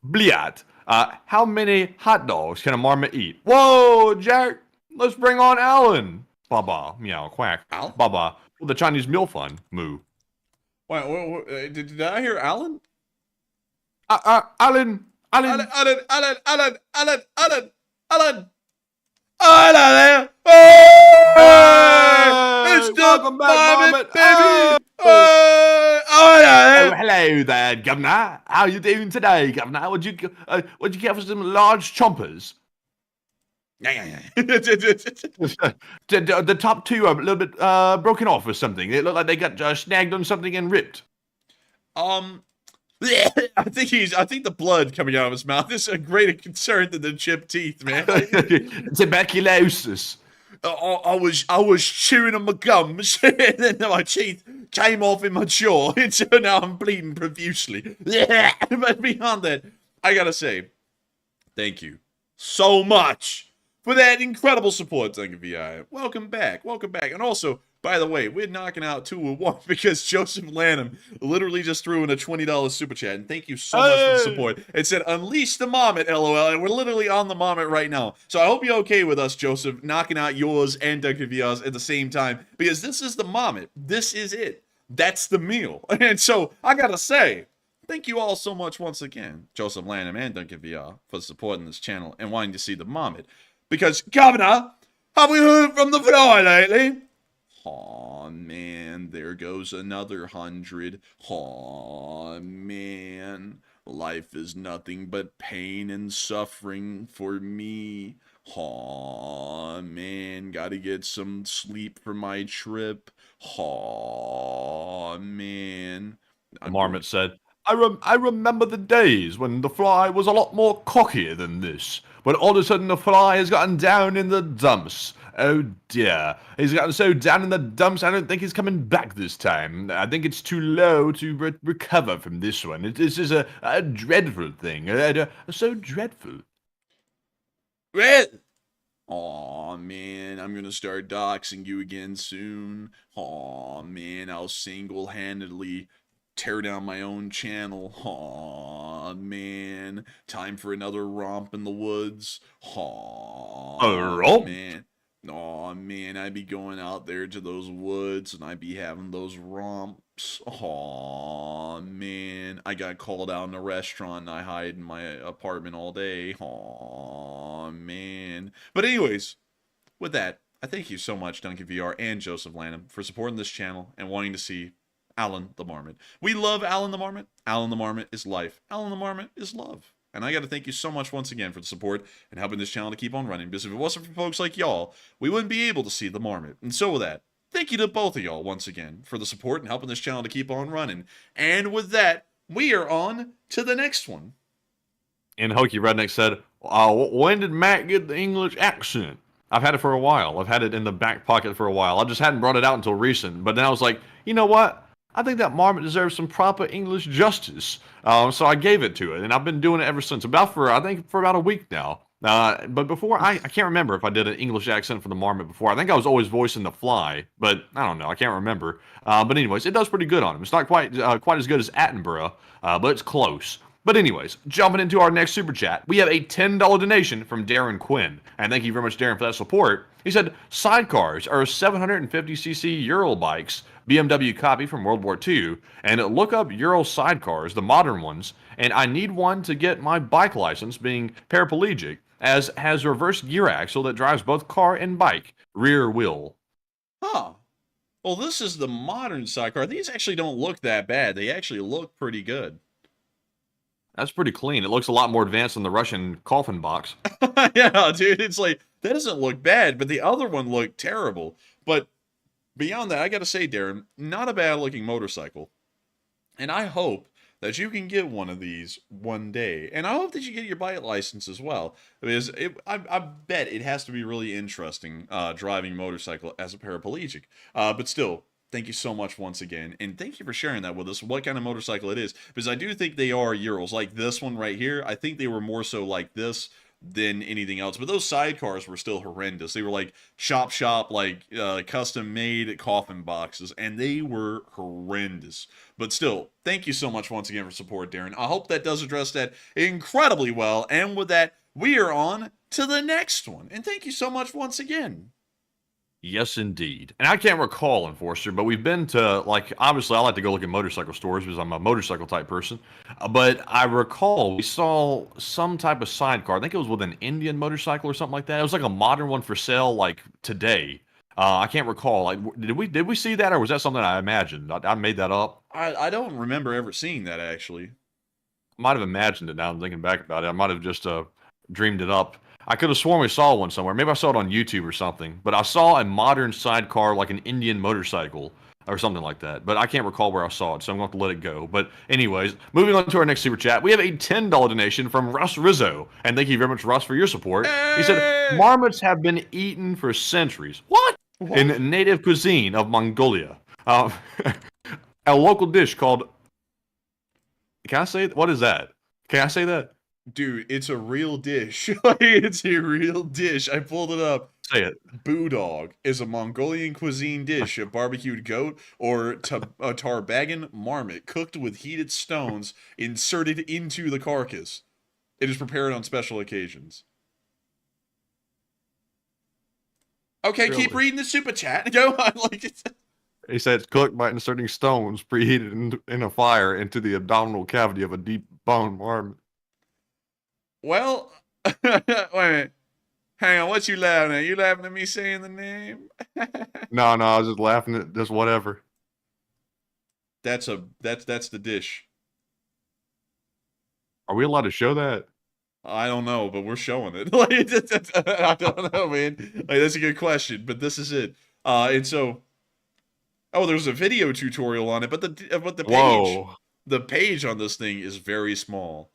Bliat. How many hot dogs can a marmot eat? Whoa, Jack. Let's bring on Alan. Baba, meow, quack. Al? Baba, well, the Chinese meal fund, moo. Wait, did I hear Alan? Alan. Alan there! Oh! It's the welcome back, Marmot, Marmot. baby! Oh, hello there, Governor. How you doing today, Governor? Would you get for some large chompers? Yeah. The top two are a little bit broken off or something. They look like they got snagged on something and ripped. I think the blood coming out of his mouth is a greater concern than the chipped teeth, man. Tuberculosis. I was chewing on my gums, and then my teeth came off in my jaw, and so now I'm bleeding profusely. But beyond that, I gotta say, thank you so much for that incredible support, thank you, VI. Welcome back. And also, by the way, we're knocking out 2 of 1 because Joseph Lanham literally just threw in a $20 super chat, and thank you so much for the support. It said, unleash the Marmot, LOL, and we're literally on the Marmot right now. So I hope you're okay with us, Joseph, knocking out yours and Duncan VR's at the same time, because this is the Marmot. This is it. That's the meal. And so, I gotta say, thank you all so much once again, Joseph Lanham and Duncan VR, for supporting this channel and wanting to see the Marmot. Because, Governor, have we heard from the fly lately? Aw, man, there goes another 100. Aw, man, life is nothing but pain and suffering for me. Aw, man, gotta get some sleep for my trip. Aw, man. The Marmot said, I remember the days when the fly was a lot more cocky than this. But all of a sudden the fly has gotten down in the dumps. Oh dear. He's gotten so down in the dumps, I don't think he's coming back this time. I think it's too low to recover from this one. This is a dreadful thing. So dreadful. Red! Aw, man, I'm gonna start doxing you again soon. Aw, man, I'll single-handedly tear down my own channel. Aw, man. Time for another romp in the woods. Aw, A romp? man. Aw, man, I'd be going out there to those woods and I'd be having those romps. Aw, man. I got called out in a restaurant and I hide in my apartment all day. Aw, man. But anyways, with that, I thank you so much, Duncan VR and Joseph Lanham, for supporting this channel and wanting to see Alan the Marmot. We love Alan the Marmot. Alan the Marmot is life. Alan the Marmot is love. And I got to thank you so much once again for the support and helping this channel to keep on running. Because if it wasn't for folks like y'all, we wouldn't be able to see the Marmot. And so with that, thank you to both of y'all once again for the support and helping this channel to keep on running. And with that, we are on to the next one. And Hokey Redneck said, when did Matt get the English accent? I've had it for a while. I've had it in the back pocket for a while. I just hadn't brought it out until recent. But then I was like, you know what? I think that Marmot deserves some proper English justice. So I gave it to it, and I've been doing it ever since. I think for about a week now. But before, I can't remember if I did an English accent for the Marmot before. I think I was always voicing the Fly, but I don't know. I can't remember. But anyways, it does pretty good on him. It's not quite as good as Attenborough, but it's close. But anyways, jumping into our next super chat, we have a $10 donation from Darren Quinn. And thank you very much, Darren, for that support. He said, sidecars are 750cc Ural bikes, BMW copy from World War II, and look up Ural sidecars, the modern ones, and I need one to get my bike license, being paraplegic, as has reverse gear axle that drives both car and bike, rear wheel. Huh. Well, this is the modern sidecar. These actually don't look that bad. They actually look pretty good. That's pretty clean. It looks a lot more advanced than the Russian coffin box. Yeah, dude, it's like, that doesn't look bad, but the other one looked terrible. But beyond that, I gotta say, Darren, not a bad looking motorcycle. And I hope that you can get one of these one day. And I hope that you get your bike license as well, because I bet it has to be really interesting driving a motorcycle as a paraplegic. But still, thank you so much once again, and thank you for sharing that with us, what kind of motorcycle it is, because I do think they are Urals, like this one right here. I think they were more so like this than anything else, but those sidecars were still horrendous. They were like shop, like custom made coffin boxes, and they were horrendous. But still, thank you so much once again for support, Darren. I hope that does address that incredibly well, and with that, we are on to the next one, and thank you so much once again. Yes, indeed. And I can't recall, Enforcer, but we've been to, like, obviously I like to go look at motorcycle stores because I'm a motorcycle type person. But I recall we saw some type of sidecar. I think it was with an Indian motorcycle or something like that. It was like a modern one for sale, like, today. I can't recall. Like, did we see that, or was that something I imagined? I made that up. I don't remember ever seeing that, actually. Might have imagined it now I'm thinking back about it. I might have just dreamed it up. I could have sworn we saw one somewhere. Maybe I saw it on YouTube or something. But I saw a modern sidecar, like an Indian motorcycle or something like that. But I can't recall where I saw it, so I'm going to let it go. But anyways, moving on to our next super chat. We have a $10 donation from Russ Rizzo. And thank you very much, Russ, for your support. He said, marmots have been eaten for centuries. What? In native cuisine of Mongolia. A local dish called... Can I say it? What is that? Can I say that? Dude, it's a real dish. It's a real dish. I pulled it up. Say it. Budog is a Mongolian cuisine dish of barbecued goat or tarbagan marmot cooked with heated stones inserted into the carcass. It is prepared on special occasions. Okay, really? Keep reading the super chat. Go on. He said it's cooked by inserting stones preheated in a fire into the abdominal cavity of a deep bone marmot. Well, wait a minute. Hang on, what you laughing at? You laughing at me saying the name? No, I was just laughing at just whatever. That's the dish. Are we allowed to show that? I don't know, but we're showing it. I don't know, man. That's a good question, but this is it. And so, there's a video tutorial on it, but the page on this thing is very small.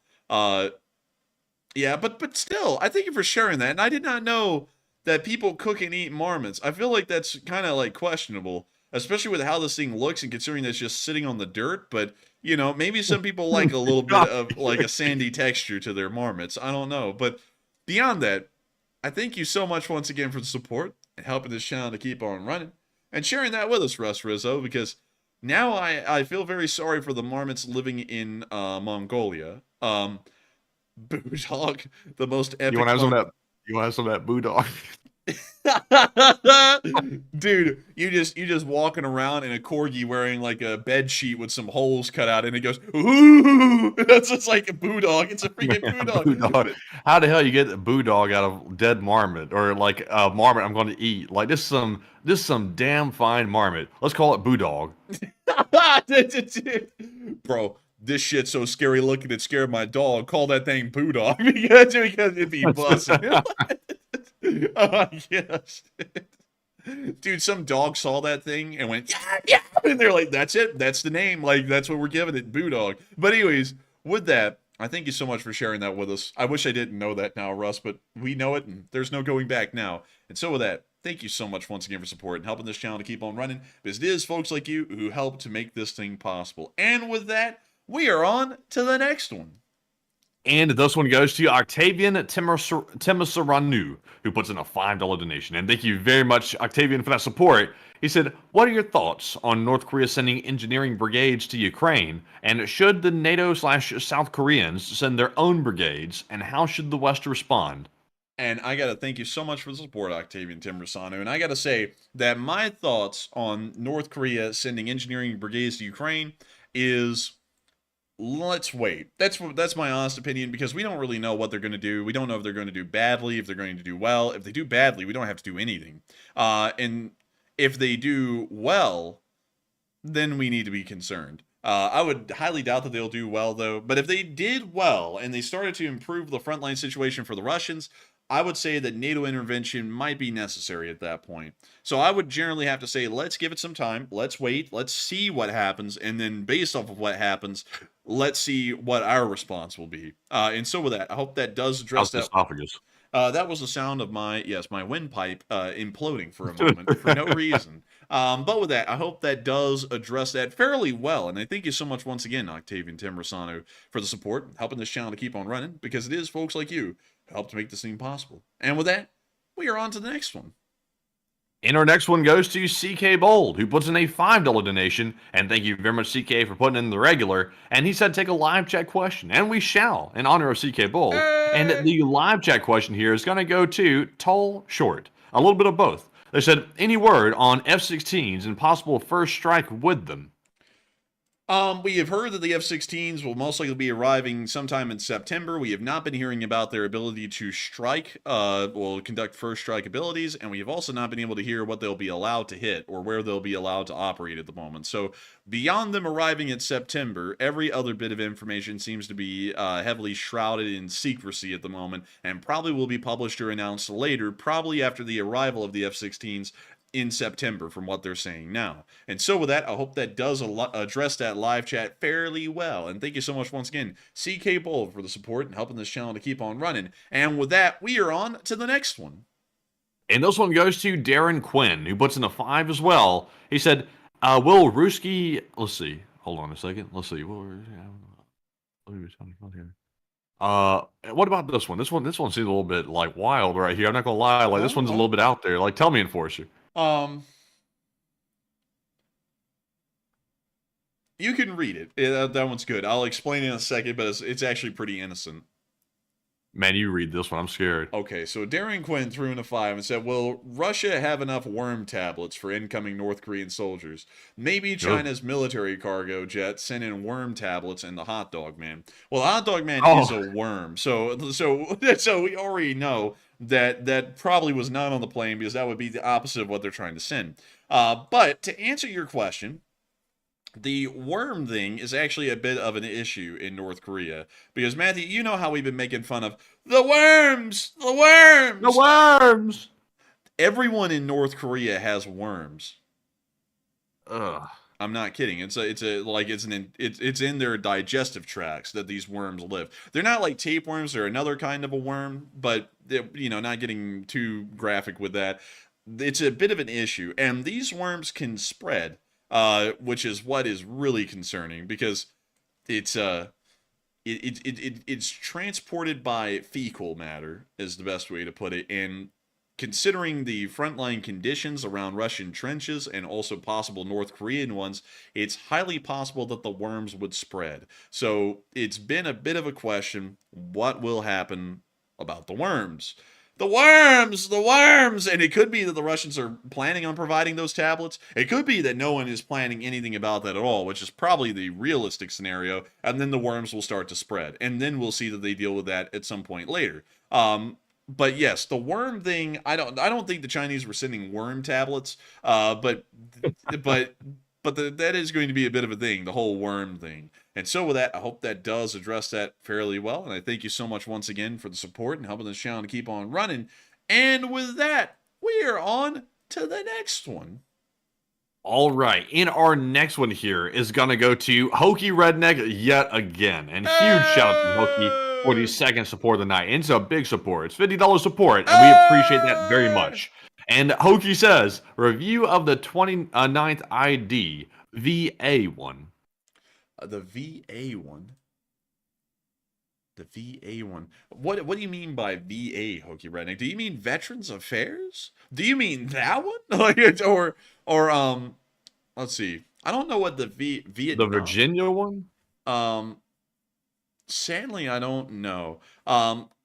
Yeah, but still, I thank you for sharing that. And I did not know that people cook and eat marmots. I feel like that's kind of like questionable, especially with how this thing looks and considering that it's just sitting on the dirt. But, you know, maybe some people like a little bit of like a sandy texture to their marmots. I don't know. But beyond that, I thank you so much once again for the support and helping this channel to keep on running and sharing that with us, Russ Rizzo, because now I feel very sorry for the marmots living in Mongolia. Budog, the most epic. You want to have some of that Budog? Dude, you just walking around in a corgi wearing like a bed sheet with some holes cut out, and it goes, ooh, that's just like a Budog. It's a freaking Budog. How the hell you get a Budog out of dead marmot, or like a marmot I'm going to eat? Like this is some damn fine marmot. Let's call it Budog. Bro, this shit's so scary looking it scared my dog. Call that thing Budog because it'd be busting. Oh, yes. Dude, some dog saw that thing and went, yeah, and they're like, that's it. That's the name. Like, that's what we're giving it, Budog. But anyways, with that, I thank you so much for sharing that with us. I wish I didn't know that now, Russ, but we know it, and there's no going back now. And so with that, thank you so much once again for support and helping this channel to keep on running, because it is folks like you who help to make this thing possible. And with that, we are on to the next one. And this one goes to Octavian Timasaranu, who puts in a $5 donation. And thank you very much, Octavian, for that support. He said, what are your thoughts on North Korea sending engineering brigades to Ukraine? And should the NATO/South Koreans send their own brigades? And how should the West respond? And I got to thank you so much for the support, Octavian Timasaranu. And I got to say that my thoughts on North Korea sending engineering brigades to Ukraine is... let's wait. That's my honest opinion, because we don't really know what they're going to do. We don't know if they're going to do badly, if they're going to do well. If they do badly, we don't have to do anything. And if they do well, then we need to be concerned. I would highly doubt that they'll do well, though. But if they did well and they started to improve the frontline situation for the Russians, I would say that NATO intervention might be necessary at that point. So I would generally have to say, let's give it some time. Let's wait. Let's see what happens. And then based off of what happens, let's see what our response will be. And so with that, I hope that does address that. Esophagus. That was the sound of my windpipe imploding for a moment for no reason. But with that, I hope that does address that fairly well. And I thank you so much once again, Octavian Timbrosano, for the support, helping this channel to keep on running, because it is folks like you who help to make this thing possible. And with that, we are on to the next one. And our next one goes to CK Bold, who puts in a $5 donation. And thank you very much, CK, for putting in the regular. And he said take a live chat question. And we shall, in honor of CK Bold. And the live chat question here is going to go to Tall Short. A little bit of both. They said, any word on F-16s and possible first strike with them? We have heard that the F-16s will most likely be arriving sometime in September. We have not been hearing about their ability to strike, conduct first strike abilities, and we have also not been able to hear what they'll be allowed to hit or where they'll be allowed to operate at the moment. So beyond them arriving in September, every other bit of information seems to be heavily shrouded in secrecy at the moment, and probably will be published or announced later, probably after the arrival of the F-16s in September, from what they're saying now. And so with that, I hope that does address that live chat fairly well. And thank you so much once again, CK Bold, for the support and helping this channel to keep on running. And with that, we are on to the next one. And this one goes to Darren Quinn, who puts in a 5 as well. He said, will Ruski... Let's see. Hold on a second. Let's see. What about this one? This one seems a little bit like wild right here. I'm not gonna lie. Like, this one's a little bit out there. Like, tell me, Enforcer. You can read it. That one's good. I'll explain in a second, but it's actually pretty innocent. Man, you read this one. I'm scared. Okay, so Darren Quinn threw in a 5 and said, will Russia have enough worm tablets for incoming North Korean soldiers? Maybe China's military cargo jet sent in worm tablets and the hot dog man. Well, the hot dog man is a worm. So we already know that probably was not on the plane, because that would be the opposite of what they're trying to send. But to answer your question, the worm thing is actually a bit of an issue in North Korea, because Matthew, you know how we've been making fun of the worms. Everyone in North Korea has worms. Ugh. I'm not kidding. It's in their digestive tracts that these worms live. They're not like tapeworms. They're another kind of a worm, but not getting too graphic with that. It's a bit of an issue, and these worms can spread. Which is what is really concerning, because it's transported by fecal matter, is the best way to put it. And considering the frontline conditions around Russian trenches and also possible North Korean ones, it's highly possible that the worms would spread. So it's been a bit of a question, what will happen about the worms? The worms! And it could be that the Russians are planning on providing those tablets. It could be that no one is planning anything about that at all, which is probably the realistic scenario, and then the worms will start to spread. And then we'll see that they deal with that at some point later. But yes, the worm thing, I don't think the Chinese were sending worm tablets, but that is going to be a bit of a thing, the whole worm thing. And so with that, I hope that does address that fairly well. And I thank you so much once again for the support and helping this channel to keep on running. And with that, we are on to the next one. All right. And our next one here is going to go to Hokey Redneck yet again. And huge shout out to Hokey for the second support of the night. It's a big support. It's $50 support, and we appreciate that very much. And Hokey says, review of the 29th ID VA1. The VA one. The VA one. What do you mean by VA, Hokey Redneck? Do you mean Veterans Affairs? Do you mean that one? Let's see. I don't know what the Vietnam. The Virginia one? Sadly, I don't know.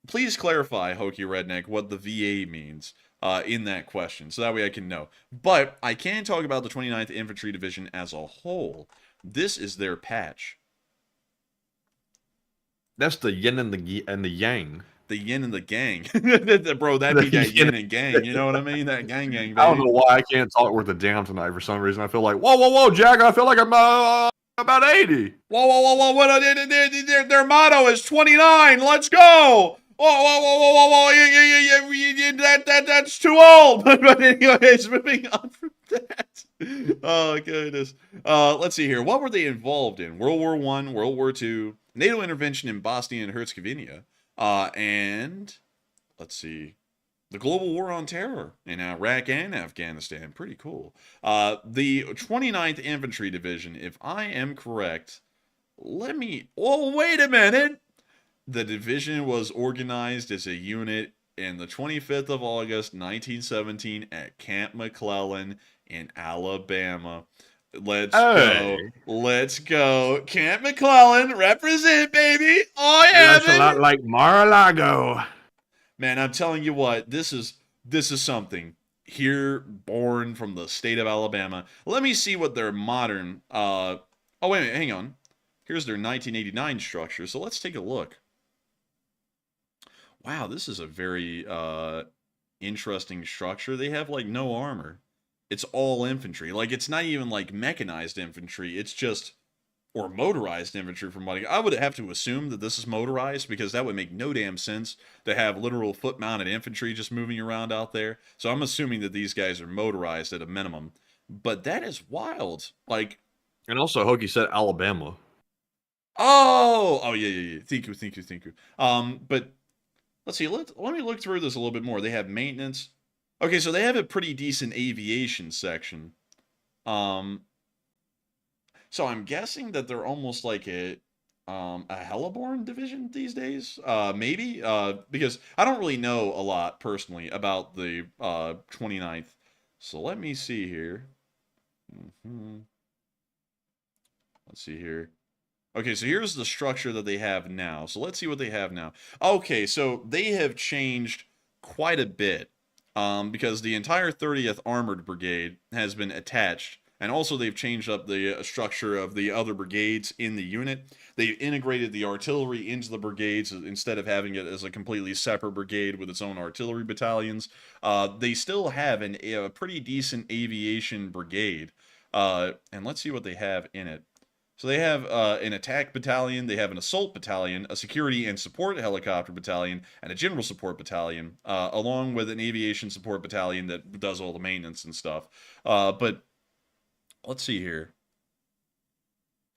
Please clarify, Hokey Redneck, what the VA means in that question, so that way I can know. But I can talk about the 29th Infantry Division as a whole. This is their patch. That's the yin and the yang. The yin and the gang. Bro, that'd be that yin and gang. You know what I mean? That gang, baby. I don't know why I can't talk with the down tonight for some reason. I feel like, whoa, Jack. I feel like I'm about 80. Whoa. What? Their motto is 29. Let's go. Whoa. That's too old. But anyways, moving on from that. Oh, goodness. Let's see here. What were they involved in? World War I, World War II, NATO intervention in Bosnia and Herzegovina, and let's see, the global war on terror in Iraq and Afghanistan. Pretty cool. The 29th Infantry Division, if I am correct, wait a minute. The division was organized as a unit in the 25th of August, 1917 at Camp McClellan in Alabama. Let's go. Camp McClellan, represent, baby. Oh, yeah, That's a lot like Mar-a-Lago. Man, I'm telling you what, this is something. Here, born from the state of Alabama. Let me see what their modern, oh, wait a minute, hang on. Here's their 1989 structure, so let's take a look. Wow, this is a very interesting structure. They have, like, no armor. It's all infantry. Like, it's not even, like, mechanized infantry. It's just, or motorized infantry from what I would have to assume that this is motorized, because that would make no damn sense to have literal foot-mounted infantry just moving around out there. So I'm assuming that these guys are motorized at a minimum. But that is wild. Like, and also, Hokie said Alabama. Oh, yeah. Thank you. But let's see. Let me look through this a little bit more. They have maintenance. Okay, so they have a pretty decent aviation section. So I'm guessing that they're almost like a heliborne division these days. Maybe because I don't really know a lot personally about the 29th. So let me see here. Let's see here. Okay, so here's the structure that they have now. So let's see what they have now. Okay, so they have changed quite a bit because the entire 30th Armored Brigade has been attached. And also they've changed up the structure of the other brigades in the unit. They've integrated the artillery into the brigades instead of having it as a completely separate brigade with its own artillery battalions. They still have a pretty decent aviation brigade. And let's see what they have in it. So they have an attack battalion, they have an assault battalion, a security and support helicopter battalion, and a general support battalion, along with an aviation support battalion that does all the maintenance and stuff. But let's see here.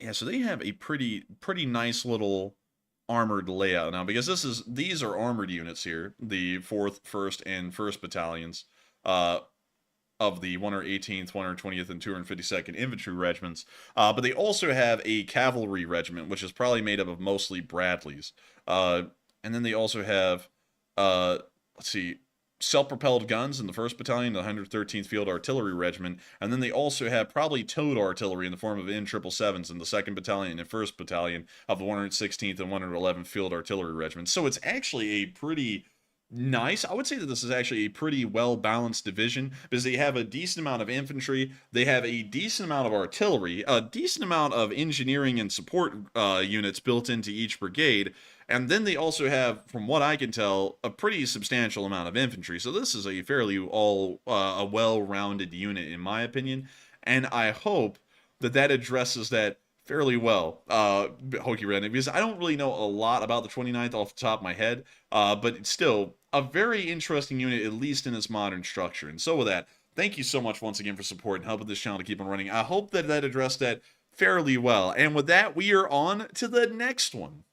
Yeah, so they have a pretty nice little armored layout now, because these are armored units here, the 4th, 1st, and 1st battalions of the 118th, 120th, and 252nd Infantry Regiments. But they also have a cavalry regiment, which is probably made up of mostly Bradleys. And then they also have, let's see, self-propelled guns in the 1st Battalion, the 113th Field Artillery Regiment, and then they also have probably towed artillery in the form of M777s in the 2nd Battalion and 1st Battalion of the 116th and 111th Field Artillery Regiments. So it's actually a pretty nice, I would say that this is actually a pretty well-balanced division, because they have a decent amount of infantry, they have a decent amount of artillery, a decent amount of engineering and support units built into each brigade, and then they also have, from what I can tell, a pretty substantial amount of infantry. So this is a fairly a well-rounded unit, in my opinion, and I hope that addresses that fairly well, Hokie Redneck, because I don't really know a lot about the 29th off the top of my head, but it's still a very interesting unit, at least in its modern structure. And so with that, thank you so much once again for support and helping this channel to keep on running. I hope that addressed that fairly well. And with that, we are on to the next one.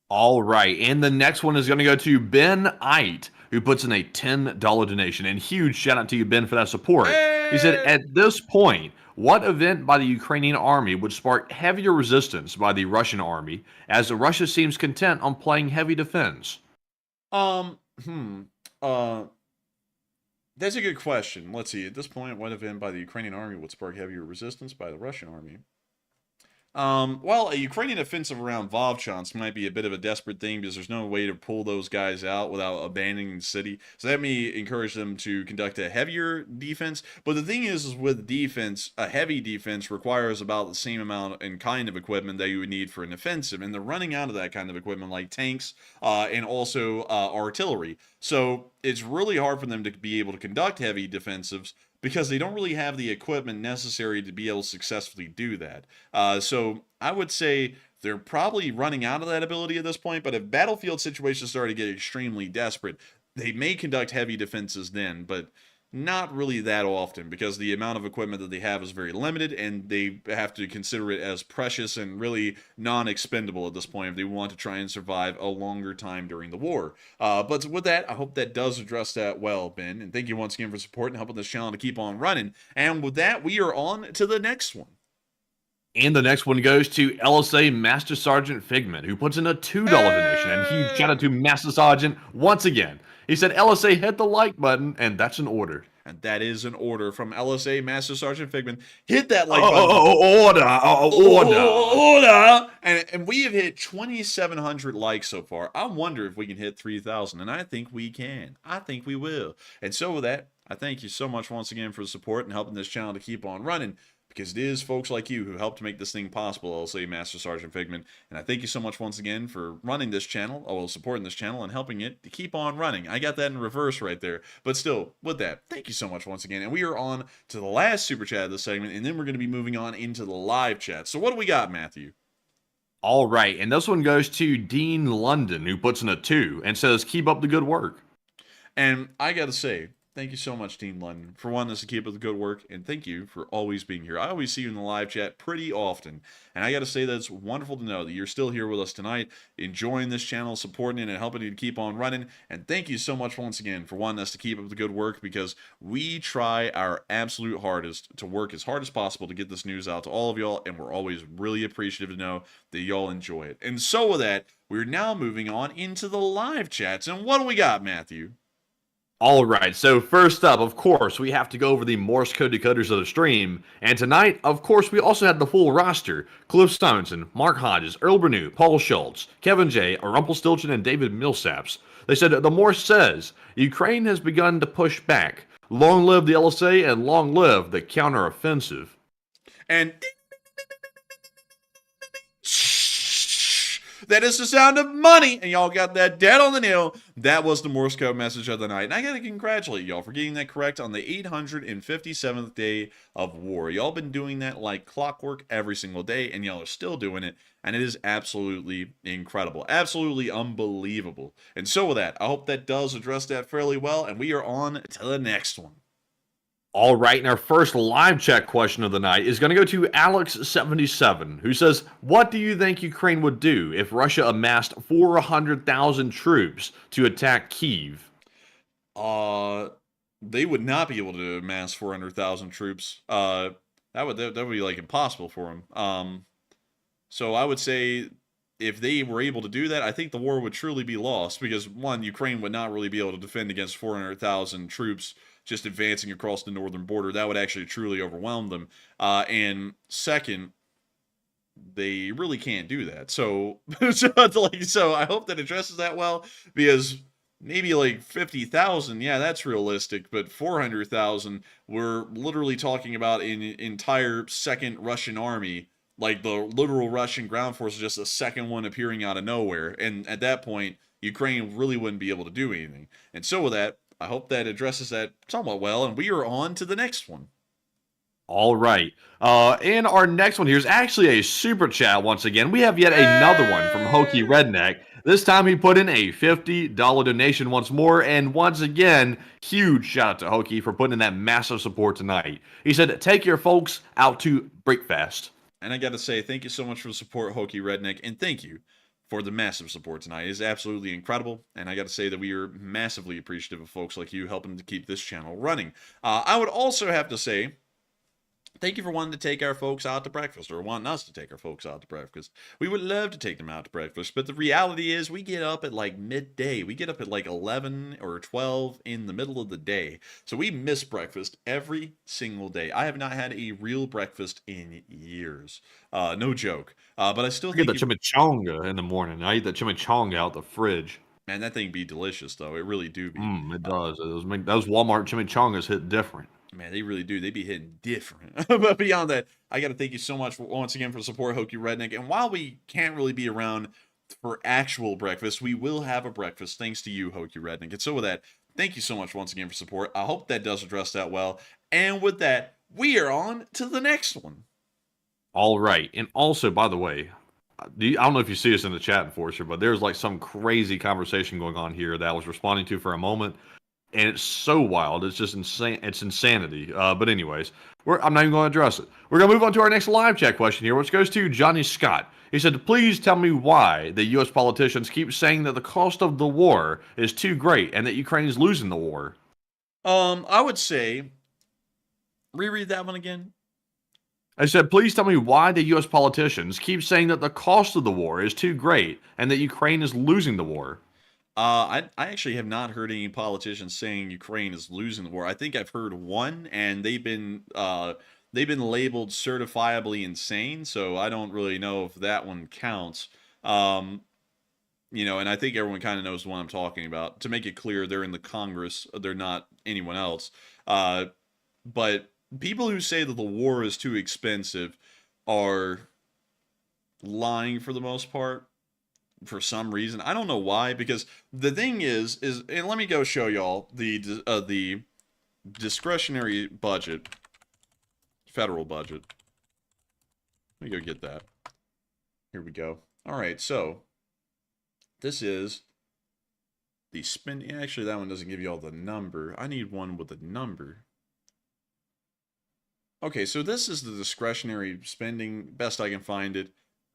All right, and the next one is going to go to Ben Ite, who puts in a $10 donation. And huge shout out to you, Ben, for that support. Hey! He said, at this point, what event by the Ukrainian army would spark heavier resistance by the Russian army, as Russia seems content on playing heavy defense? That's a good question. Let's see. At this point, what event by the Ukrainian army would spark heavier resistance by the Russian army? Well, a Ukrainian offensive around Vovchansk might be a bit of a desperate thing, because there's no way to pull those guys out without abandoning the city. So that may encourage them to conduct a heavier defense. But the thing is with defense, a heavy defense requires about the same amount and kind of equipment that you would need for an offensive. And they're running out of that kind of equipment, like tanks and also artillery. So it's really hard for them to be able to conduct heavy defensives, because they don't really have the equipment necessary to be able to successfully do that. So I would say they're probably running out of that ability at this point, but if battlefield situations start to get extremely desperate, they may conduct heavy defenses then, but not really that often because the amount of equipment that they have is very limited and they have to consider it as precious and really non-expendable at this point if they want to try and survive a longer time during the war. But with that, I hope that does address that well, Ben, and thank you once again for support and helping this channel to keep on running. And with that, we are on to the next one. And the next one goes to LSA Master Sergeant Figment, who puts in a $2 donation. And huge shout out to Master Sergeant once again. He said, LSA, hit the like button, and that's an order. And that is an order from LSA Master Sergeant Figment. Hit that like button. Order. And we have hit 2,700 likes so far. I wonder if we can hit 3,000, and I think we can. I think we will. And so with that, I thank you so much once again for the support and helping this channel to keep on running. Because it is folks like you who helped make this thing possible, I'll say Master Sergeant Figment. And I thank you so much once again for running this channel, supporting this channel, and helping it to keep on running. I got that in reverse right there. But still, with that, thank you so much once again. And we are on to the last super chat of this segment, and then we're going to be moving on into the live chat. So what do we got, Matthew? All right, and this one goes to Dean London, who puts in a 2 and says, keep up the good work. And I got to say, thank you so much, Team London, for wanting us to keep up the good work, and thank you for always being here. I always see you in the live chat pretty often, and I got to say that it's wonderful to know that you're still here with us tonight, enjoying this channel, supporting it, and helping it to keep on running, and thank you so much once again for wanting us to keep up the good work, because we try our absolute hardest to work as hard as possible to get this news out to all of y'all, and we're always really appreciative to know that y'all enjoy it. And so with that, we're now moving on into the live chats, and what do we got, Matthew? All right, so first up, of course, we have to go over the Morse code decoders of the stream. And tonight, of course, we also had the full roster. Cliff Simonson, Mark Hodges, Earl Bernew, Paul Schultz, Kevin J., Rumpelstiltskin, and David Millsaps. They said, the Morse says, Ukraine has begun to push back. Long live the LSA and long live the counteroffensive. And that is the sound of money, and y'all got that dead on the nail. That was the Morse code message of the night, and I gotta congratulate y'all for getting that correct on the 857th day of war. Y'all been doing that like clockwork every single day, and y'all are still doing it, and it is absolutely incredible, absolutely unbelievable. And so with that, I hope that does address that fairly well, and we are on to the next one. All right, and our first live chat question of the night is going to go to Alex77, who says, what do you think Ukraine would do if Russia amassed 400,000 troops to attack Kyiv? They would not be able to amass 400,000 troops. That would be like impossible for them. So I would say if they were able to do that, I think the war would truly be lost because, one, Ukraine would not really be able to defend against 400,000 troops just advancing across the northern border. That would actually truly overwhelm them. And second, they really can't do that. So I hope that addresses that well, because maybe like 50,000, yeah, that's realistic, but 400,000, we're literally talking about an entire second Russian army, like the literal Russian ground force is just a second one appearing out of nowhere. And at that point, Ukraine really wouldn't be able to do anything. And so with that, I hope that addresses that somewhat well, and we are on to the next one. All right. And our next one here is actually a super chat once again. We have yet another one from Hokey Redneck. This time he put in a $50 donation once more, and once again, huge shout out to Hokey for putting in that massive support tonight. He said, take your folks out to breakfast. And I got to say, thank you so much for the support, Hokey Redneck, and thank you for the massive support tonight. It is absolutely incredible, and I got to say that we are massively appreciative of folks like you helping to keep this channel running. I would also have to say, thank you for wanting to take our folks out to breakfast, or wanting us to take our folks out to breakfast. We would love to take them out to breakfast, but the reality is we get up at like midday. We get up at like 11 or 12 in the middle of the day. So we miss breakfast every single day. I have not had a real breakfast in years. No joke. But I still get the chimichanga in the morning. I eat the chimichanga out the fridge. Man, that thing be delicious, though. It really do be. It does. Those Walmart chimichangas hit different. Man, they really do. They be hitting different. But beyond that, I got to thank you so much once again for the support, Hokey Redneck. And while we can't really be around for actual breakfast, we will have a breakfast thanks to you, Hokey Redneck. And so with that, Thank you so much once again for support. I hope that does address that well. And with that, we are on to the next one. All right. And also, by the way, I don't know if you see us in the chat, Enforcer, but there's like some crazy conversation going on here that I was responding to for a moment. And it's so wild. It's just insane. It's insanity. But anyways, I'm not even going to address it. We're going to move on to our next live chat question here, which goes to Johnny Scott. He said, please tell me why the U.S. politicians keep saying that the cost of the war is too great and that Ukraine is losing the war. I would say, reread that one again. I said, please tell me why the U.S. politicians keep saying that the cost of the war is too great and that Ukraine is losing the war. I actually have not heard any politicians saying Ukraine is losing the war. I think I've heard one, and they've been labeled certifiably insane. So I don't really know if that one counts. And I think everyone kind of knows the one I'm talking about. To make it clear, they're in the Congress. They're not anyone else. But people who say that the war is too expensive are lying for the most part. For some reason, I don't know why, because the thing is and let me go show y'all the discretionary budget, federal budget. Let me go get that. Here we go. All right, so this is the spending. Actually, that one doesn't give you all the number. I need one with a number. Okay, so this is the discretionary spending, best I can find it.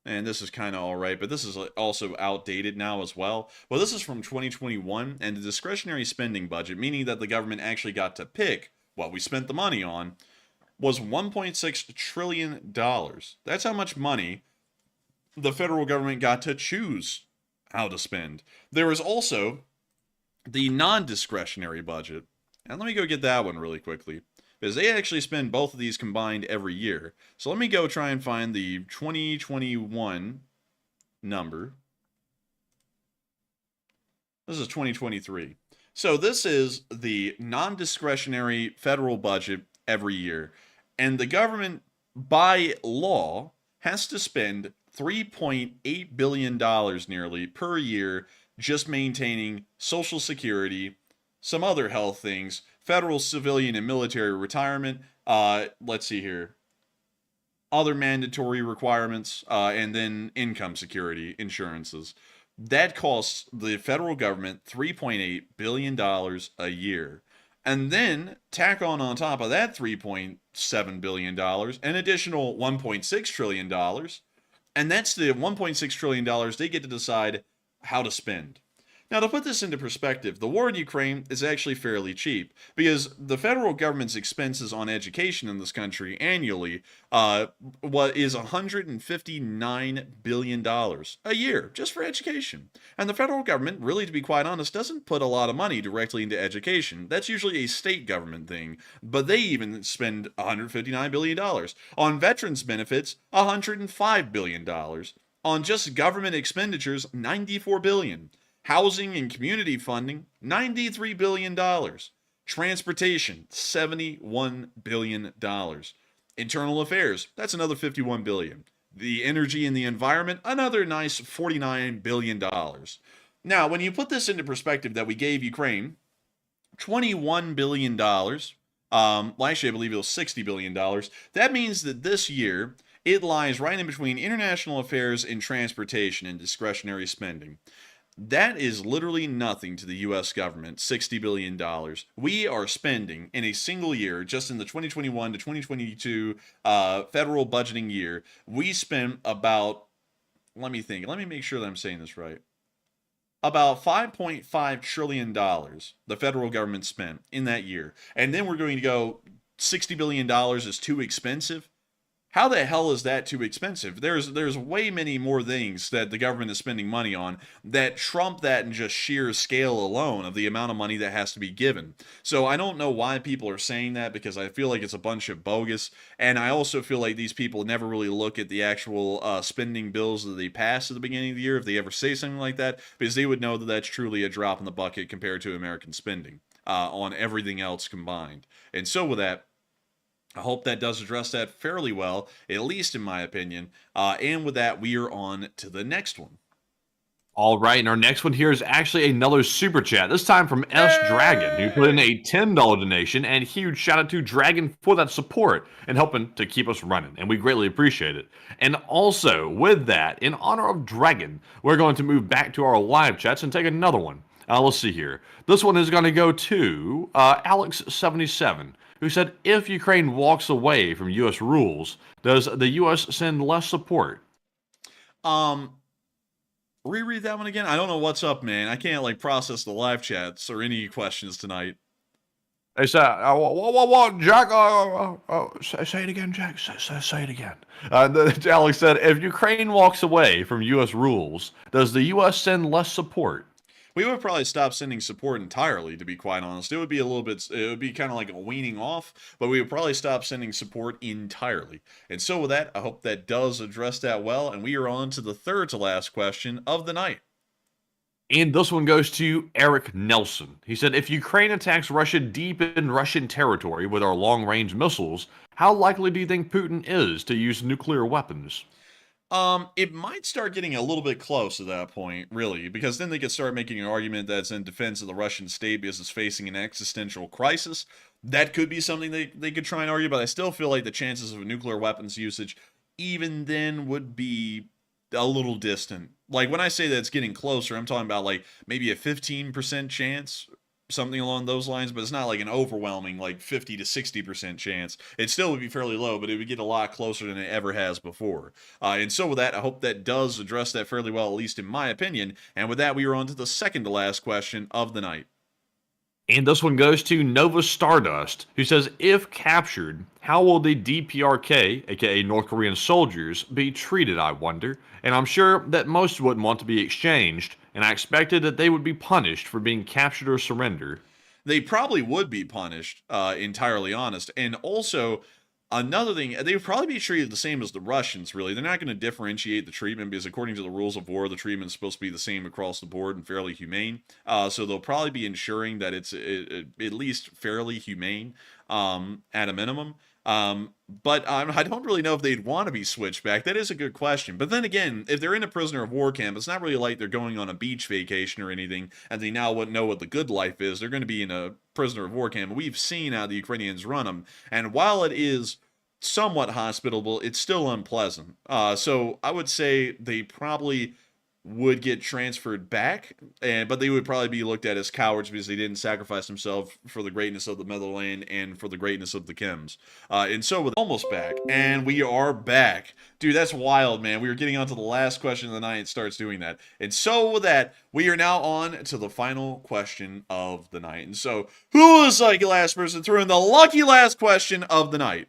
And this is kind of all right, but this is also outdated now as well. Well, this is from 2021, and the discretionary spending budget, meaning that the government actually got to pick what we spent the money on, was $1.6 trillion. That's how much money the federal government got to choose how to spend. There was also the non-discretionary budget, and let me go get that one really quickly, because they actually spend both of these combined every year. So let me go try and find the 2021 number. This is 2023. So this is the non-discretionary federal budget every year. And the government, by law, has to spend $3.8 billion nearly per year just maintaining Social Security, some other health things, federal civilian and military retirement, let's see here, other mandatory requirements, and then income security insurances. That costs the federal government $3.8 billion a year. And then tack on top of that $3.7 billion, an additional $1.6 trillion. And that's the $1.6 trillion they get to decide how to spend. Now, to put this into perspective, the war in Ukraine is actually fairly cheap because the federal government's expenses on education in this country annually is $159 billion a year just for education. And the federal government, really, to be quite honest, doesn't put a lot of money directly into education. That's usually a state government thing, but they even spend $159 billion. On veterans benefits, $105 billion. On just government expenditures, $94 billion. Housing and community funding, $93 billion. Transportation, $71 billion. Internal affairs, that's another $51 billion. The energy and the environment, another nice $49 billion. Now, when you put this into perspective that we gave Ukraine $21 billion, well, actually, I believe it was $60 billion, that means that this year, it lies right in between international affairs and transportation and discretionary spending. That is literally nothing to the U.S. government, $60 billion. We are spending in a single year, just in the 2021 to 2022 federal budgeting year, we spent about, let me make sure that I'm saying this right, about $5.5 trillion the federal government spent in that year. And then we're going to go, $60 billion is too expensive. How the hell is that too expensive? There's way many more things that the government is spending money on that trump that in just sheer scale alone of the amount of money that has to be given. So I don't know why people are saying that, because I feel like it's a bunch of bogus. And I also feel like these people never really look at the actual spending bills that they pass at the beginning of the year, if they ever say something like that, because they would know that that's truly a drop in the bucket compared to American spending on everything else combined. And so with that, I hope that does address that fairly well, at least in my opinion. And with that, we are on to the next one. All right, and our next one here is actually another super chat, this time from S Dragon, who put in a $10 donation, and huge shout out to Dragon for that support and helping to keep us running, and we greatly appreciate it. And also, with that, in honor of Dragon, we're going to move back to our live chats and take another one. Let's see here. This one is going to go to Alex77, who said, if Ukraine walks away from U.S. rules, does the U.S. send less support? Reread that one again. I don't know what's up, man. I can't like process the live chats or any questions tonight. They said, what, Jack? Say it again, Jack. Say it again. Alex said, if Ukraine walks away from U.S. rules, does the U.S. send less support? We would probably stop sending support entirely, to be quite honest. It would be it would be kind of like a weaning off, but we would probably stop sending support entirely. And so with that, I hope that does address that well, and we are on to the third to last question of the night. And this one goes to Eric Nelson. He said, if Ukraine attacks Russia deep in Russian territory with our long-range missiles, how likely do you think Putin is to use nuclear weapons? It might start getting a little bit close at that point, really, because then they could start making an argument that's in defense of the Russian state because it's facing an existential crisis. That could be something they could try and argue, but I still feel like the chances of nuclear weapons usage even then would be a little distant. Like, when I say that it's getting closer, I'm talking about, like, maybe a 15% chance, something along those lines, but it's not like an overwhelming, like, 50 to 60% chance. It still would be fairly low, but it would get a lot closer than it ever has before. And so with that, I hope that does address that fairly well, at least in my opinion. And with that, we are on to the second to last question of the night. And this one goes to Nova Stardust, who says, if captured, how will the DPRK, aka North Korean soldiers, be treated, I wonder? And I'm sure that most wouldn't want to be exchanged, and I expected that they would be punished for being captured or surrendered. They probably would be punished, entirely honest. And also, another thing, they would probably be treated the same as the Russians, really. They're not going to differentiate the treatment because according to the rules of war, the treatment is supposed to be the same across the board and fairly humane. So they'll probably be ensuring that it's at least fairly humane at a minimum. But I don't really know if they'd want to be switched back. That is a good question. But then again, if they're in a prisoner of war camp, it's not really like they're going on a beach vacation or anything, and they now wouldn't know what the good life is. They're going to be in a prisoner of war camp. We've seen how the Ukrainians run them, and while it is somewhat hospitable, it's still unpleasant. So I would say they probably would get transferred back, but they would probably be looked at as cowards because they didn't sacrifice themselves for the greatness of the motherland and for the greatness of the Kims. And so with almost back, and we are back. Dude, that's wild, man. We were getting on to the last question of the night. It starts doing that. And so with that, we are now on to the final question of the night. And so, who is the lucky last person through in the lucky last question of the night?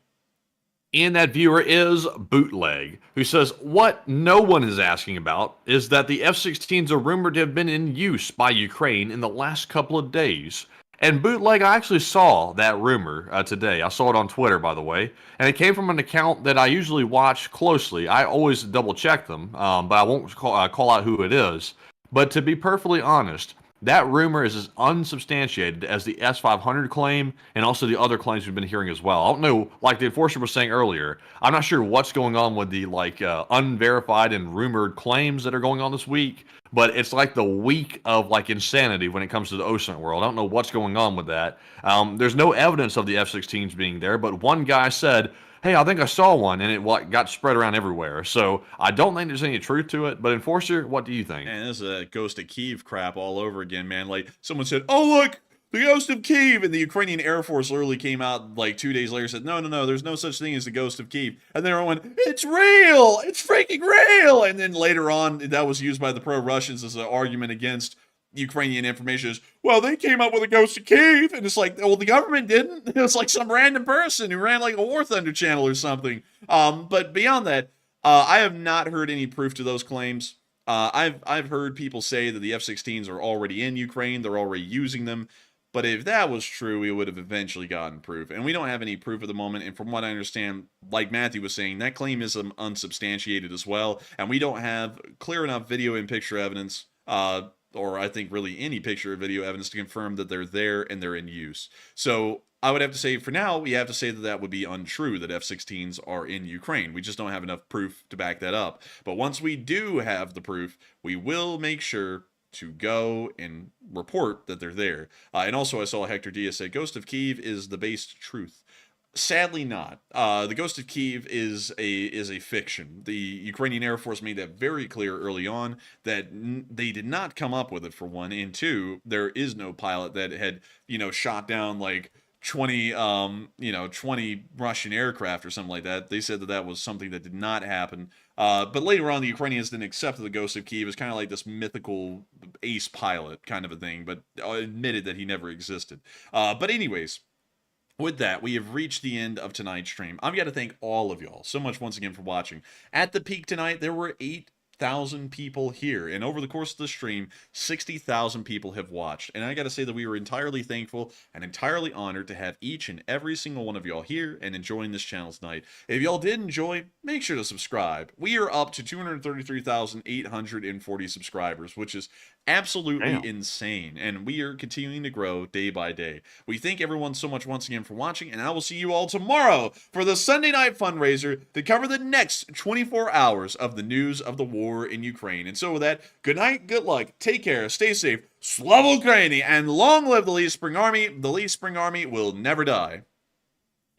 And that viewer is Bootleg, who says, what no one is asking about is that the F-16s are rumored to have been in use by Ukraine in the last couple of days. And Bootleg, I actually saw that rumor today. I saw it on Twitter, by the way. And it came from an account that I usually watch closely. I always double check them, but I won't call out who it is. But to be perfectly honest, that rumor is as unsubstantiated as the S500 claim and also the other claims we've been hearing as well. I don't know, like the enforcer was saying earlier, I'm not sure what's going on with the unverified and rumored claims that are going on this week, but it's like the week of like insanity when it comes to the OSINT world. I don't know what's going on with that. There's no evidence of the F-16s being there, but one guy said, hey, I think I saw one, and it got spread around everywhere. So I don't think there's any truth to it. But Enforcer, what do you think? Man, this is a Ghost of Kyiv crap all over again, man. Like, someone said, oh, look, the Ghost of Kyiv. And the Ukrainian Air Force literally came out like 2 days later and said, no, there's no such thing as the Ghost of Kyiv. And they went, it's real. It's freaking real. And then later on, that was used by the pro-Russians as an argument against Ukrainian information is, well, they came up with a Ghost of Kyiv, and it's like, well, the government didn't. It was like some random person who ran like a War Thunder channel or something. But beyond that, I have not heard any proof to those claims. I've heard people say that the F-16s are already in Ukraine, they're already using them. But if that was true, we would have eventually gotten proof. And we don't have any proof at the moment. And from what I understand, like Matthew was saying, that claim is unsubstantiated as well. And we don't have clear enough video and picture evidence, or I think really any picture or video evidence to confirm that they're there and they're in use. So I would have to say, for now, we have to say that that would be untrue, that F-16s are in Ukraine. We just don't have enough proof to back that up. But once we do have the proof, we will make sure to go and report that they're there. And also, I saw Hector Diaz say, Ghost of Kyiv is the based truth. Sadly not. The Ghost of Kyiv is a fiction. The Ukrainian Air Force made that very clear early on, that they did not come up with it, for one. And two, there is no pilot that had, shot down like 20 Russian aircraft or something like that. They said that that was something that did not happen. But later on, the Ukrainians didn't accept that the Ghost of Kyiv as kind of like this mythical ace pilot kind of a thing, but admitted that he never existed. But anyways, with that, we have reached the end of tonight's stream. I've got to thank all of y'all so much once again for watching. At the peak tonight, there were 8,000 people here, and over the course of the stream, 60,000 people have watched. And I got to say that we were entirely thankful and entirely honored to have each and every single one of y'all here and enjoying this channel tonight. If y'all did enjoy, make sure to subscribe. We are up to 233,840 subscribers, which is absolutely insane, and we are continuing to grow day by day. We thank everyone so much once again for watching, and I will see you all tomorrow for the Sunday night fundraiser to cover the next 24 hours of the news of the war in Ukraine. And so with that, good night, good luck, take care, stay safe, Slava Ukraini, and long live the Lee Spring Army. The Lee Spring Army will never die.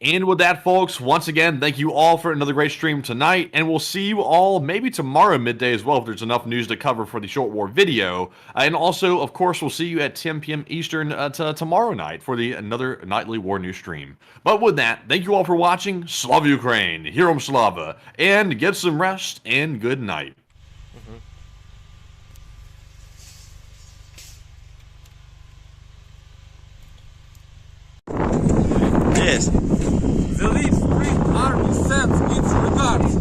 And with that, folks, once again, thank you all for another great stream tonight, and we'll see you all maybe tomorrow midday as well if there's enough news to cover for the short war video. And also, of course, we'll see you at 10 p.m. Eastern tomorrow night for another nightly war news stream. But with that, thank you all for watching. Slava Ukraine, Herom Slava, and get some rest and good night. The Leaf Spring Army sends its regards.